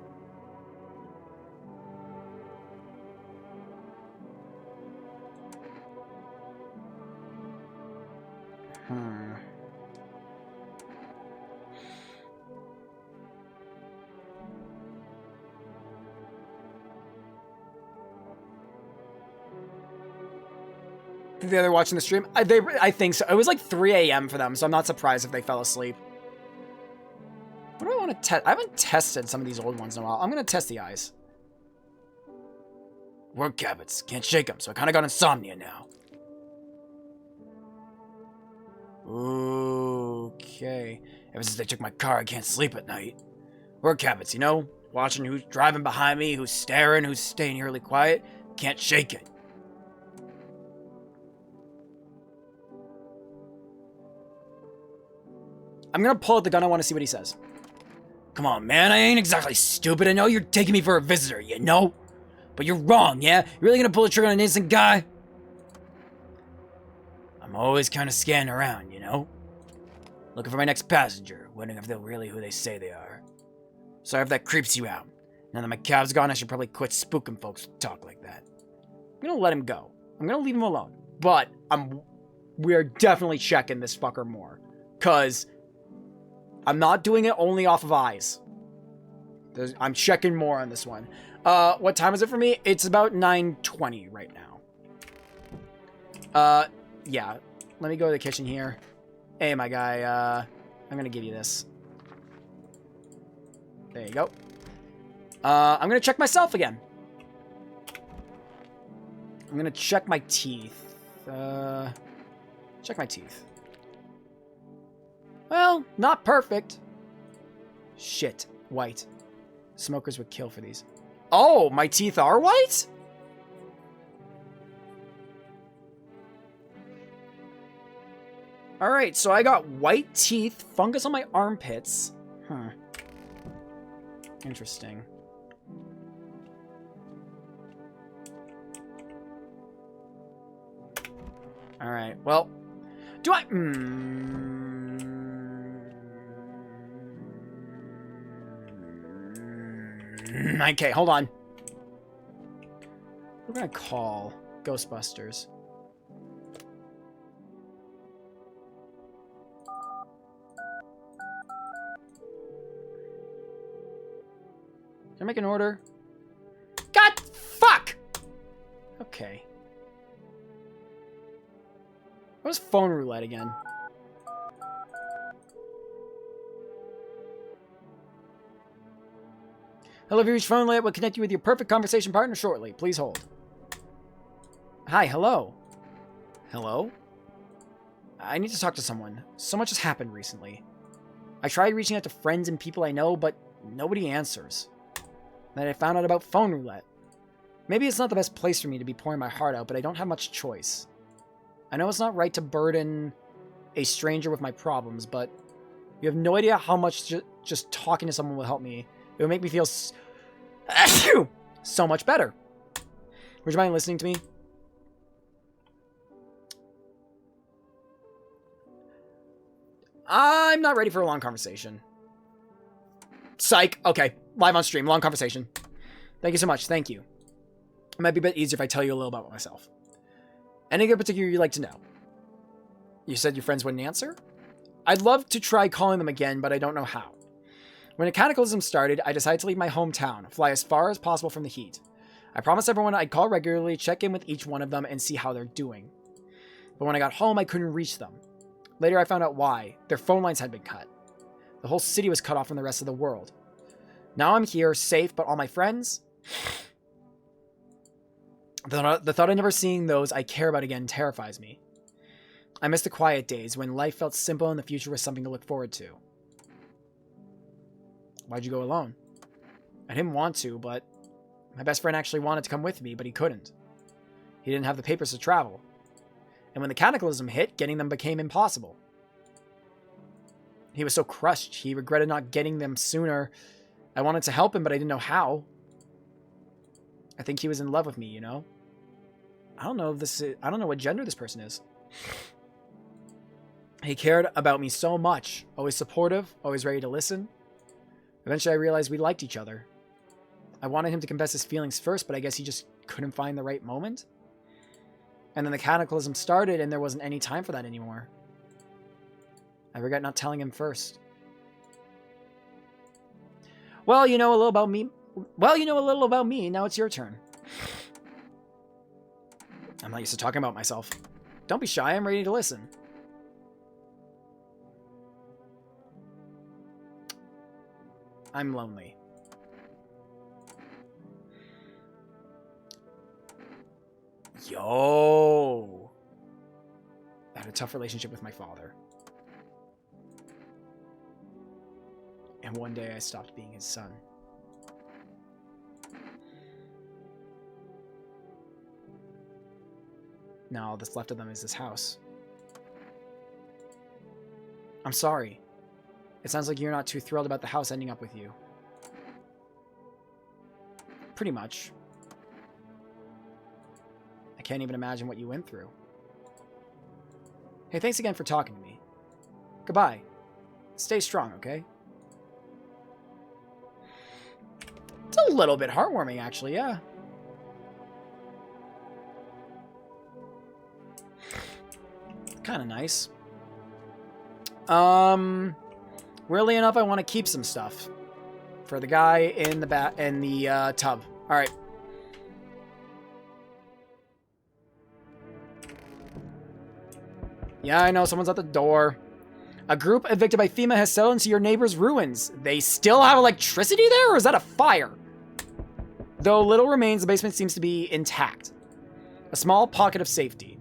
They're watching the stream? I think so. It was like 3 a.m. for them, so I'm not surprised if they fell asleep. What do I want to test? I haven't tested some of these old ones in a while. I'm going to test the eyes. Work habits. Can't shake them, so I kind of got insomnia now. Okay. Ever since they took my car, I can't sleep at night. Work habits, you know? Watching who's driving behind me, who's staring, who's staying really quiet. Can't shake it. I'm gonna pull out the gun. I want to see what he says. Come on, man. I ain't exactly stupid. I know you're taking me for a visitor, you know? But you're wrong, yeah? You're really gonna pull the trigger on an innocent guy? I'm always kind of scanning around, you know? Looking for my next passenger, wondering if they're really who they say they are. Sorry if that creeps you out. Now that my cab's gone, I should probably quit spooking folks who talk like that. I'm gonna let him go. I'm gonna leave him alone. But we are definitely checking this fucker more. Cause I'm not doing it only off of eyes. I'm checking more on this one. What time is it for me? It's about 9:20 right now. Yeah. Let me go to the kitchen here. Hey, my guy, I'm gonna give you this. There you go. I'm gonna check myself again. I'm gonna check my teeth. Check my teeth. Well, not perfect. Shit. White. Smokers would kill for these. Oh, my teeth are white? Alright, so I got white teeth, fungus on my armpits. Huh. Interesting. Alright, well, do I... Okay, hold on. We're gonna call Ghostbusters. Can I make an order? God, fuck! Okay. What was phone roulette again? Hello, if you reach phone roulette, we'll connect you with your perfect conversation partner shortly. Please hold. Hi, hello. Hello? I need to talk to someone. So much has happened recently. I tried reaching out to friends and people I know, but nobody answers. Then I found out about phone roulette. Maybe it's not the best place for me to be pouring my heart out, but I don't have much choice. I know it's not right to burden a stranger with my problems, but you have no idea how much just talking to someone will help me. It will make me feel so much better. Would you mind listening to me? I'm not ready for a long conversation. Psych. Okay. Live on stream. Long conversation. Thank you so much. Thank you. It might be a bit easier if I tell you a little about myself. Anything in particular you'd like to know? You said your friends wouldn't answer? I'd love to try calling them again, but I don't know how. When the cataclysm started, I decided to leave my hometown, fly as far as possible from the heat. I promised everyone I'd call regularly, check in with each one of them, and see how they're doing. But when I got home, I couldn't reach them. Later, I found out why. Their phone lines had been cut. The whole city was cut off from the rest of the world. Now I'm here, safe, but all my friends... The thought of never seeing those I care about again terrifies me. I miss the quiet days when life felt simple and the future was something to look forward to. Why'd you go alone? I didn't want to, but my best friend actually wanted to come with me, but he couldn't. He didn't have the papers to travel. And when the cataclysm hit, getting them became impossible. He was so crushed, he regretted not getting them sooner. I wanted to help him, but I didn't know how. I think he was in love with me, you know? I don't know what gender this person is. He cared about me so much. Always supportive, always ready to listen. Eventually I realized we liked each other. I wanted him to confess his feelings first, but I guess he just couldn't find the right moment. And then the cataclysm started and there wasn't any time for that anymore. I regret not telling him first. Well, you know a little about me. Now it's your turn. I'm not used to talking about myself. Don't be shy, I'm ready to listen. I'm lonely. Yo! I had a tough relationship with my father. And one day I stopped being his son. Now all that's left of them is this house. I'm sorry. It sounds like you're not too thrilled about the house ending up with you. Pretty much. I can't even imagine what you went through. Hey, thanks again for talking to me. Goodbye. Stay strong, okay? It's a little bit heartwarming, actually, yeah. Kind of nice. Weirdly enough, I want to keep some stuff for the guy in the tub. All right. Yeah, I know someone's at the door. A group evicted by FEMA has settled into your neighbor's ruins. They still have electricity there, or is that a fire? Though little remains, the basement seems to be intact. A small pocket of safety.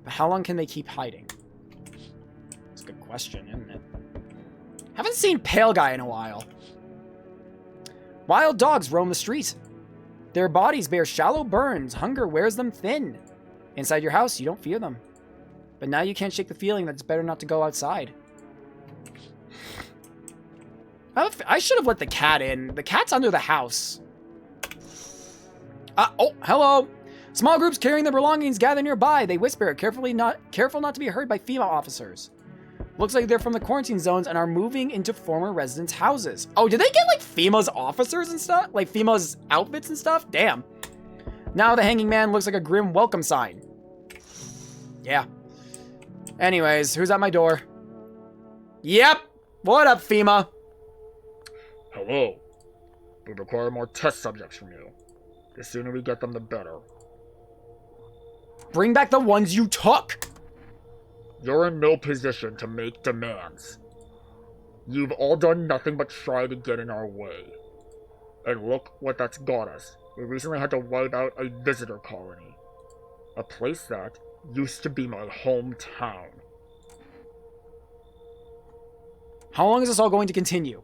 But how long can they keep hiding? That's a good question, isn't it? Haven't seen Pale Guy in a while. Wild dogs roam the street. Their bodies bear shallow burns. Hunger wears them thin. Inside your house, you don't fear them. But now you can't shake the feeling that it's better not to go outside. I should have let the cat in. The cat's under the house. Oh, hello. Small groups carrying their belongings gather nearby. They whisper, careful not to be heard by FEMA officers. Looks like they're from the quarantine zones and are moving into former residents' houses. Oh, did they get like FEMA's officers and stuff? Like FEMA's outfits and stuff? Damn. Now the hanging man looks like a grim welcome sign. Yeah. Anyways, who's at my door? Yep. What up, FEMA? Hello. We require more test subjects from you. The sooner we get them, the better. Bring back the ones you took. You're in no position to make demands. You've all done nothing but try to get in our way. And look what that's got us. We recently had to wipe out a visitor colony. A place that used to be my hometown. How long is this all going to continue?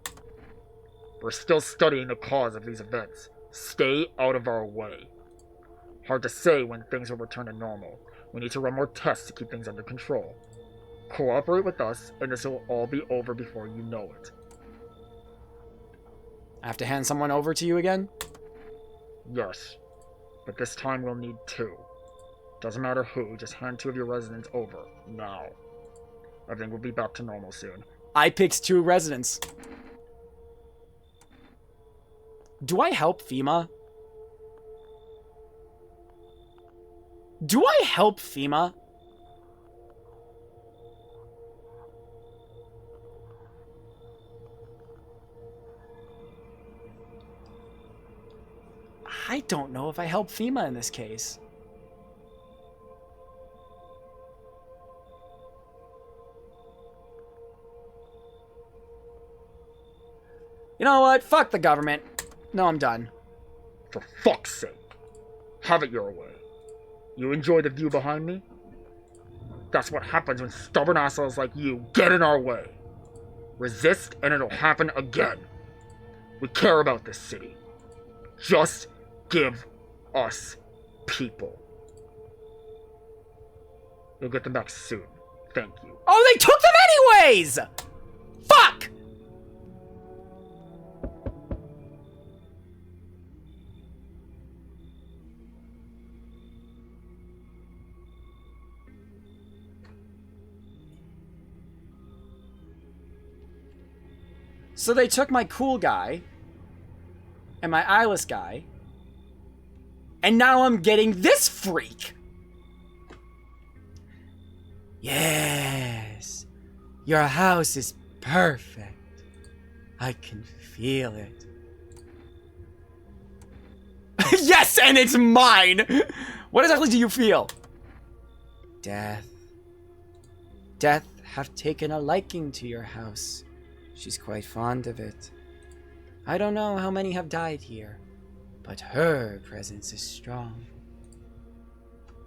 We're still studying the cause of these events. Stay out of our way. Hard to say when things will return to normal. We need to run more tests to keep things under control. Cooperate with us, and this will all be over before you know it. I have to hand someone over to you again? Yes, but this time we'll need 2. Doesn't matter who, just hand 2 of your residents over, now. Everything will be back to normal soon. I picked 2 residents. Do I help FEMA? Do I help FEMA? I don't know if I help FEMA in this case. You know what? Fuck the government. No, I'm done. For fuck's sake. Have it your way. You enjoy the view behind me? That's what happens when stubborn assholes like you get in our way. Resist and it'll happen again. We care about this city. Just give us people. You'll get them back soon. Thank you. Oh, they took them anyways! Fuck! So they took my cool guy and my eyeless guy, and now I'm getting this freak. Yes, your house is perfect. I can feel it. Yes, and it's mine. What exactly do you feel? Death. Death have taken a liking to your house. She's quite fond of it. I don't know how many have died here, but her presence is strong.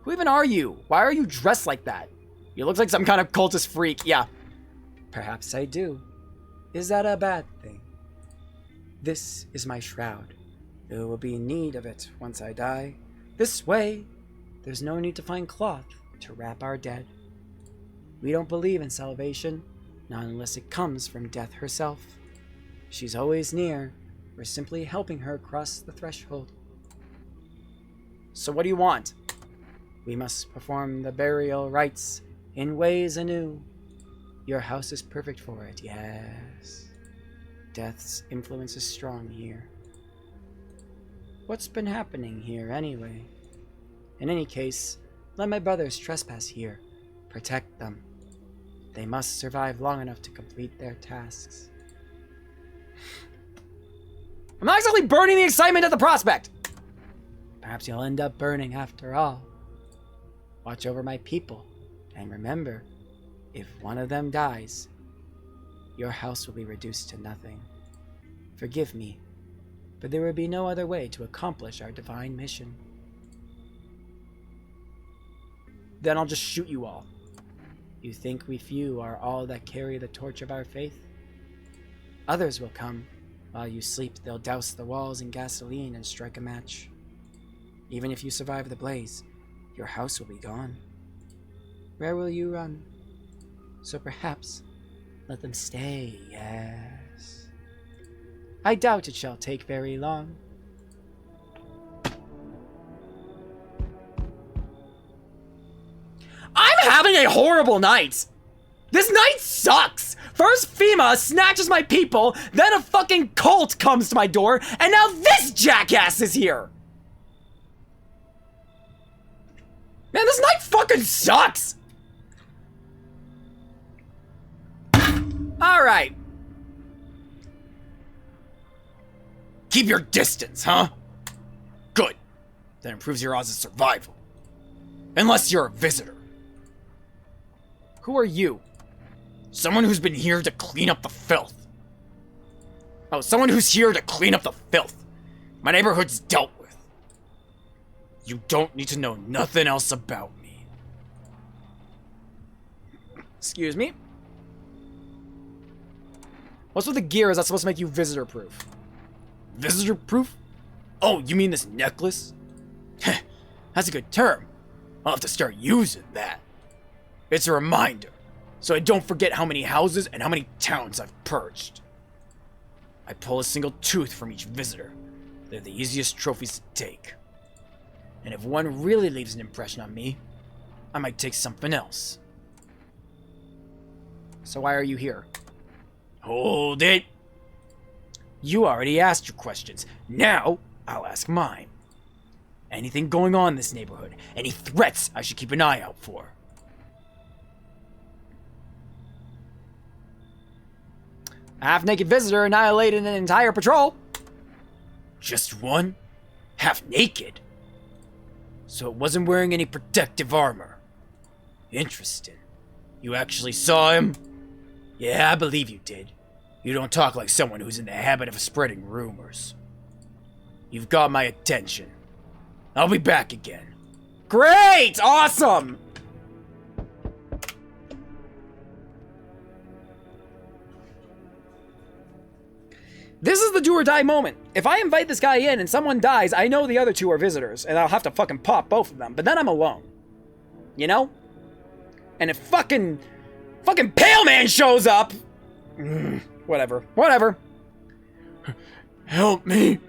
Who even are you? Why are you dressed like that? You look like some kind of cultist freak. Yeah. Perhaps I do. Is that a bad thing? This is my shroud. There will be need of it once I die. This way, there's no need to find cloth to wrap our dead. We don't believe in salvation. not unless it comes from death herself. She's always near. We're simply helping her cross the threshold. So what do you want? We must perform the burial rites in ways anew. Your house is perfect for it, yes. Death's influence is strong here. What's been happening here, anyway? In any case, let my brothers trespass here. Protect them. They must survive long enough to complete their tasks. I'm not exactly burning the excitement at the prospect. Perhaps you'll end up burning after all. Watch over my people, and remember, if one of them dies, your house will be reduced to nothing. Forgive me, but there would be no other way to accomplish our divine mission. Then I'll just shoot you all. You think we few are all that carry the torch of our faith? Others will come. While you sleep, they'll douse the walls in gasoline and strike a match. Even if you survive the blaze, your house will be gone. Where will you run? So perhaps let them stay, yes. I doubt it shall take very long. I'm having a horrible night. This night sucks. First FEMA snatches my people, then a fucking cult comes to my door, and now this jackass is here. Man, this night fucking sucks. All right. Keep your distance, huh? Good. That improves your odds of survival. Unless you're a visitor. Who are you? Someone who's been here to clean up the filth. Oh, someone who's here to clean up the filth. My neighborhood's dealt with. You don't need to know nothing else about me. Excuse me? What's with the gear? Is that supposed to make you visitor-proof? Visitor-proof? Oh, you mean this necklace? That's a good term. I'll have to start using that. It's a reminder, so I don't forget how many houses and how many towns I've purged. I pull a single tooth from each visitor. They're the easiest trophies to take. And if one really leaves an impression on me, I might take something else. So why are you here? Hold it! You already asked your questions. Now, I'll ask mine. Anything going on in this neighborhood? Any threats I should keep an eye out for? A half-naked visitor annihilated an entire patrol. Just one? Half-naked? So it wasn't wearing any protective armor. Interesting. You actually saw him? Yeah, I believe you did. You don't talk like someone who's in the habit of spreading rumors. You've got my attention. I'll be back again. Great! Awesome! This is the do or die moment. If I invite this guy in and someone dies, I know the other two are visitors, and I'll have to fucking pop both of them. But then I'm alone. You know? And if fucking Pale Man shows up... Whatever. Help me.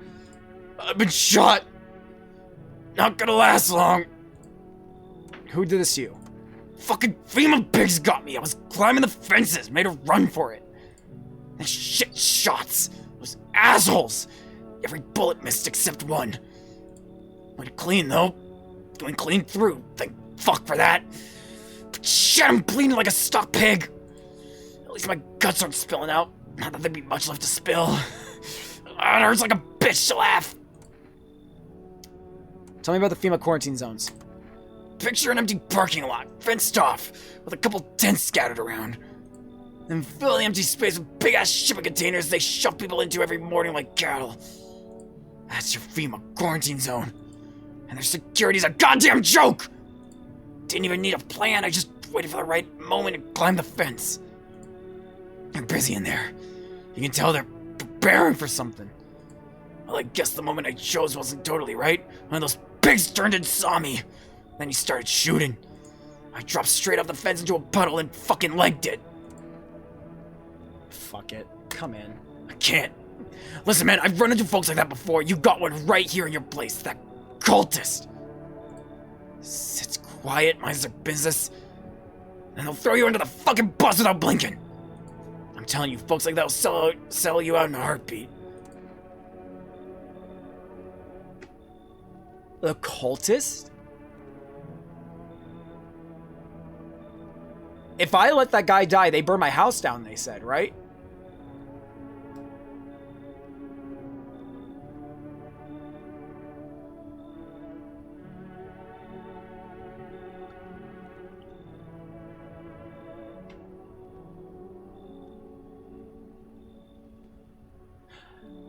I've been shot. Not gonna last long. Who did this to you? Fucking FEMA pigs got me. I was climbing the fences, made a run for it. And shit shots. Those assholes. Every bullet missed except one. Went clean though. Going clean through. Thank fuck for that. But shit, I'm bleeding like a stuck pig. At least my guts aren't spilling out. Not that there'd be much left to spill. It hurts like a bitch to laugh. Tell me about the FEMA quarantine zones. Picture an empty parking lot, fenced off, with a couple tents scattered around. Then fill the empty space with big-ass shipping containers they shove people into every morning like cattle. That's your FEMA quarantine zone. And their security's a goddamn joke! Didn't even need a plan, I just waited for the right moment to climb the fence. They're busy in there. You can tell they're preparing for something. Well, I guess the moment I chose wasn't totally right. One of those pigs turned and saw me. Then he started shooting. I dropped straight off the fence into a puddle and fucking legged it. Fuck it. Come in. I can't. Listen, man, I've run into folks like that before. You got one right here in your place. That cultist. Sits quiet, minds their business, and they'll throw you under the fucking bus without blinking. I'm telling you, folks like that will sell you out in a heartbeat. The cultist? If I let that guy die, they burn my house down, they said, right?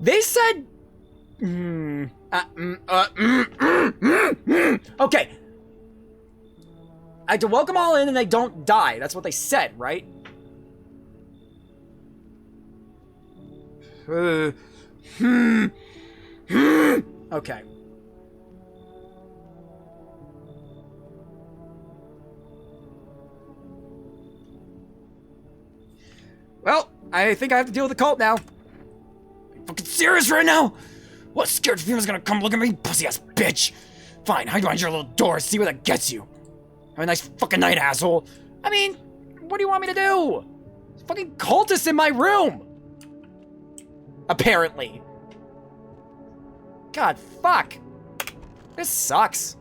They said... Okay. I had to welcome all in and they don't die. That's what they said, right? Okay. Well, I think I have to deal with the cult now. Fucking serious right now? What scared female's gonna come look at me, pussy ass bitch? Fine, hide behind your little door, see where that gets you. Have a nice fucking night, asshole. I mean, what do you want me to do? There's fucking cultists in my room. Apparently. God, fuck. This sucks.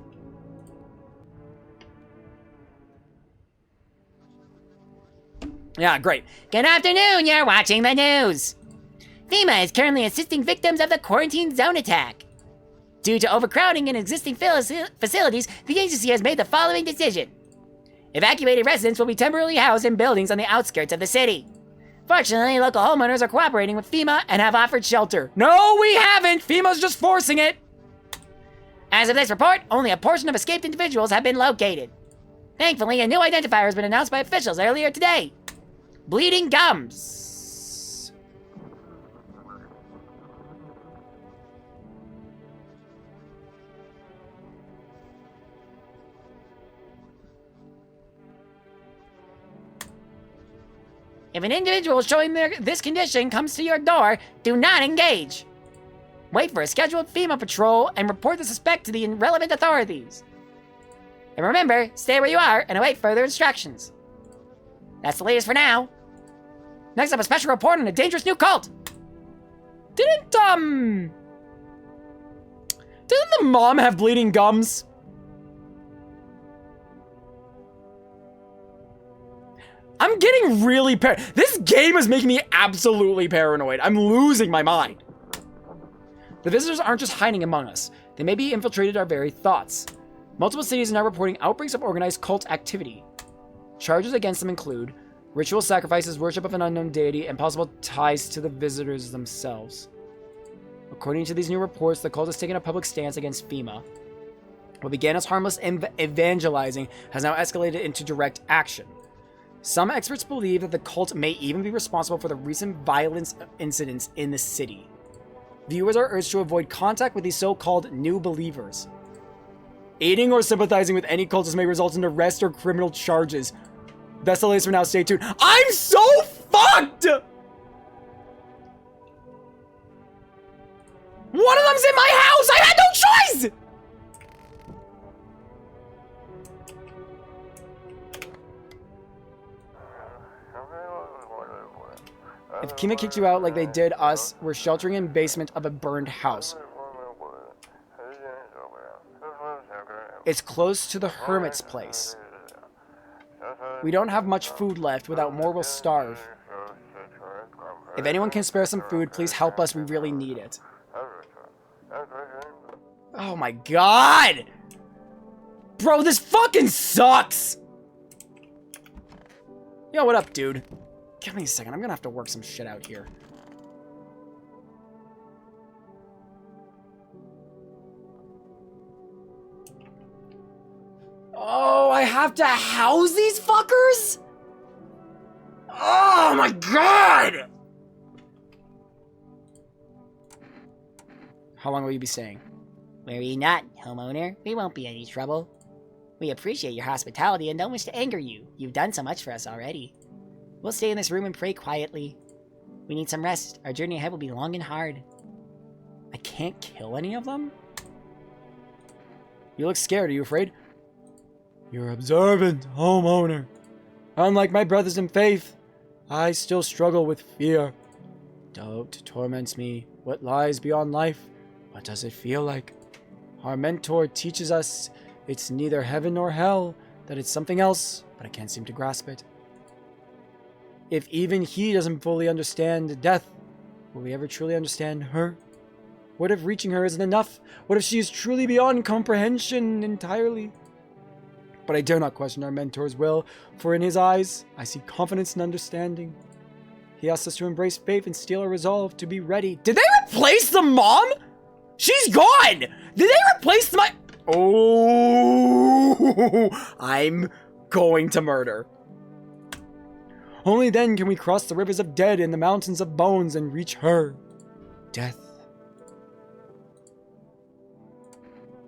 Yeah, great. Good afternoon, you're watching the news. FEMA is currently assisting victims of the quarantine zone attack. Due to overcrowding in existing facilities, the agency has made the following decision. Evacuated residents will be temporarily housed in buildings on the outskirts of the city. Fortunately, local homeowners are cooperating with FEMA and have offered shelter. No, we haven't! FEMA's just forcing it! As of this report, only a portion of escaped individuals have been located. Thankfully, a new identifier has been announced by officials earlier today. Bleeding gums. If an individual showing this condition comes to your door, do not engage. Wait for a scheduled FEMA patrol and report the suspect to the relevant authorities. And remember, stay where you are and await further instructions. That's the latest for now. Next up, a special report on a dangerous new cult. Didn't the mom have bleeding gums? I'm getting really this game is making me absolutely paranoid. I'm losing my mind. The visitors aren't just hiding among us. They may be infiltrated our very thoughts. Multiple cities are now reporting outbreaks of organized cult activity. Charges against them include ritual sacrifices, worship of an unknown deity, and possible ties to the visitors themselves. According to these new reports, the cult has taken a public stance against FEMA. What began as harmless evangelizing has now escalated into direct action. Some experts believe that the cult may even be responsible for the recent violence incidents in the city. Viewers are urged to avoid contact with these so-called new believers. Aiding or sympathizing with any cultist may result in arrest or criminal charges. That's the latest for now. Stay tuned. I'm so fucked! One of them's in my house! I had no choice! If Kima kicked you out like they did us, we're sheltering in basement of a burned house. It's close to the hermit's place. We don't have much food left. Without more, we'll starve. If anyone can spare some food, please help us. We really need it. Oh my god! Bro, this fucking sucks! Yo, what up, dude? Give me a second. I'm gonna have to work some shit out here. Oh, I have to house these fuckers? Oh my god! How long will you be staying? Worry not, homeowner. We won't be any trouble. We appreciate your hospitality and don't wish to anger you. You've done so much for us already. We'll stay in this room and pray quietly. We need some rest. Our journey ahead will be long and hard. I can't kill any of them? You look scared. Are you afraid? You're observant, homeowner. Unlike my brothers in faith, I still struggle with fear. Doubt torments me. What lies beyond life? What does it feel like? Our mentor teaches us it's neither heaven nor hell, that it's something else, but I can't seem to grasp it. If even he doesn't fully understand death, will we ever truly understand her? What if reaching her isn't enough? What if she is truly beyond comprehension entirely? But I dare not question our mentor's will, for in his eyes, I see confidence and understanding. He asks us to embrace faith and steel our resolve to be ready. Did they replace the mom? She's gone! Did they replace my... Oh, I'm going to murder. Only then can we cross the rivers of dead and the mountains of bones and reach her. Death.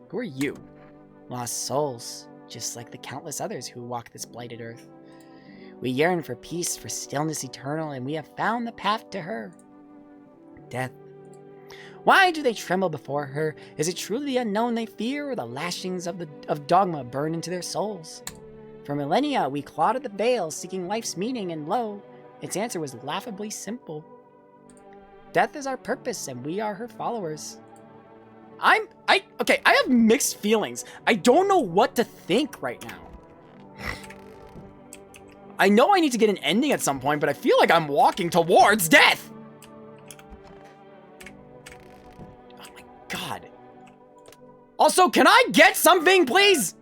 Who are you? Lost souls, just like the countless others who walk this blighted earth. We yearn for peace, for stillness eternal, and we have found the path to her. Death. Why do they tremble before her? Is it truly the unknown they fear, or the lashings of dogma burn into their souls? For millennia, we clawed at the veil, seeking life's meaning, and lo, its answer was laughably simple. Death is our purpose, and we are her followers. Okay, I have mixed feelings. I don't know what to think right now. I know I need to get an ending at some point, but I feel like I'm walking towards death. Oh my god. Also, can I get something, please?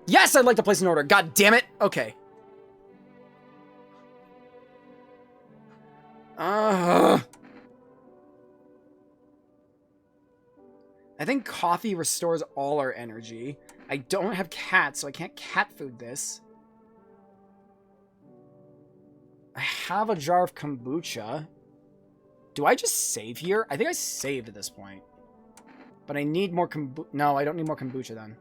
Yes, I'd like to place an order. God damn it. Okay. I think coffee restores all our energy. I don't have cats, so I can't cat food this. I have a jar of kombucha. Do I just save here? I think I saved at this point. But I need more kombucha. No, I don't need more kombucha then.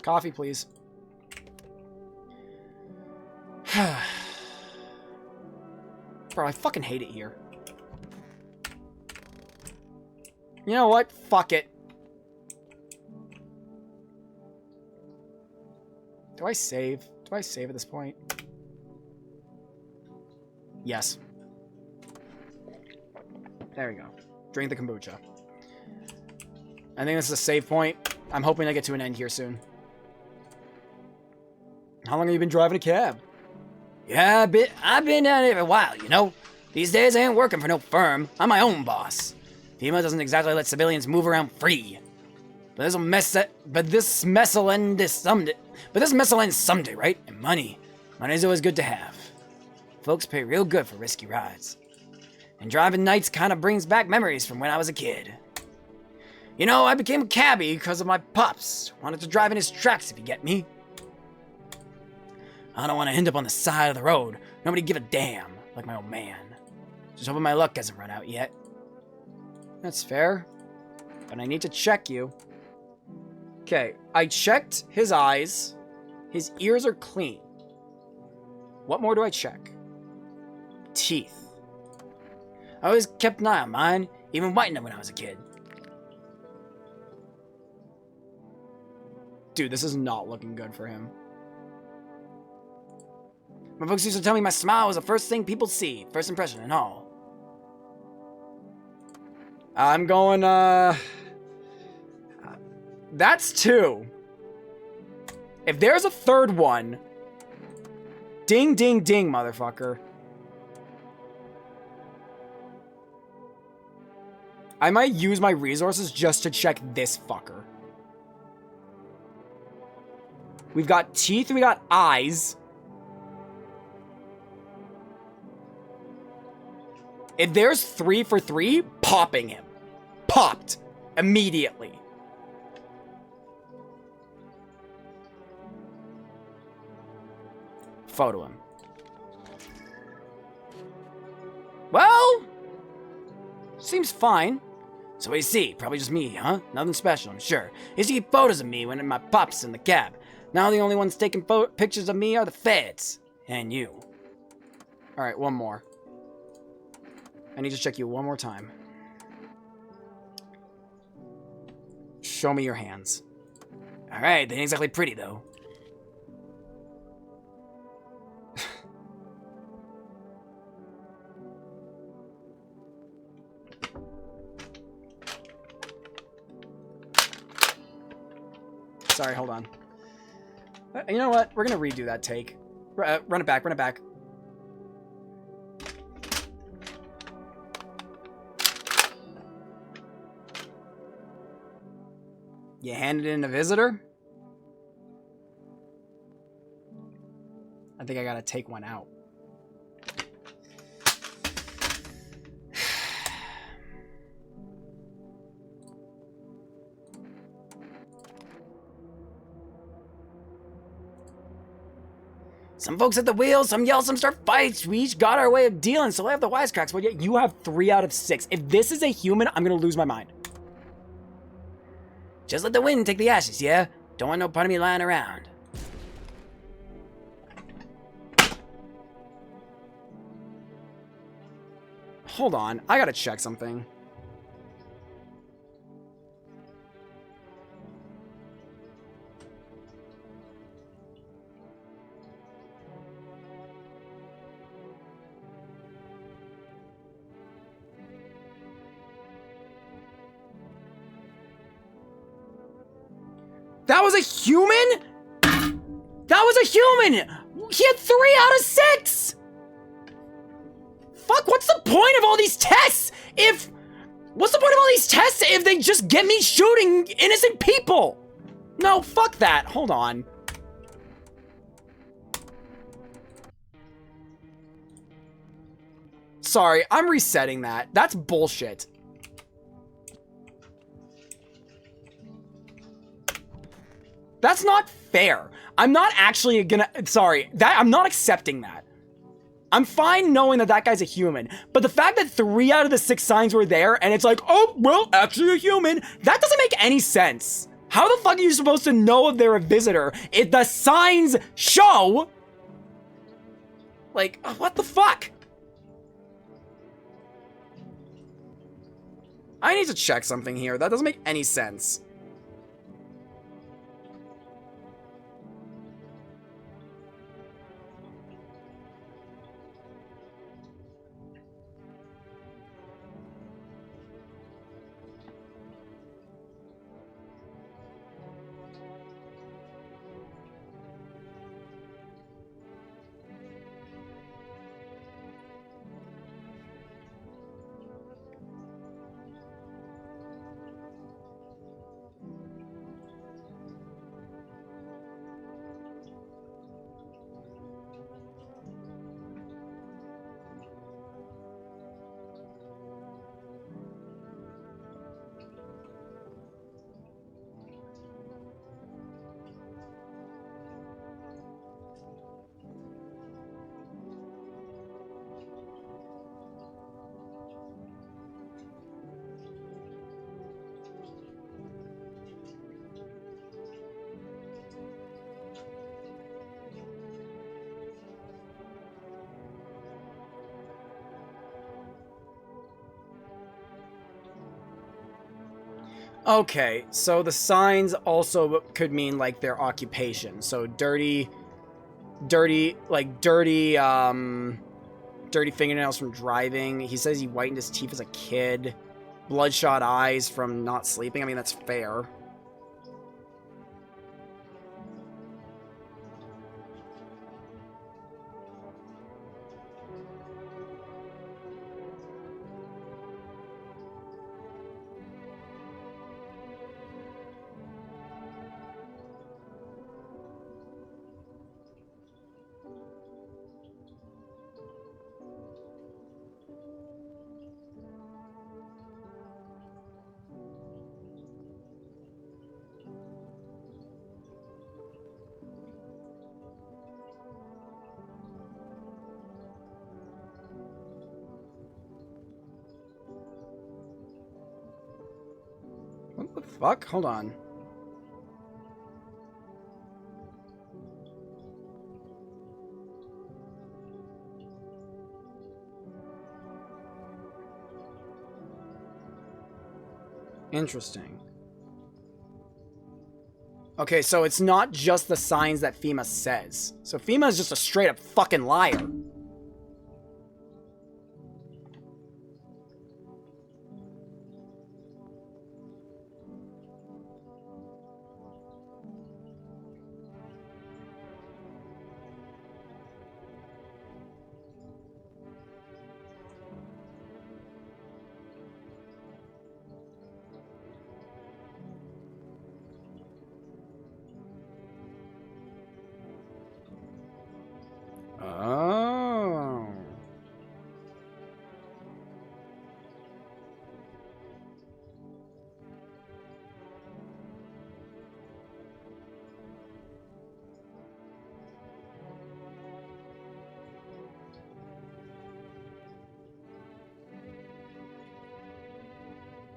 Coffee, please. Bro, I fucking hate it here. You know what? Fuck it. Do I save? Do I save at this point? Yes. There we go. Drink the kombucha. I think this is a save point. I'm hoping I get to an end here soon. How long have you been driving a cab? Yeah, I've been down here for a while, you know. These days I ain't working for no firm. I'm my own boss. FEMA doesn't exactly let civilians move around free. But this mess'll end someday, right? And money's always good to have. Folks pay real good for risky rides. And driving nights kind of brings back memories from when I was a kid. You know, I became a cabbie because of my pops. Wanted to drive in his tracks, if you get me. I don't want to end up on the side of the road. Nobody give a damn, like my old man. Just hoping my luck hasn't run out yet. That's fair. But I need to check you. Okay, I checked his eyes. His ears are clean. What more do I check? Teeth. I always kept an eye on mine, even whitened them when I was a kid. Dude, this is not looking good for him. My folks used to tell me my smile was the first thing people see, first impression and all. I'm going, that's 2. If there's a third one, ding, ding, ding, motherfucker. I might use my resources just to check this fucker. We've got teeth, we got eyes. If there's 3 for 3, popping him. Popped. Immediately. Photo him. Well, seems fine. So what do you see? Probably just me, huh? Nothing special, I'm sure. Used to keep photos of me when my pops in the cab. Now the only ones taking pictures of me are the feds. And you. Alright, one more. I need to check you one more time. Show me your hands. Alright, they ain't exactly pretty, though. Sorry, hold on. You know what? We're gonna redo that take. Run it back, run it back. You handed in a visitor? I think I gotta take one out. Some folks at the wheel, some yell, some start fights. We each got our way of dealing, so I have the wisecracks, but yet you have 3 out of 6. If this is a human, I'm gonna lose my mind. Just let the wind take the ashes, yeah? Don't want no part of me lying around. Hold on, I gotta check something. That was a human? That was a human! He had 3 out of 6! Fuck, what's the point of all these tests if... What's the point of all these tests if they just get me shooting innocent people? No, fuck that. Hold on. Sorry, I'm resetting that. That's bullshit. That's not fair. I'm not actually gonna... Sorry, I'm not accepting that. I'm fine knowing that that guy's a human, but the fact that 3 out of the 6 signs were there, and it's like, oh, well, actually a human, that doesn't make any sense. How the fuck are you supposed to know if they're a visitor if the signs show... Like, what the fuck? I need to check something here. That doesn't make any sense. Okay, so the signs also could mean, like, their occupation. So dirty fingernails from driving. He says he whitened his teeth as a kid. Bloodshot eyes from not sleeping. I mean, that's fair. What the fuck? Hold on. Interesting. Okay, so it's not just the signs that FEMA says. So FEMA is just a straight up fucking liar. Oh.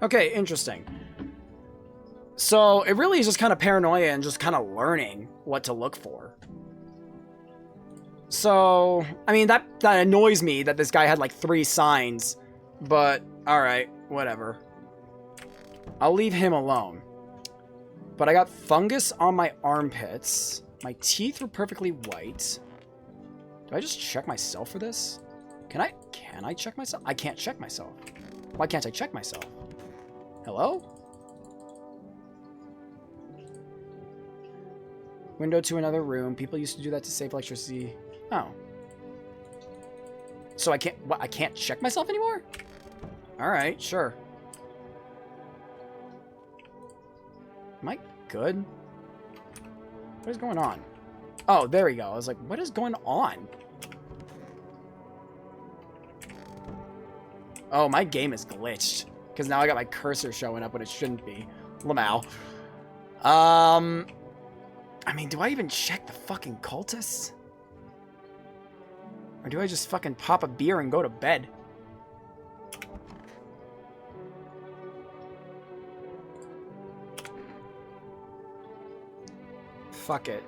Okay, interesting. So it really is just kind of paranoia and just kind of learning what to look for. So, I mean, that annoys me that this guy had like 3 signs, but alright, whatever. I'll leave him alone. But I got fungus on my armpits. My teeth were perfectly white. Do I just check myself for this? Can I check myself? I can't check myself. Why can't I check myself? Hello? Window to another room. People used to do that to save electricity. Oh. So I can't check myself anymore? Alright, sure. Am I good? What is going on? Oh, there we go. I was like, what is going on? Oh, my game is glitched. Because now I got my cursor showing up when it shouldn't be. Lamau. I mean, do I even check the fucking cultists? Or do I just fucking pop a beer and go to bed? Fuck it.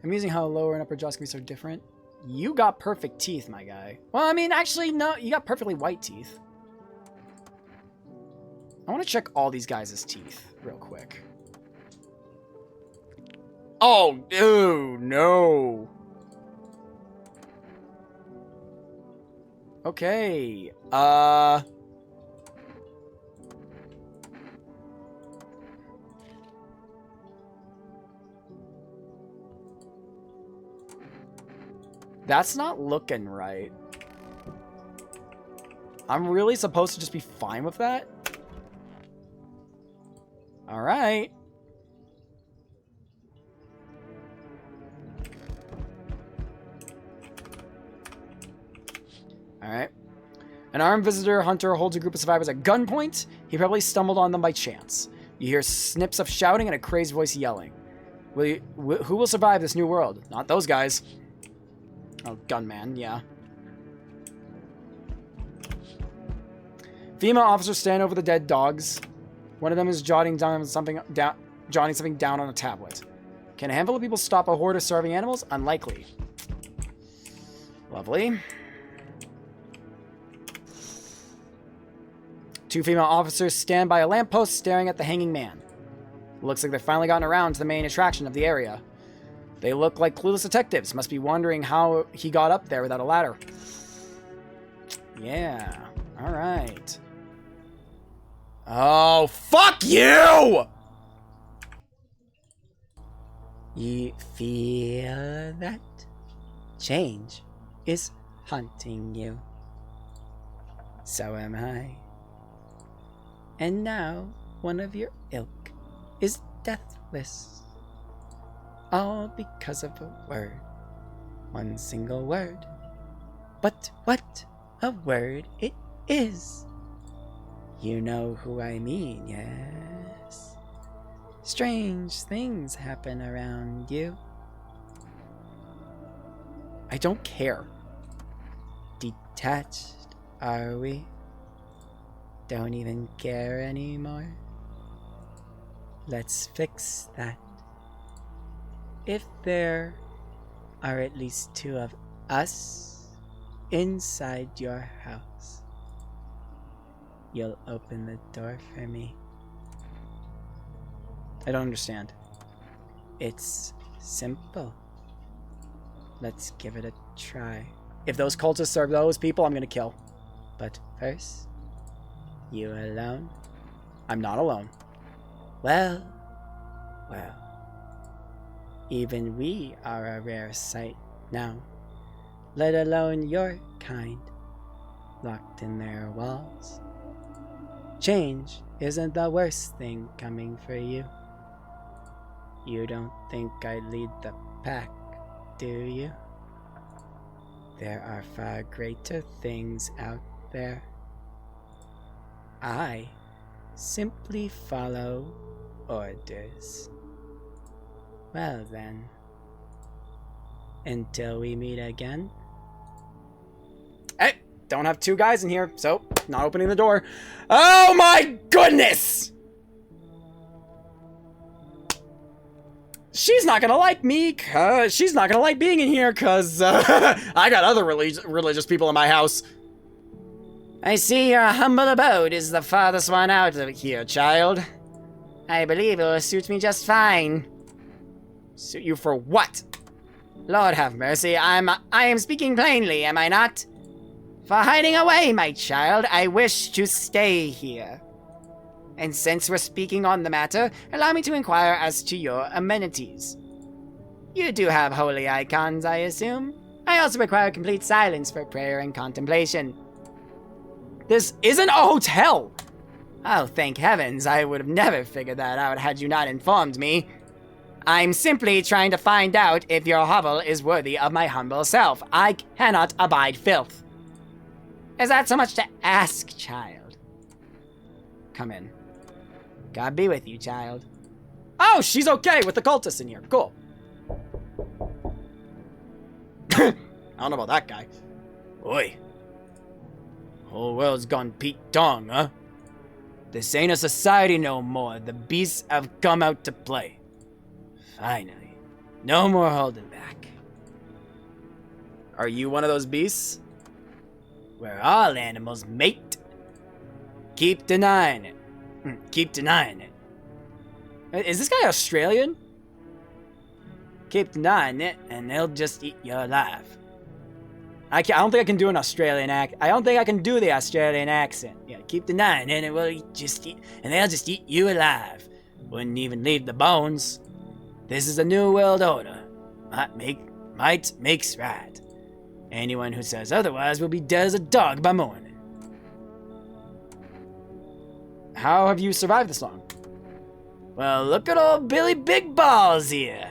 Amusing how lower and upper jaws can be so different. You got perfect teeth, my guy. Well, I mean, actually, no, you got perfectly white teeth. I want to check all these guys' teeth real quick. Oh, ew, no. Okay. That's not looking right. I'm really supposed to just be fine with that? All right. Alright. An armed visitor hunter holds a group of survivors at gunpoint. He probably stumbled on them by chance. You hear snips of shouting and a crazed voice yelling. Who will survive this new world? Not those guys. Oh, gunman, yeah. FEMA officers stand over the dead dogs. One of them is jotting something down on a tablet. Can a handful of people stop a horde of starving animals? Unlikely. Lovely. 2 female officers stand by a lamppost staring at the hanging man. Looks like they've finally gotten around to the main attraction of the area. They look like clueless detectives. Must be wondering how he got up there without a ladder. Yeah. Alright. Oh, fuck you! You feel that? Change is haunting you. So am I. And now one of your ilk is deathless. All because of a word. One single word. But what a word it is. You know who I mean, yes? Strange things happen around you. I don't care. Detached Are we? Don't even care anymore? Let's fix that. If there are at least 2 of us inside your house, you'll open the door for me. I don't understand. It's simple. Let's give it a try. If those cultists are those people, I'm gonna kill. But first, you alone? I'm not alone. Well. Even we are a rare sight now, let alone your kind, locked in their walls. Change isn't the worst thing coming for you. You don't think I lead the pack, do you? There are far greater things out there. I simply follow orders. Well then, until we meet again. Hey, don't have 2 guys in here, so not opening the door. Oh my goodness! She's not gonna like me, cause she's not gonna like being in here, cause I got other religious people in my house. I see your humble abode is the farthest one out of here, child. I believe it will suit me just fine. Suit you for what? Lord have mercy, I am speaking plainly, am I not? For hiding away, my child, I wish to stay here. And since we're speaking on the matter, allow me to inquire as to your amenities. You do have holy icons, I assume? I also require complete silence for prayer and contemplation. This isn't a hotel! Oh, thank heavens, I would have never figured that out had you not informed me. I'm simply trying to find out if your hovel is worthy of my humble self. I cannot abide filth. Is that so much to ask, child? Come in. God be with you, child. Oh, she's okay with the cultists in here. Cool. I don't know about that guy. Oi. Whole world's gone Pete Tong, huh? This ain't a society no more. The beasts have come out to play. Finally. No more holding back. Are you one of those beasts? We're all animals, mate. Keep denying it. Keep denying it. Is this guy Australian? Keep denying it, and they'll just eat you alive. I don't think I can do an Australian I don't think I can do the Australian accent. Yeah, keep denying it, and it will just eat, and they'll just eat you alive. Wouldn't even leave the bones. This is a new world order. Might makes right. Anyone who says otherwise will be dead as a dog by morning. How have you survived this long? Well, look at old Billy Big Balls here.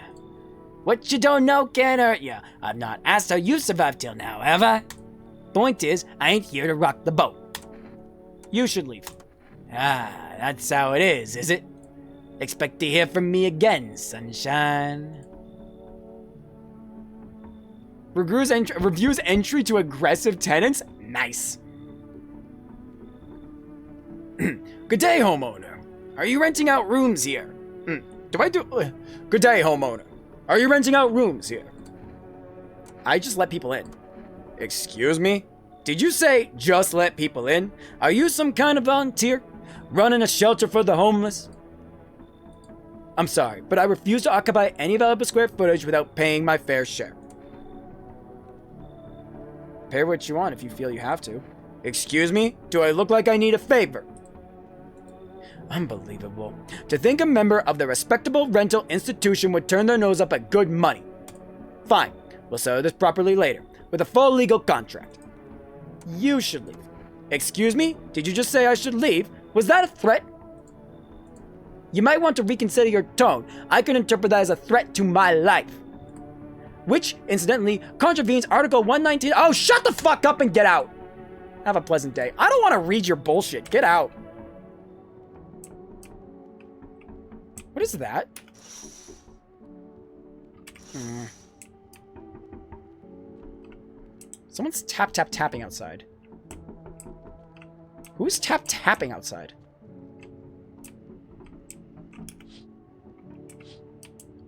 What you don't know can't hurt ya. I've not asked how you survived till now, have I? Point is, I ain't here to rock the boat. You should leave. Ah, that's how it is it? Expect to hear from me again, sunshine. Reviews entry to aggressive tenants? Nice. Good day, homeowner. Are you renting out rooms here? Good day, homeowner. Are you renting out rooms here? I just let people in. Excuse me? Did you say just let people in? Are you some kind of volunteer? Running a shelter for the homeless? I'm sorry, but I refuse to occupy any valuable square footage without paying my fair share. Pay what you want if you feel you have to. Excuse me? Do I look like I need a favor? Unbelievable. To think a member of the respectable rental institution would turn their nose up at good money. Fine, we'll settle this properly later, with a full legal contract. You should leave. Excuse me? Did you just say I should leave? Was that a threat? You might want to reconsider your tone. I can interpret that as a threat to my life. Which, incidentally, contravenes Article 119. Oh, shut the fuck up and get out! Have a pleasant day. I don't want to read your bullshit. Get out. What is that? Someone's tapping outside. Who's tapping outside?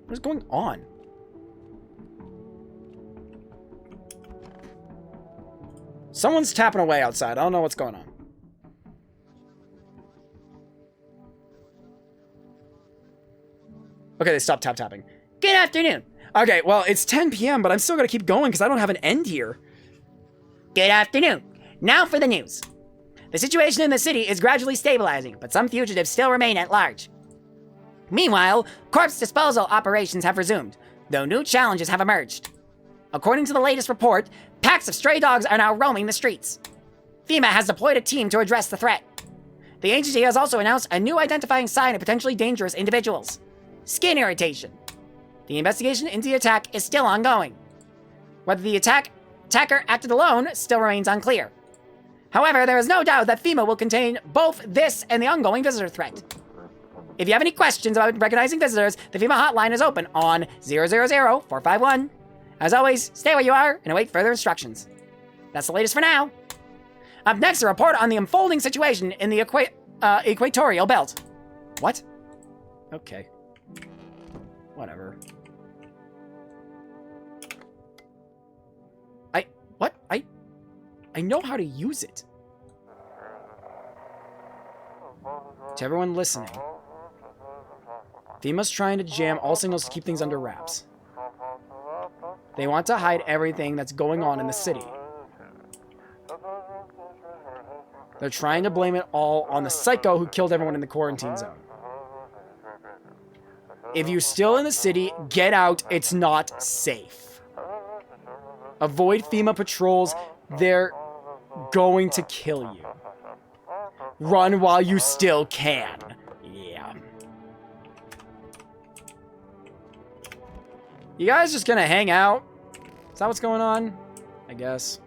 What is going on? Someone's tapping away outside. I don't know what's going on. Okay, they stopped tapping. Good afternoon. Okay, well, it's 10 p.m., but I'm still gonna keep going because I don't have an end here. Good afternoon. Now for the news. The situation in the city is gradually stabilizing, but some fugitives still remain at large. Meanwhile, corpse disposal operations have resumed, though new challenges have emerged. According to the latest report, packs of stray dogs are now roaming the streets. FEMA has deployed a team to address the threat. The agency has also announced a new identifying sign of potentially dangerous individuals: skin irritation. The investigation into the attack is still ongoing. Whether the attacker acted alone still remains unclear. However, there is no doubt that FEMA will contain both this and the ongoing visitor threat. If you have any questions about recognizing visitors, the FEMA hotline is open on 000-451. As always, stay where you are and await further instructions. That's the latest for now. Up next, a report on the unfolding situation in the equatorial belt. What? Okay. Whatever. What? I know how to use it. To everyone listening, FEMA's trying to jam all signals to keep things under wraps. They want to hide everything that's going on in the city. They're trying to blame it all on the psycho who killed everyone in the quarantine zone. If you're still in the city, get out. It's not safe. Avoid FEMA patrols. They're going to kill you. Run while you still can. Yeah. You guys just gonna hang out? Is that what's going on? I guess.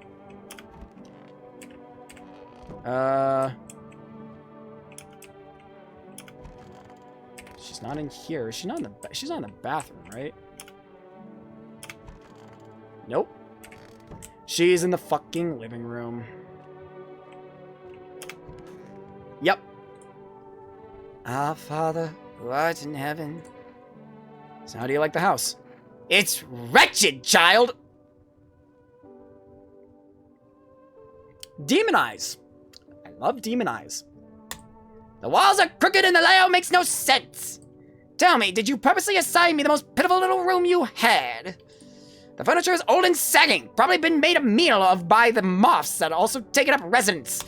She's not in here. She's not in the bathroom, right? Nope. She's in the fucking living room. Yep. Our Father, who art in heaven. So how do you like the house? It's wretched, child! Demon Eyes. I love Demon Eyes. The walls are crooked and the layout makes no sense. Tell me, did you purposely assign me the most pitiful little room you had? The furniture is old and sagging, probably been made a meal of by the moths that also taken up residence.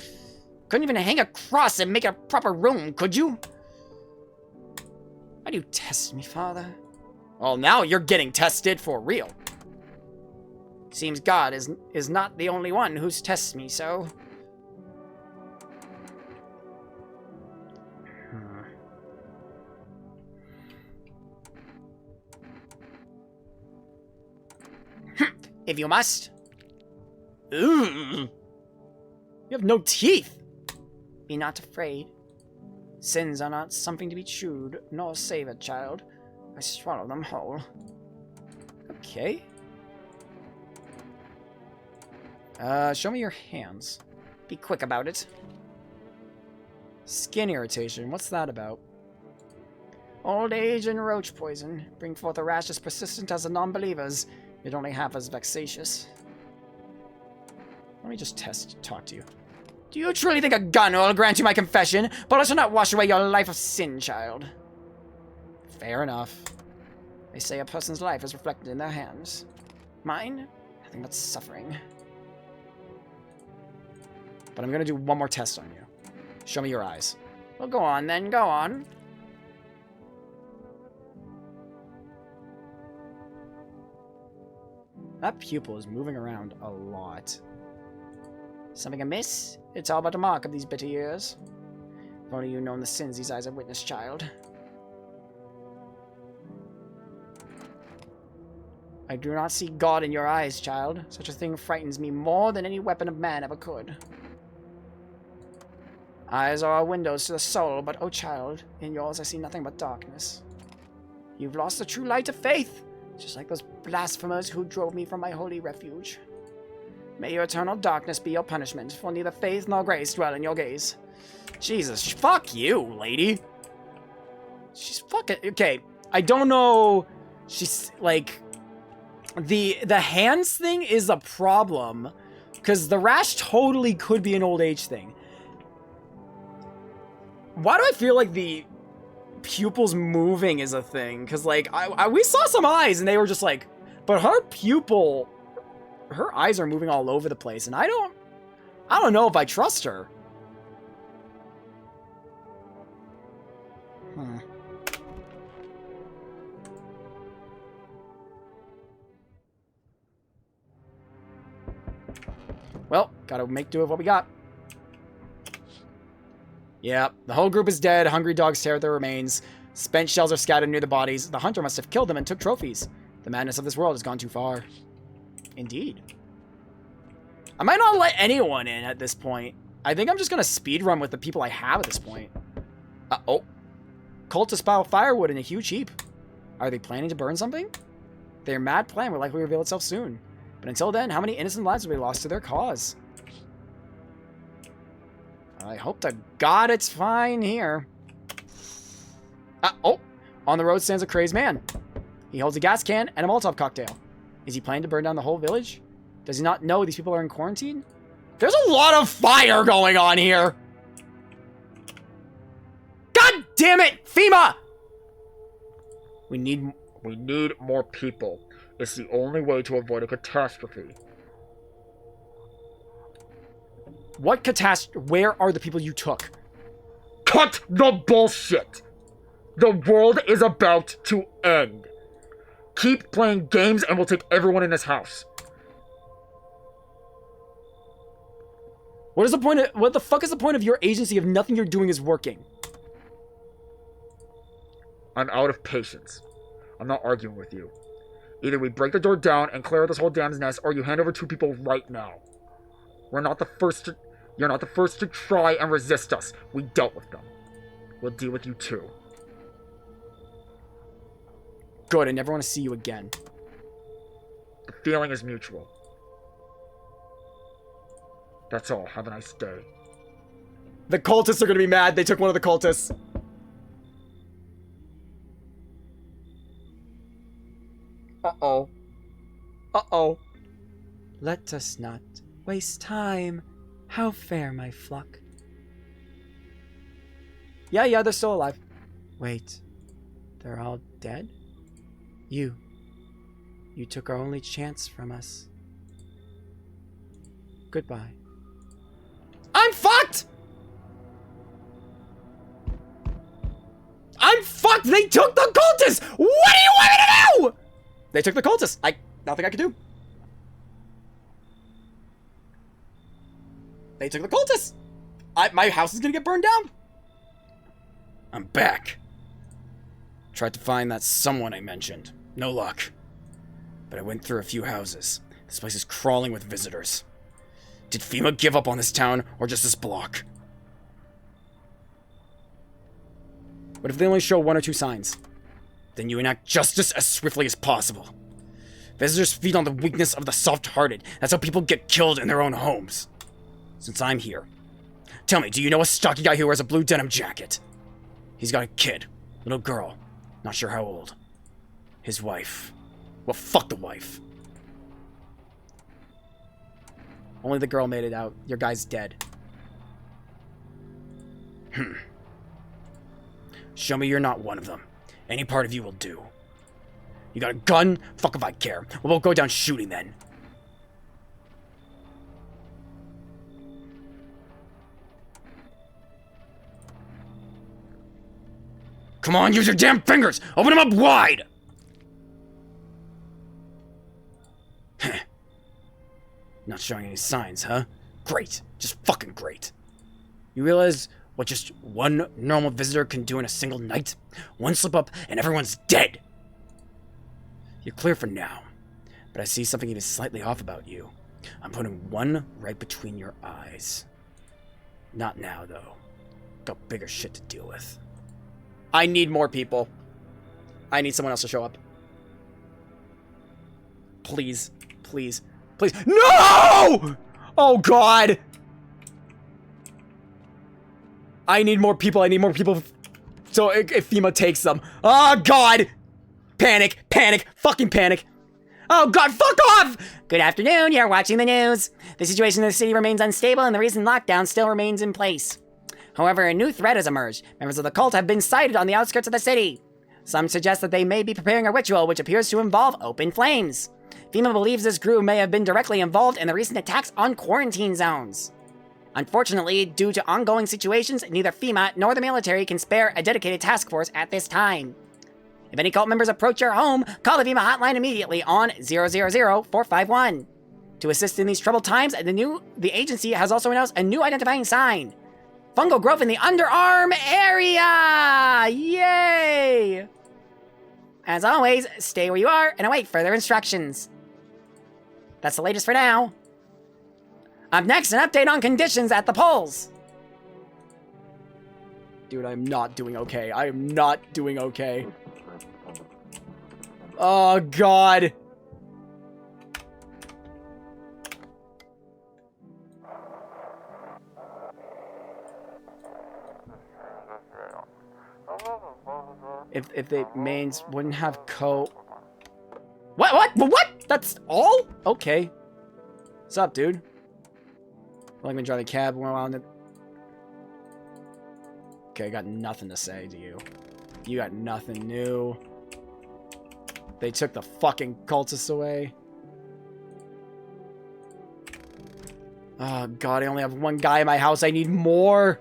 Couldn't even hang a cross and make it a proper room, could you? Why do you test me, Father? Well, now you're getting tested for real. Seems God is not the only one who's tests me so. If you must. Ugh. You have no teeth. Be not afraid. Sins are not something to be chewed, nor savored, child. I swallow them whole. Okay. Show me your hands. Be quick about it. Skin irritation. What's that about? Old age and roach poison bring forth a rash as persistent as the non-believers, yet only half as vexatious. Let me just talk to you. Do you truly think a gun will grant you my confession? But it shall not wash away your life of sin, child. Fair enough. They say a person's life is reflected in their hands. Mine? Nothing but suffering. But I'm gonna do one more test on you. Show me your eyes. Well, go on then, go on. That pupil is moving around a lot. Something amiss? It's all but a mark of these bitter years. If only you known the sins these eyes have witnessed, child. I do not see God in your eyes, child. Such a thing frightens me more than any weapon of man ever could. Eyes are our windows to the soul, but, oh child, in yours I see nothing but darkness. You've lost the true light of faith, just like those blasphemers who drove me from my holy refuge. May your eternal darkness be your punishment, for neither faith nor grace dwell in your gaze. Jesus, fuck you, lady. She's fucking... Okay, I don't know... She's, like... The hands thing is a problem, because the rash totally could be an old age thing. Why do I feel like the pupils moving is a thing? Because, like, we saw some eyes, and they were just like... But her pupil... Her eyes are moving all over the place, and I don't know if I trust her. Well, gotta make do with what we got. Yeah, the whole group is dead. Hungry dogs tear at their remains. Spent shells are scattered near the bodies. The hunter must have killed them and took trophies. The madness of this world has gone too far. Indeed. I might not let anyone in at this point. I think I'm just gonna speedrun with the people I have at this point. Oh. Cultists pile firewood in a huge heap. Are they planning to burn something? Their mad plan will likely reveal itself soon. But until then, how many innocent lives will be lost to their cause? I hope to God it's fine here. Oh! On the road stands a crazed man. He holds a gas can and a Molotov cocktail. Is he planning to burn down the whole village? Does he not know these people are in quarantine? There's a lot of fire going on here! God damn it! FEMA! We need more people. It's the only way to avoid a catastrophe. What catastrophe? Where are the people you took? Cut the bullshit! The world is about to end. Keep playing games and we'll take everyone in this house. What the fuck is the point of your agency if nothing you're doing is working? I'm out of patience. I'm not arguing with you. Either we break the door down and clear out this whole damn's nest, or you hand over 2 people right now. You're not the first to try and resist us. We dealt with them. We'll deal with you too. Good, I never want to see you again. The feeling is mutual. That's all. Have a nice day. The cultists are gonna be mad. They took one of the cultists. Uh-oh. Uh-oh. Let us not waste time. How fair, my flock. Yeah, they're still alive. Wait, they're all dead? You took our only chance from us. Goodbye. I'm fucked! I'm fucked! They took the cultists! What do you want me to do? They took the cultists. Nothing I could do. They took the cultists. My house is gonna get burned down. I'm back. Tried to find that someone I mentioned. No luck. But I went through a few houses. This place is crawling with visitors. Did FEMA give up on this town, or just this block? What if they only show 1 or 2 signs? Then you enact justice as swiftly as possible. Visitors feed on the weakness of the soft-hearted. That's how people get killed in their own homes. Since I'm here, tell me, do you know a stocky guy who wears a blue denim jacket? He's got a kid. Little girl. Not sure how old. His wife. Well, fuck the wife. Only the girl made it out. Your guy's dead. Show me you're not one of them. Any part of you will do. You got a gun? Fuck if I care. We'll go down shooting then. Come on, use your damn fingers! Open them up wide! Not showing any signs, huh? Great. Just fucking great. You realize what just one normal visitor can do in a single night? One slip up and everyone's dead! You're clear for now, but I see something even slightly off about you. I'm putting one right between your eyes. Not now, though. Got bigger shit to deal with. I need more people. I need someone else to show up. Please, please, Please. No! Oh, God. I need more people. I need more people. So if FEMA takes them. Oh, God. Panic. Panic. Fucking panic. Oh, God. Fuck off. Good afternoon, you're watching the news. The situation in the city remains unstable and the recent lockdown still remains in place. However, a new threat has emerged. Members of the cult have been sighted on the outskirts of the city. Some suggest that they may be preparing a ritual which appears to involve open flames. FEMA believes this group may have been directly involved in the recent attacks on quarantine zones. Unfortunately, due to ongoing situations, neither FEMA nor the military can spare a dedicated task force at this time. If any cult members approach your home, call the FEMA hotline immediately on 000-451. To assist in these troubled times, the agency has also announced a new identifying sign. Fungal growth in the underarm area! Yay! As always, stay where you are and await further instructions. That's the latest for now. Up next, an update on conditions at the polls. Dude, I'm not doing okay. I am not doing okay. Oh, God. If the mains wouldn't have What? That's all? Okay. What's up, dude? I'm gonna drive the cab around it. Okay, I got nothing to say to you. You got nothing new. They took the fucking cultists away. Oh, God, I only have one guy in my house. I need more.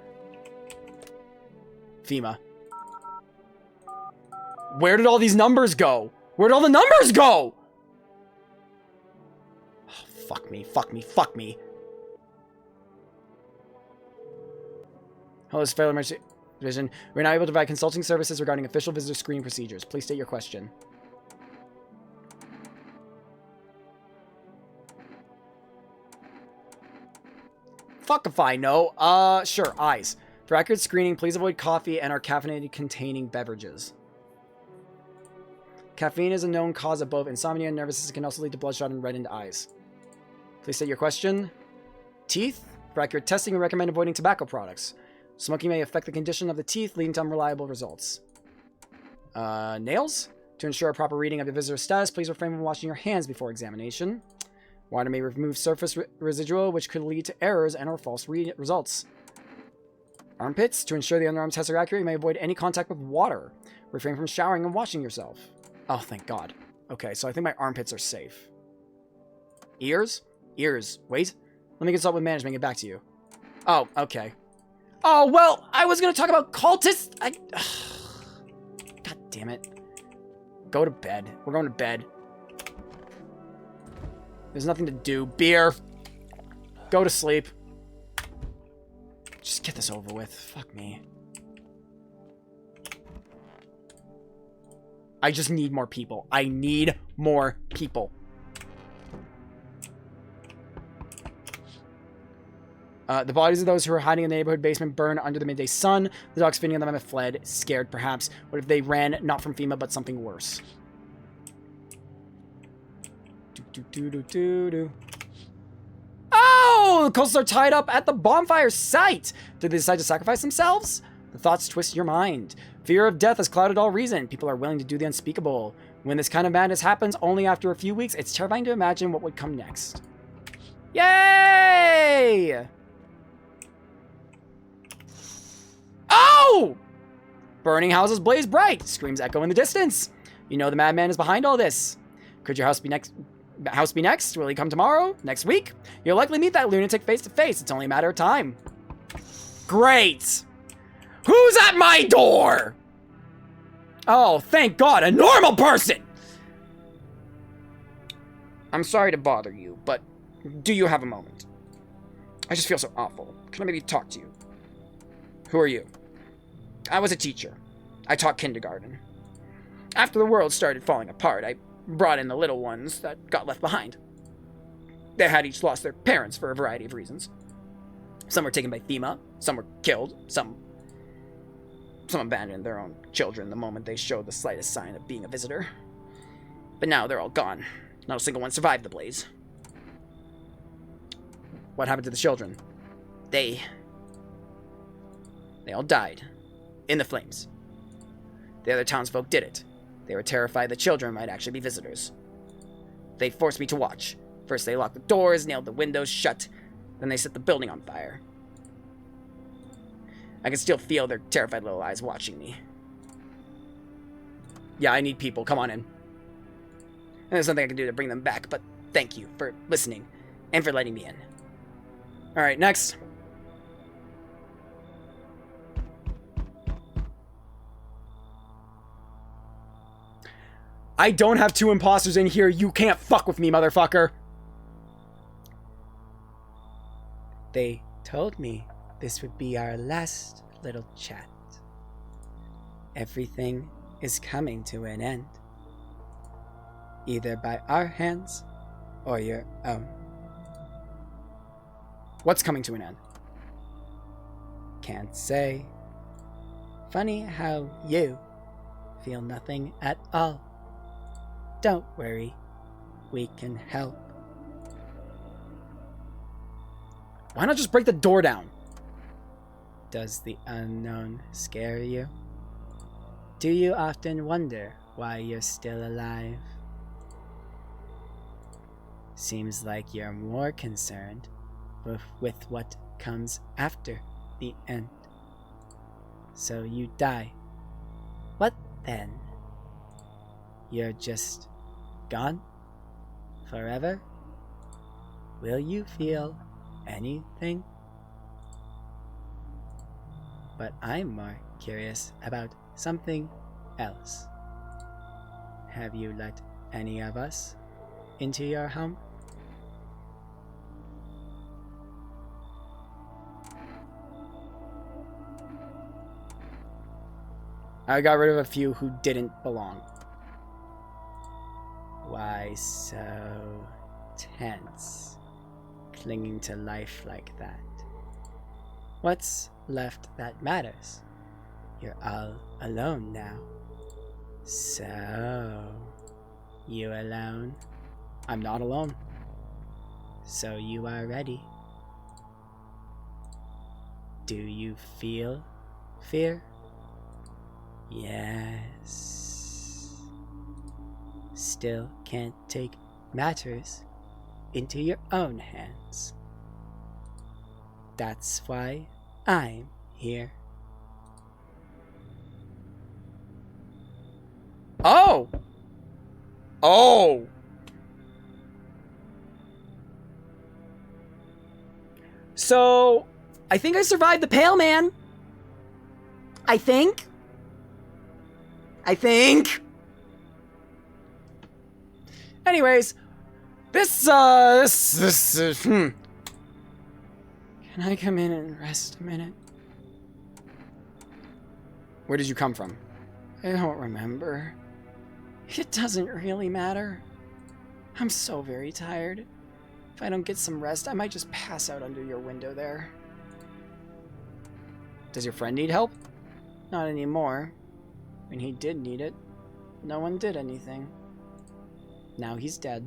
FEMA. Where did all these numbers go? Where did all the numbers go? Oh, fuck me, fuck me, fuck me. Hello, this is Federal Emergency Division. We're now able to provide consulting services regarding official visitor screening procedures. Please state your question. Fuck if I know. Sure, eyes. For accurate screening, please avoid coffee and or caffeinated containing beverages. Caffeine is a known cause of both insomnia and nervousness. It can also lead to bloodshot and reddened eyes. Please state your question. Teeth. For accurate testing, we recommend avoiding tobacco products. Smoking may affect the condition of the teeth, leading to unreliable results. Nails. To ensure a proper reading of your visitor's status, please refrain from washing your hands before examination. Water may remove surface residual, which could lead to errors and or false results. Armpits. To ensure the underarm tests are accurate, you may avoid any contact with water. Refrain from showering and washing yourself. Oh, thank God. Okay, so I think my armpits are safe. Ears? Ears. Wait. Let me consult with management and get back to you. Oh, okay. Oh, well, I was going to talk about cultists. God damn it. Go to bed. We're going to bed. There's nothing to do. Beer. Go to sleep. Just get this over with. Fuck me. I just need more people. I need more people. The bodies of those who are hiding in the neighborhood basement burn under the midday sun. The dogs feeding on them have fled, scared perhaps. What if they ran not from FEMA but something worse? Oh! The cultists are tied up at the bonfire site! Did they decide to sacrifice themselves? The thoughts twist your mind. Fear of death has clouded all reason. People are willing to do the unspeakable. When this kind of madness happens only after a few weeks, it's terrifying to imagine what would come next. Yay! Oh! Burning houses blaze bright. Screams echo in the distance. You know the madman is behind all this. Could your house be next? Will he come tomorrow? Next week? You'll likely meet that lunatic face to face. It's only a matter of time. Great! Who's at my door? Oh, thank God, a normal person! I'm sorry to bother you, but do you have a moment? I just feel so awful. Can I maybe talk to you? Who are you? I was a teacher. I taught kindergarten. After the world started falling apart, I brought in the little ones that got left behind. They had each lost their parents for a variety of reasons. Some were taken by FEMA, some were killed, some abandoned their own children the moment they showed the slightest sign of being a visitor. But now they're all gone. Not a single one survived the blaze. What happened to the children? They all died. In the flames. The other townsfolk did it. They were terrified the children might actually be visitors. They forced me to watch. First they locked the doors, nailed the windows shut, then they set the building on fire. I can still feel their terrified little eyes watching me. Yeah, I need people. Come on in. And there's nothing I can do to bring them back, but thank you for listening and for letting me in. Alright, next. I don't have 2 imposters in here. You can't fuck with me, motherfucker. They told me this would be our last little chat. Everything is coming to an end. Either by our hands or your own. What's coming to an end? Can't say. Funny how you feel nothing at all. Don't worry. We can help. Why not just break the door down? Does the unknown scare you? Do you often wonder why you're still alive? Seems like you're more concerned with what comes after the end. So you die. What then? You're just gone? Forever? Will you feel anything? But I'm more curious about something else. Have you let any of us into your home? I got rid of a few who didn't belong. Why so tense, clinging to life like that? What's left that matters? You're all alone now. So, you alone? I'm not alone. So you are ready. Do you feel fear? Yes. Still can't take matters into your own hands. That's why I'm here. Oh! Oh! So, I think I survived the Pale Man. I think. Anyways, Can I come in and rest a minute? Where did you come from? I don't remember. It doesn't really matter. I'm so very tired. If I don't get some rest, I might just pass out under your window there. Does your friend need help? Not anymore. When he did need it, no one did anything. Now he's dead.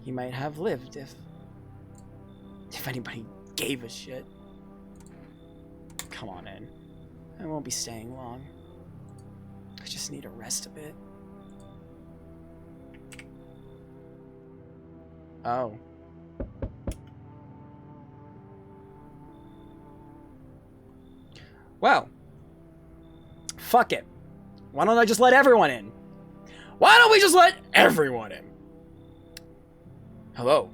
He might have lived if anybody gave a shit. Come on in. I won't be staying long. I just need to rest a bit. Oh. Well. Fuck it. Why don't I just let everyone in? Why don't we just let everyone in? Hello.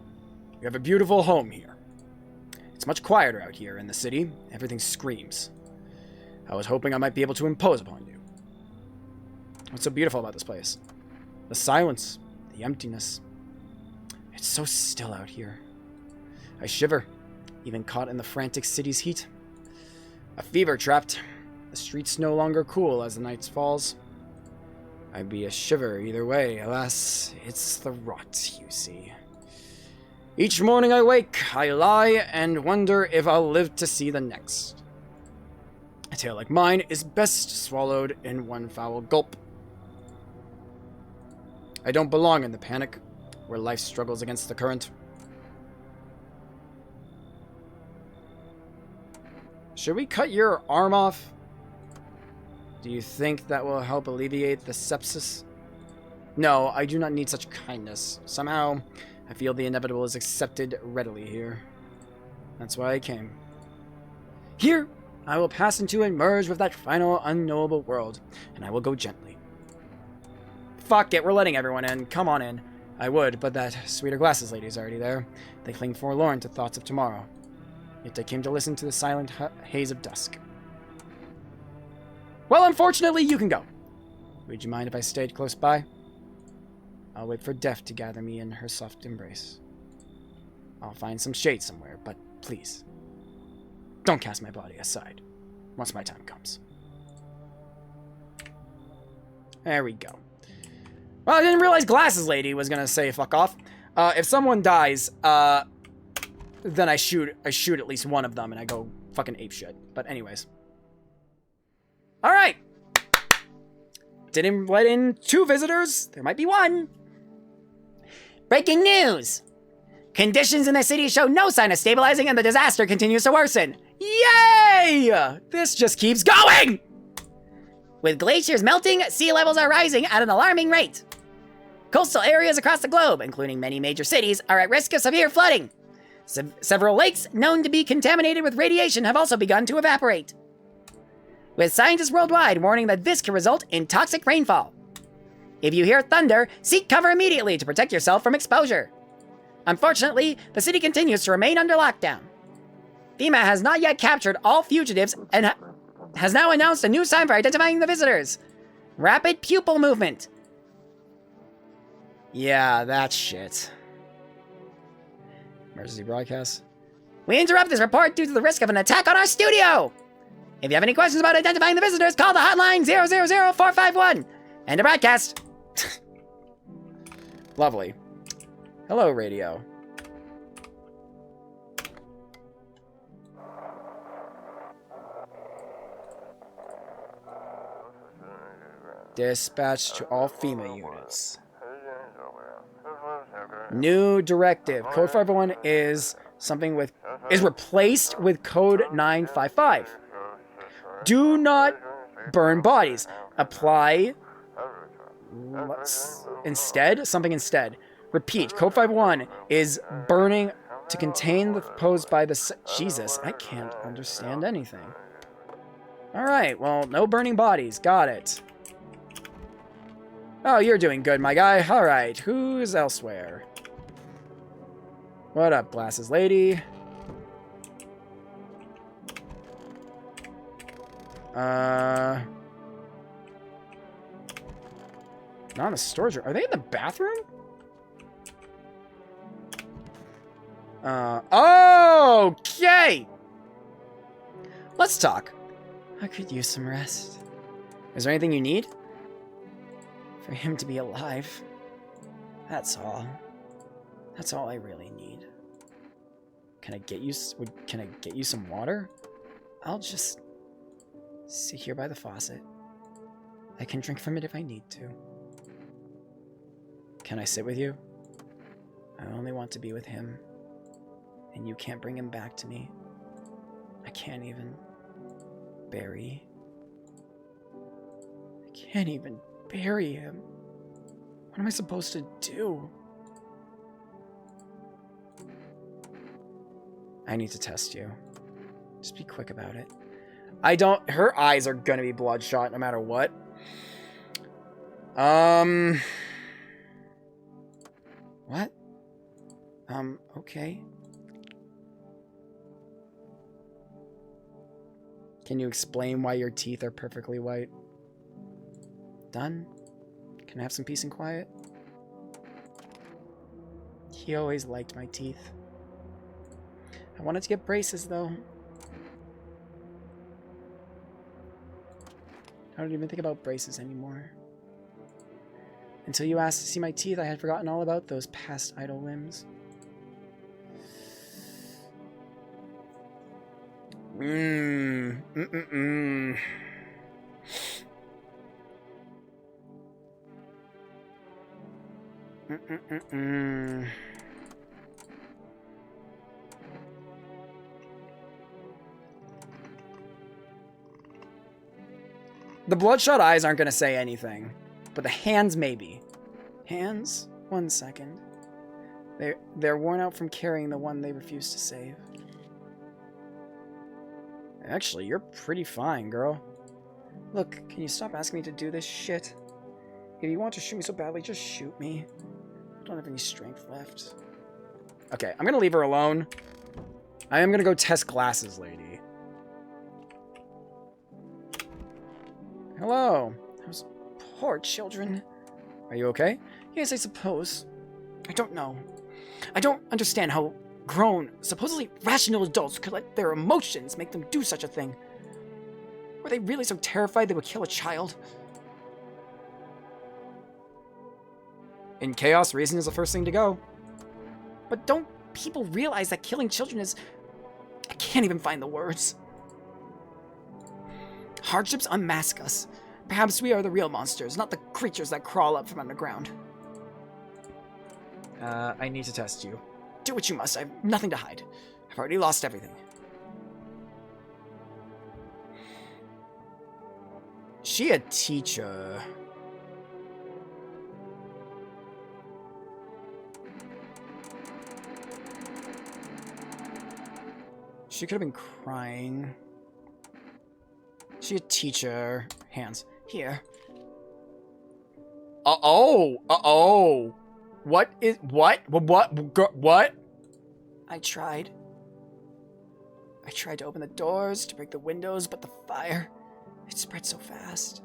You have a beautiful home here. It's much quieter out here in the city. Everything screams. I was hoping I might be able to impose upon you. What's so beautiful about this place? The silence, the emptiness. It's so still out here. I shiver, even caught in the frantic city's heat. A fever trapped. The streets no longer cool as the night falls. I'd be a shiver either way. Alas, it's the rot, you see. Each morning I wake, I lie, and wonder if I'll live to see the next. A tale like mine is best swallowed in one foul gulp. I don't belong in the panic, where life struggles against the current. Should we cut your arm off? Do you think that will help alleviate the sepsis? No, I do not need such kindness. Somehow, I feel the inevitable is accepted readily here. That's why I came. Here, I will pass into and merge with that final unknowable world, and I will go gently. Fuck it, we're letting everyone in. Come on in. I would, but that sweeter glasses lady is already there. They cling forlorn to thoughts of tomorrow. Yet I came to listen to the silent haze of dusk. Well, unfortunately, you can go. Would you mind if I stayed close by? I'll wait for death to gather me in her soft embrace. I'll find some shade somewhere, but please, don't cast my body aside once my time comes. There we go. Well, I didn't realize Glasses Lady was gonna say fuck off. If someone dies, then I shoot at least one of them and I go fucking apeshit. But anyways. Alright. Didn't let in 2 visitors. There might be 1. Breaking news! Conditions in the city show no sign of stabilizing and the disaster continues to worsen. Yay! This just keeps going! With glaciers melting, sea levels are rising at an alarming rate. Coastal areas across the globe, including many major cities, are at risk of severe flooding. Several lakes known to be contaminated with radiation have also begun to evaporate, with scientists worldwide warning that this can result in toxic rainfall. If you hear thunder, seek cover immediately to protect yourself from exposure. Unfortunately, the city continues to remain under lockdown. FEMA has not yet captured all fugitives and has now announced a new sign for identifying the visitors. Rapid pupil movement. Yeah, that's shit. Emergency broadcast. We interrupt this report due to the risk of an attack on our studio. If you have any questions about identifying the visitors, call the hotline 000-451. End of broadcast. Lovely. Hello, radio. Dispatch to all FEMA units. New directive. Code 501 is replaced with code 955. Do not burn bodies. Apply something instead. Repeat. Code 501 is burning to contain the posed by the Jesus, I can't understand anything. Alright, well, no burning bodies. Got it. Oh, you're doing good, my guy. Alright, who's elsewhere? What up, Glasses Lady? Not in the storage room. Are they in the bathroom? Okay! Let's talk. I could use some rest. Is there anything you need? For him to be alive. That's all. That's all I really need. Can I get you some water? I'll just sit here by the faucet. I can drink from it if I need to. Can I sit with you? I only want to be with him. And you can't bring him back to me. I can't even bury. I can't even bury him. What am I supposed to do? I need to test you. Just be quick about it. Her eyes are gonna be bloodshot no matter what. What? Okay. Can you explain why your teeth are perfectly white? Done? Can I have some peace and quiet? He always liked my teeth. I wanted to get braces, though. I don't even think about braces anymore. Until you asked to see my teeth, I had forgotten all about those past idle limbs. The bloodshot eyes aren't going to say anything, but the hands maybe. Hands? 1 second. They're worn out from carrying the one they refuse to save. Actually, you're pretty fine, girl. Look, can you stop asking me to do this shit? If you want to shoot me so badly, just shoot me. I don't have any strength left. Okay, I'm gonna leave her alone. I am gonna go test glasses, lady. Hello. Those poor children. Are you okay? Yes, I suppose. I don't know. I don't understand how grown, supposedly rational adults could let their emotions make them do such a thing. Were they really so terrified they would kill a child? In chaos, reason is the first thing to go. But don't people realize that killing children is... I can't even find the words. Hardships unmask us. Perhaps we are the real monsters, not the creatures that crawl up from underground. I need to test you. Do what you must. I have nothing to hide. I've already lost everything. She a teacher. She could have been crying. She a teacher. Hands. Here. Uh-oh. Uh-oh. What? What? I tried to open the doors, to break the windows, but the fire, it spread so fast.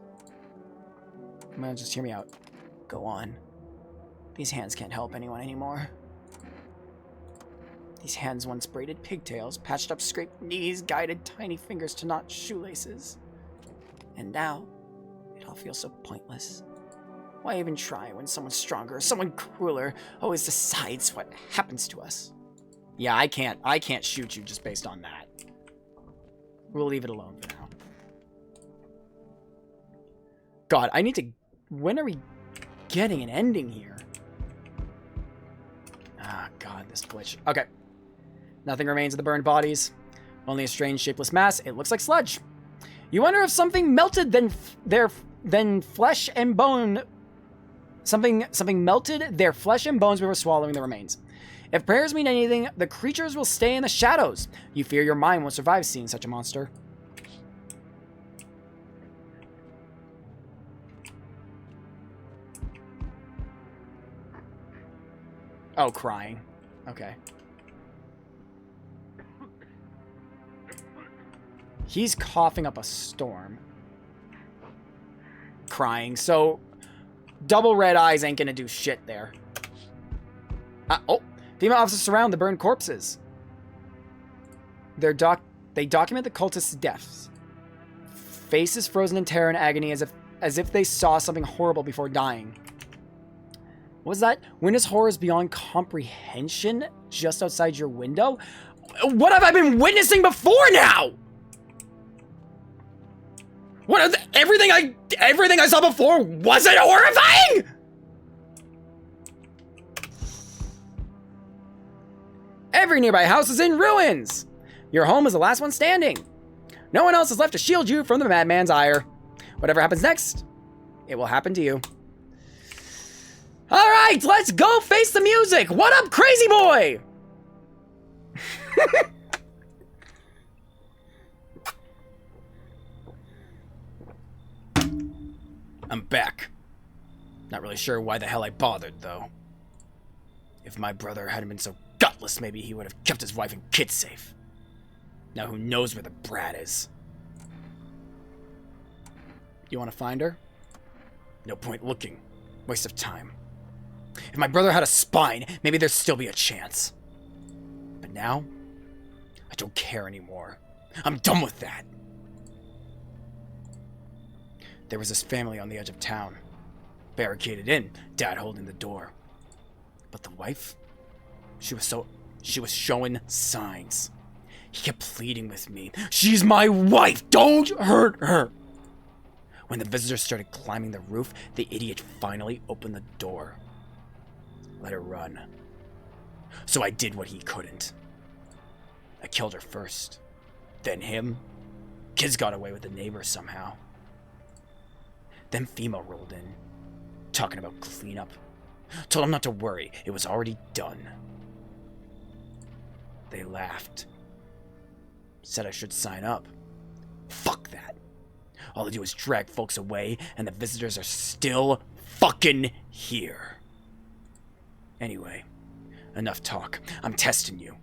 Man, just hear me out. Go on. These hands can't help anyone anymore. These hands once braided pigtails, patched up scraped knees, guided tiny fingers to knot shoelaces. And now, it all feels so pointless. Why even try when someone stronger, someone crueler, always decides what happens to us? Yeah, I can't shoot you just based on that. We'll leave it alone for now. God, I need to... When are we getting an ending here? Ah, God, this glitch. Okay. Nothing remains of the burned bodies. Only a strange, shapeless mass. It looks like sludge. You wonder if something melted then flesh and bone... Something melted their flesh and bones before swallowing the remains. If prayers mean anything, the creatures will stay in the shadows. You fear your mind won't survive seeing such a monster. Oh, crying. Okay. He's coughing up a storm. Crying, so... Double red eyes ain't gonna do shit there. Oh! Female officers surround the burned corpses. They document the cultists' deaths. Faces frozen in terror and agony as if they saw something horrible before dying. What was that? Witness horrors beyond comprehension just outside your window? What have I been witnessing before now? What are everything I saw before wasn't horrifying? Every nearby house is in ruins. Your home is the last one standing. No one else is left to shield you from the madman's ire. Whatever happens next, it will happen to you. All right, let's go face the music. What up, crazy boy? I'm back. Not really sure why the hell I bothered, though. If my brother hadn't been so gutless, maybe he would have kept his wife and kids safe. Now who knows where the brat is? You want to find her? No point looking. Waste of time. If my brother had a spine, maybe there'd still be a chance. But now, I don't care anymore. I'm done with that. There was this family on the edge of town. Barricaded in, Dad holding the door. But the wife? She was showing signs. He kept pleading with me. She's my wife! Don't hurt her! When the visitors started climbing the roof, the idiot finally opened the door. Let her run. So I did what he couldn't. I killed her first. Then him. Kids got away with the neighbors somehow. Then FEMA rolled in, talking about cleanup. Told them not to worry, it was already done. They laughed. Said I should sign up. Fuck that. All they do is drag folks away, and the visitors are still fucking here. Anyway, enough talk. I'm testing you.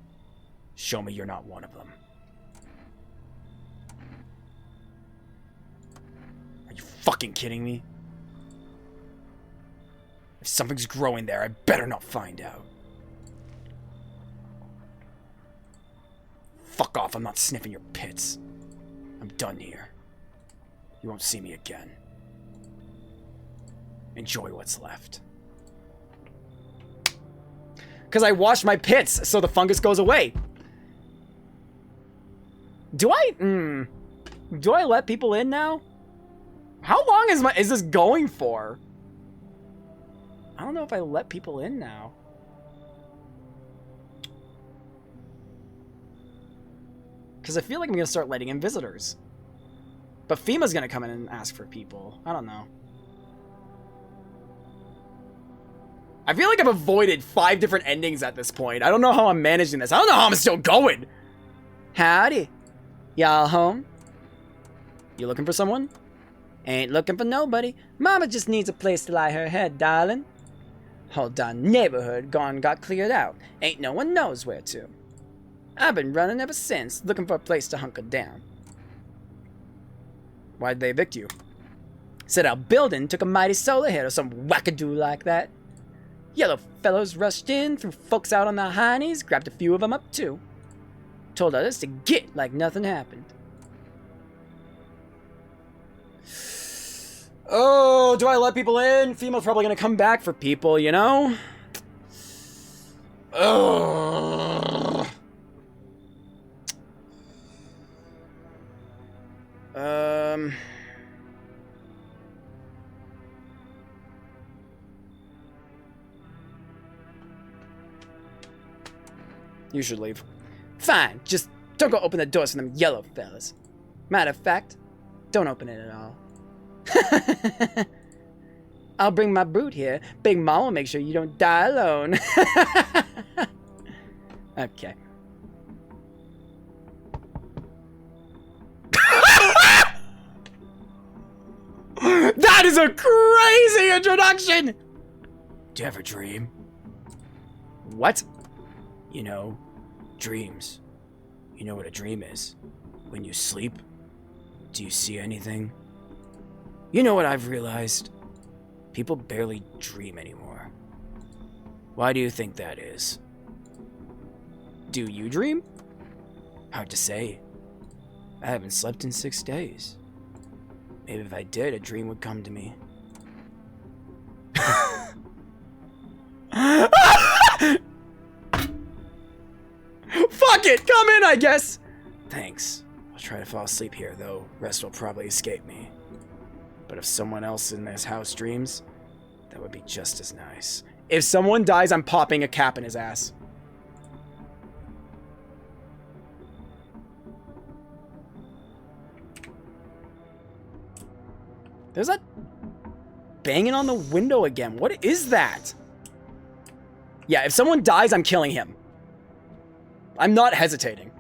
Show me you're not one of them. Are you fucking kidding me? If something's growing there, I better not find out. Fuck off, I'm not sniffing your pits. I'm done here. You won't see me again. Enjoy what's left. Because I washed my pits, so the fungus goes away. Do I let people in now? How long is this going for? I don't know if I let people in now. Because I feel like I'm going to start letting in visitors. But FEMA's going to come in and ask for people. I don't know. I feel like I've avoided 5 different endings at this point. I don't know how I'm managing this. I don't know how I'm still going. Howdy. Y'all home? You looking for someone? Ain't looking for nobody. Mama just needs a place to lie her head, darling. Whole darn neighborhood got cleared out. Ain't no one knows where to. I've been running ever since, looking for a place to hunker down. Why'd they evict you? Said our building took a mighty solar hit or some wackadoo like that. Yellow fellows rushed in, threw folks out on the heinies, grabbed a few of them up too. Told others to get like nothing happened. Oh, do I let people in? FEMA's probably gonna come back for people, you know? Ugh. You should leave. Fine, just don't go open the doors for them yellow fellas. Matter of fact, don't open it at all. I'll bring my brute here. Big Mom will make sure you don't die alone. Okay. That is a crazy introduction! Do you ever dream? What? You know, dreams. You know what a dream is? When you sleep, do you see anything? You know what I've realized? People barely dream anymore. Why do you think that is? Do you dream? Hard to say. I haven't slept in 6 days. Maybe if I did, a dream would come to me. Fuck it! Come in, I guess! Thanks. I'll try to fall asleep here, though rest will probably escape me. But if someone else in this house dreams, that would be just as nice. If someone dies, I'm popping a cap in his ass. There's that banging on the window again. What is that? Yeah, if someone dies, I'm killing him. I'm not hesitating.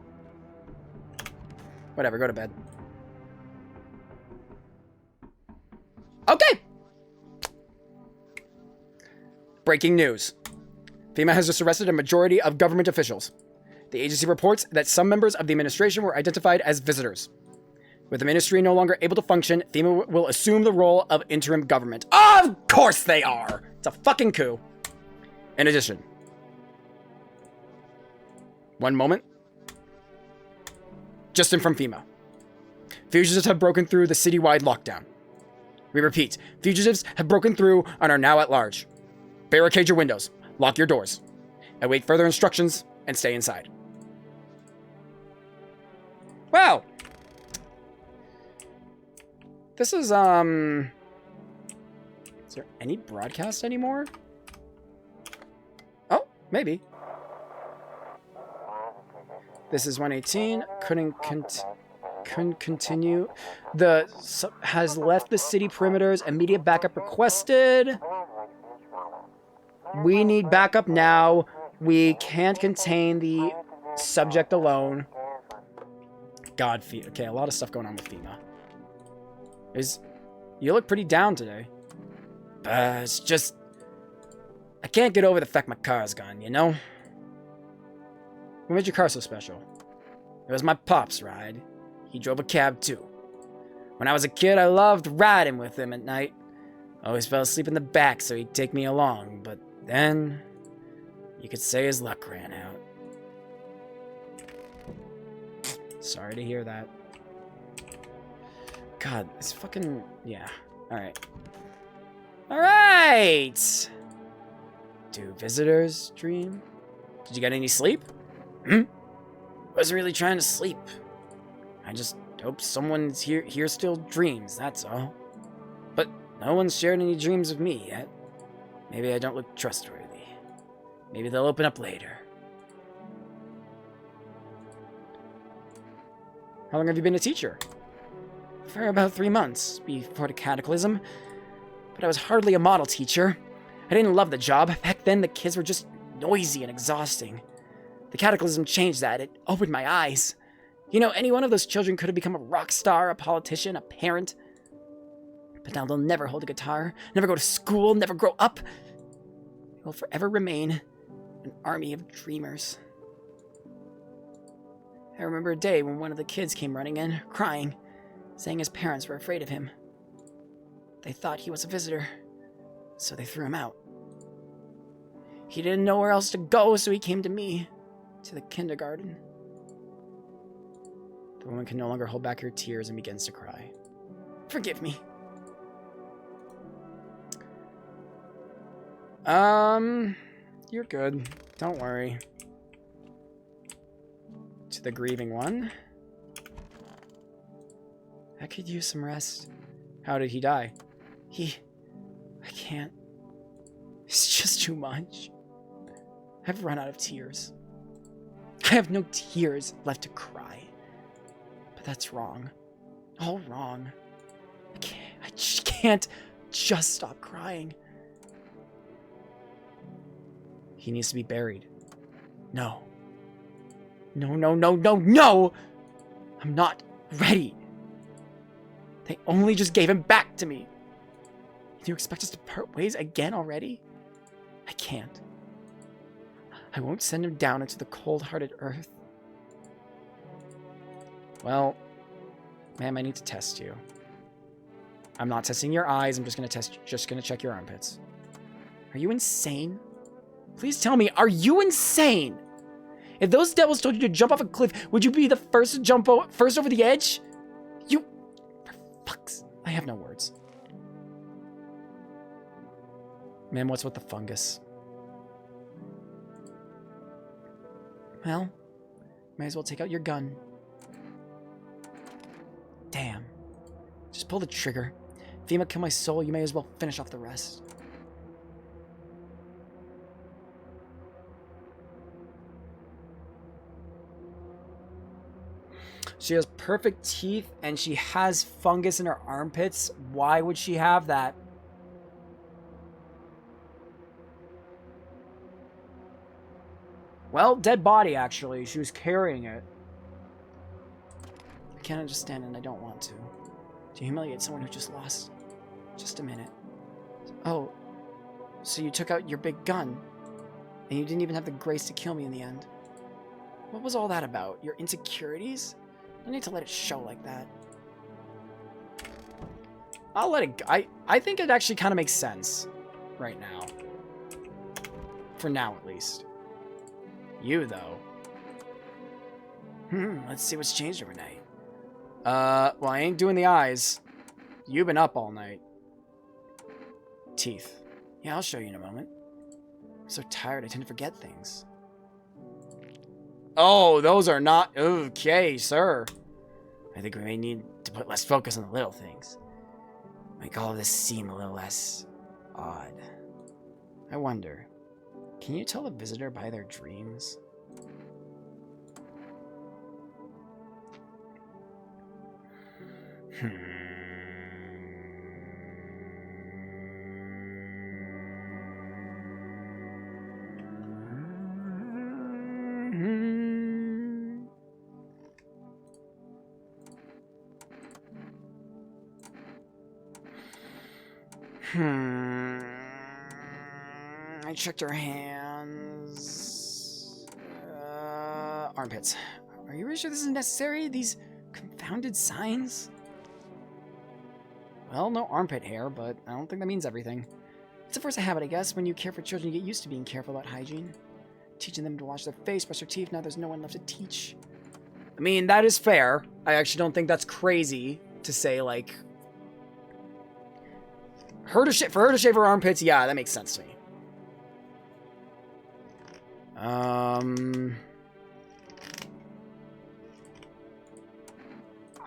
Whatever, go to bed. Okay. Breaking news. FEMA has just arrested a majority of government officials. The agency reports that some members of the administration were identified as visitors. With the ministry no longer able to function, FEMA will assume the role of interim government. Of course they are! It's a fucking coup. In addition, one moment. Just in from FEMA. Fugitives have broken through the citywide lockdown. We repeat, fugitives have broken through and are now at large. Barricade your windows, lock your doors, await further instructions, and stay inside. Wow. This is, Is there any broadcast anymore? Oh, maybe. This is 118. continue. Has left the city perimeters. Immediate backup requested. We need backup now. We can't contain the subject alone. God, FEMA. Okay, a lot of stuff going on with FEMA. You look pretty down today. It's just... I can't get over the fact my car's gone, you know? What made your car so special? It was my pop's ride. He drove a cab, too. When I was a kid, I loved riding with him at night. I always fell asleep in the back, so he'd take me along, but then... you could say his luck ran out. Sorry to hear that. God, it's fucking... yeah. Alright. Alright! Do visitors dream? Did you get any sleep? Wasn't really trying to sleep. I just hope someone's here still dreams, that's all. But no one's shared any dreams with me yet. Maybe I don't look trustworthy. Maybe they'll open up later. How long have you been a teacher? For about 3 months, before the Cataclysm. But I was hardly a model teacher. I didn't love the job. Back then, the kids were just noisy and exhausting. The Cataclysm changed that. It opened my eyes. You know, any one of those children could have become a rock star, a politician, a parent. But now they'll never hold a guitar, never go to school, never grow up. They will forever remain an army of dreamers. I remember a day when one of the kids came running in, crying, saying his parents were afraid of him. They thought he was a visitor, so they threw him out. He didn't know where else to go, so he came to me, to the kindergarten. The woman can no longer hold back her tears and begins to cry. Forgive me. You're good. Don't worry. To the grieving one. I could use some rest. How did he die? I can't. It's just too much. I've run out of tears. I have no tears left to cry. But that's wrong. All wrong. I just can't just stop crying. He needs to be buried. No. No! I'm not ready. They only just gave him back to me. Do you expect us to part ways again already? I can't. I won't send him down into the cold-hearted earth. Well, ma'am, I need to test you. I'm not testing your eyes. I'm just gonna check your armpits. Are you insane? Please tell me, are you insane? If those devils told you to jump off a cliff, would you be the first to jump first over the edge? For fuck's... I have no words. Ma'am, what's with the fungus? Well, may as well take out your gun. Damn. Just pull the trigger. If FEMA kill my soul, you may as well finish off the rest. She has perfect teeth and she has fungus in her armpits. Why would she have that? Well, dead body, actually. She was carrying it. I can't understand and I don't want to. To humiliate someone who just lost. Just a minute. Oh, so you took out your big gun. And you didn't even have the grace to kill me in the end. What was all that about? Your insecurities? I need to let it show like that. I'll let it... I think it actually kind of makes sense. Right now. For now, at least. You, though. Let's see what's changed overnight. Well, I ain't doing the eyes. You've been up all night. Teeth. Yeah, I'll show you in a moment. I'm so tired I tend to forget things. Oh, those are not... Okay, sir. I think we may need to put less focus on the little things. Make all of this seem a little less... odd. I wonder... Can you tell a visitor by their dreams? I checked her hands. Armpits. Are you really sure this is necessary? These confounded signs? Well, no armpit hair, but I don't think that means everything. It's a force of habit, I guess. When you care for children, you get used to being careful about hygiene. Teaching them to wash their face, brush their teeth, now there's no one left to teach. I mean, that is fair. I actually don't think that's crazy to say, like... for her to shave her armpits, yeah, that makes sense to me.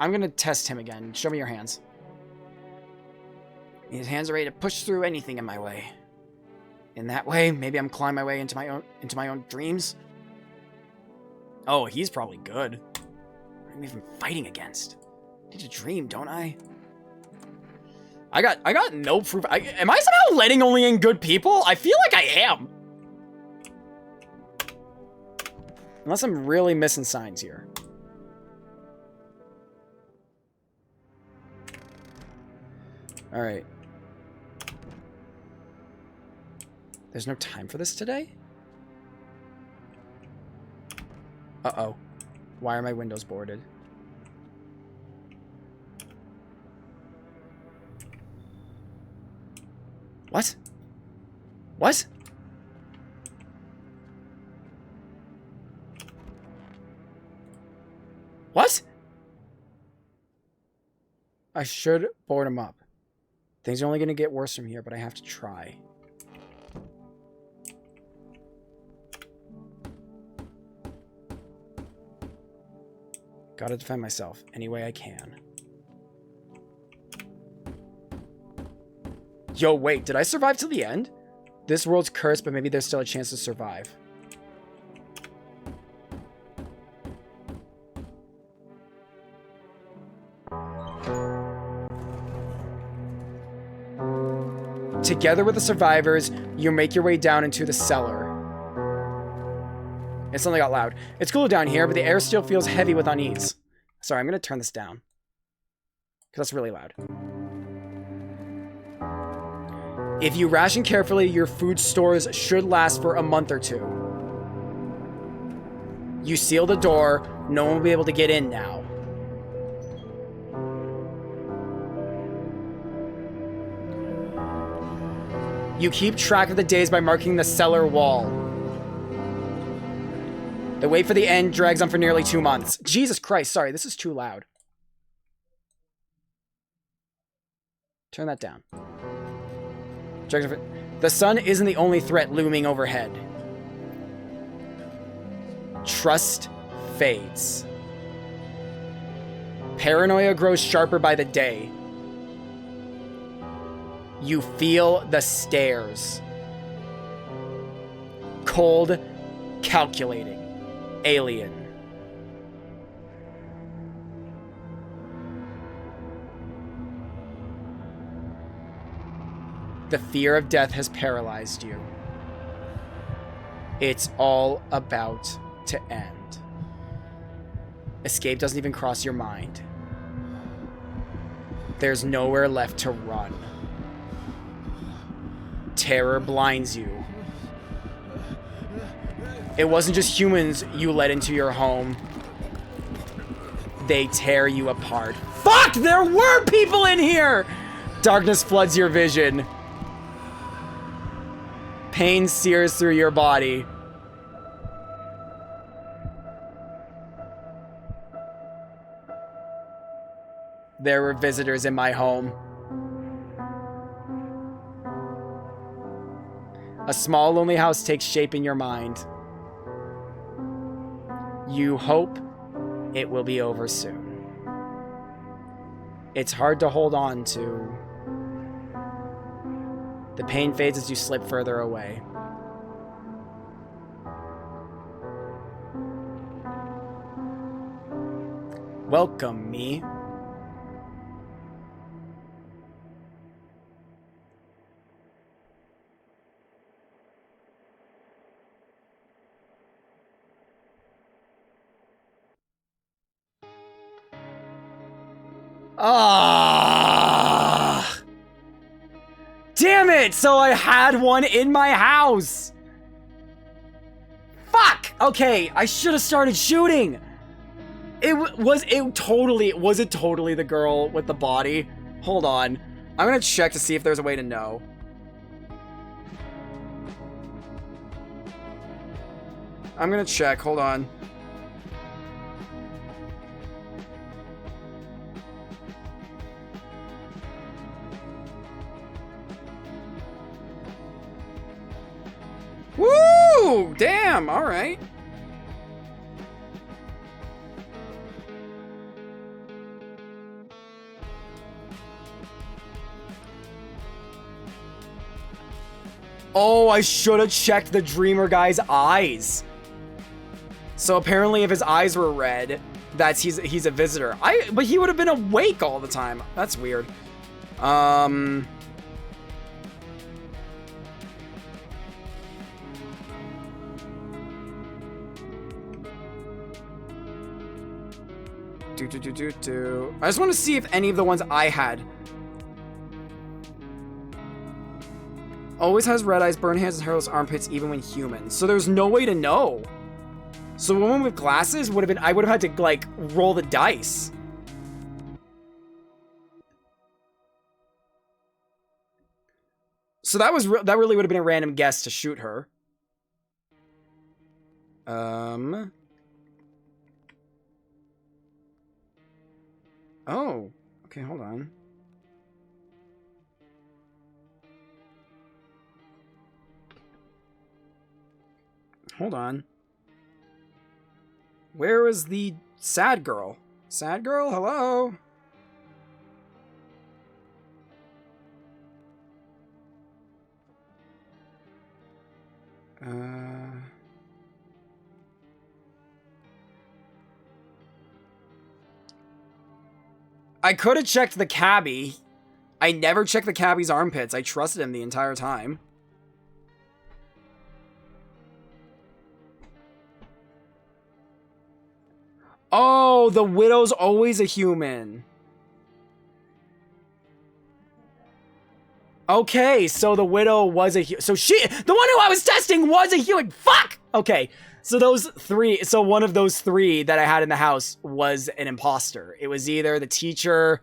I'm gonna test him again. Show me your hands. His hands are ready to push through anything in my way. In that way, maybe I'm climbing my way into my own dreams. Oh, he's probably good. What am I even fighting against? I need to dream, don't I? I got no proof. Am I somehow letting only in good people? I feel like I am. Unless I'm really missing signs here. All right. There's no time for this today? Uh-oh. Why are my windows boarded? What? What? What? I should board him up. Things are only going to get worse from here, but I have to try. Gotta defend myself any way I can. Yo, wait, did I survive till the end? This world's cursed, but maybe there's still a chance to survive. Together with the survivors, you make your way down into the cellar. It suddenly got loud. It's cool down here, but the air still feels heavy with unease. Sorry, I'm going to turn this down. Because that's really loud. If you ration carefully, your food stores should last for a month or two. You seal the door. No one will be able to get in now. You keep track of the days by marking the cellar wall. The wait for the end drags on for nearly 2 months. Jesus Christ, sorry, this is too loud. Turn that down. The sun isn't the only threat looming overhead. Trust fades. Paranoia grows sharper by the day. You feel the stares. Cold, calculating. Alien. The fear of death has paralyzed you. It's all about to end. Escape doesn't even cross your mind. There's nowhere left to run. Terror blinds you. It wasn't just humans you let into your home. They tear you apart. Fuck! There were people in here! Darkness floods your vision. Pain sears through your body. There were visitors in my home. A small, lonely house takes shape in your mind. You hope it will be over soon. It's hard to hold on to. The pain fades as you slip further away. Welcome me. Ah! Damn it! So I had one in my house! Fuck! Okay, I should have started shooting! Was it totally the girl with the body? Hold on. I'm gonna check to see if there's a way to know. I'm gonna check, hold on. Woo! Damn, alright. Oh, I should have checked the dreamer guy's eyes. So apparently if his eyes were red, that's he's a visitor. But he would have been awake all the time. That's weird. I just want to see if any of the ones I had. Always has red eyes, burn hands, and hairless armpits, even when human. So there's no way to know. So the woman with glasses would have been. I would have had to like roll the dice. So that really would have been a random guess to shoot her. Oh, okay, hold on. Hold on. Where is the sad girl? Sad girl, hello? I could have checked the cabbie. I never checked the cabbie's armpits. I trusted him the entire time. Oh, the widow's always a human. Okay, so the widow was a human. So the one who I was testing was a human. Fuck! Okay, so one of those three that I had in the house was an imposter. It was either the teacher,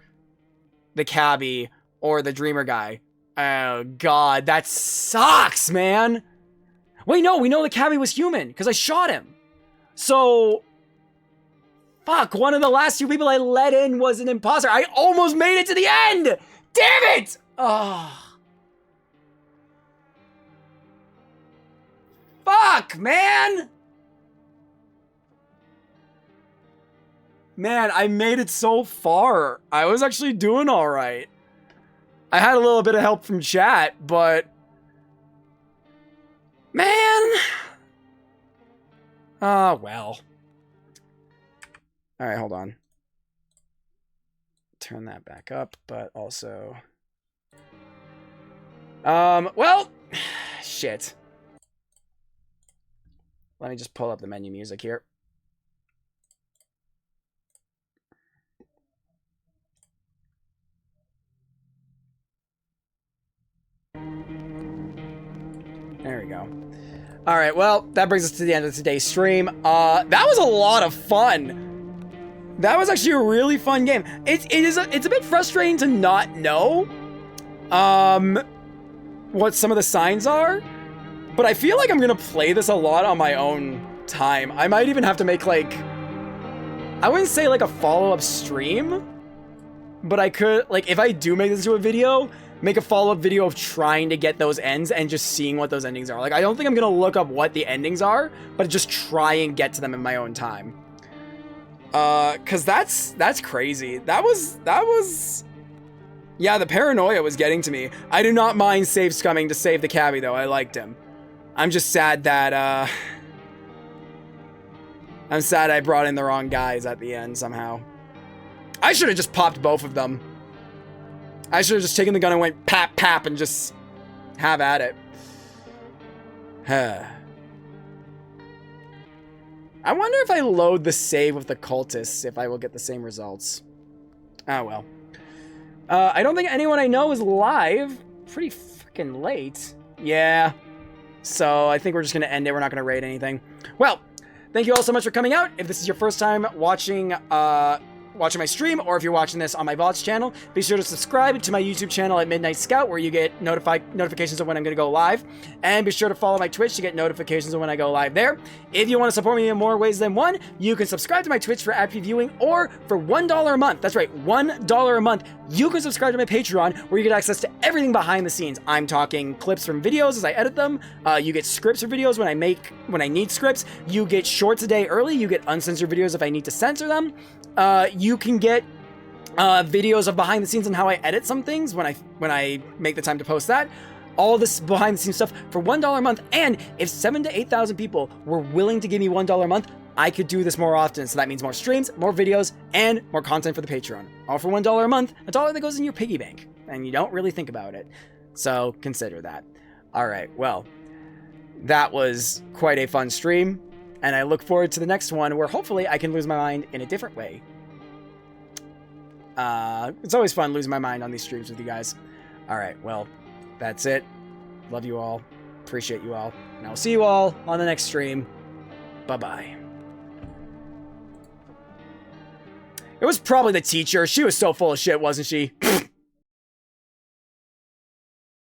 the cabbie, or the dreamer guy. Oh, God, that sucks, man. Wait, no, we know the cabbie was human, because I shot him. So... Fuck, one of the last two people I let in was an imposter. I almost made it to the end! Damn it! Oh. Fuck, man! Man, I made it so far. I was actually doing alright. I had a little bit of help from chat, but... Man! Ah, well. Alright, hold on. Turn that back up, but also... well... Shit. Let me just pull up the menu music here. There we go. Alright, well, that brings us to the end of today's stream. That was a lot of fun. That was actually a really fun game. It's a bit frustrating to not know what some of the signs are, but I feel like I'm gonna play this a lot on my own time. I might even have to make like, I wouldn't say like a follow-up stream, but I could, like, if I do make this into a video, make a follow-up video of trying to get those ends and just seeing what those endings are. Like, I don't think I'm gonna look up what the endings are, but just try and get to them in my own time. Cause that's crazy. That was, yeah, the paranoia was getting to me. I do not mind Save Scumming to save the cabbie though. I liked him. I'm just sad that, I'm sad I brought in the wrong guys at the end somehow. I should have just popped both of them. I should have just taken the gun and went pap pap and just have at it. I wonder if I load the save with the cultists, if I will get the same results. Oh, well. I don't think anyone I know is live. Pretty freaking late. Yeah. So I think we're just going to end it. We're not going to raid anything. Well, thank you all so much for coming out. If this is your first time watching my stream, or if you're watching this on my VODs channel, be sure to subscribe to my YouTube channel at Midnight Scout, where you get notifications of when I'm going to go live, and be sure to follow my Twitch to get notifications of when I go live there. If you want to support me in more ways than one, you can subscribe to my Twitch for ad viewing, or for $1 a month, that's right, $1 a month, you can subscribe to my Patreon, where you get access to everything behind the scenes. I'm talking clips from videos as I edit them, you get scripts for videos when I need scripts, you get shorts a day early, you get uncensored videos if I need to censor them, you can get videos of behind the scenes and how I edit some things when I make the time to post that. All this behind the scenes stuff for $1 a month. And if 7,000 to 8,000 people were willing to give me $1 a month, I could do this more often. So that means more streams, more videos, and more content for the Patreon. All for $1 a month, a dollar that goes in your piggy bank. And you don't really think about it. So consider that. All right, well, that was quite a fun stream. And I look forward to the next one where hopefully I can lose my mind in a different way. It's always fun losing my mind on these streams with you guys. All right, well, that's it. Love you all. Appreciate you all. And I'll see you all on the next stream. Bye-bye. It was probably the teacher. She was so full of shit, wasn't she?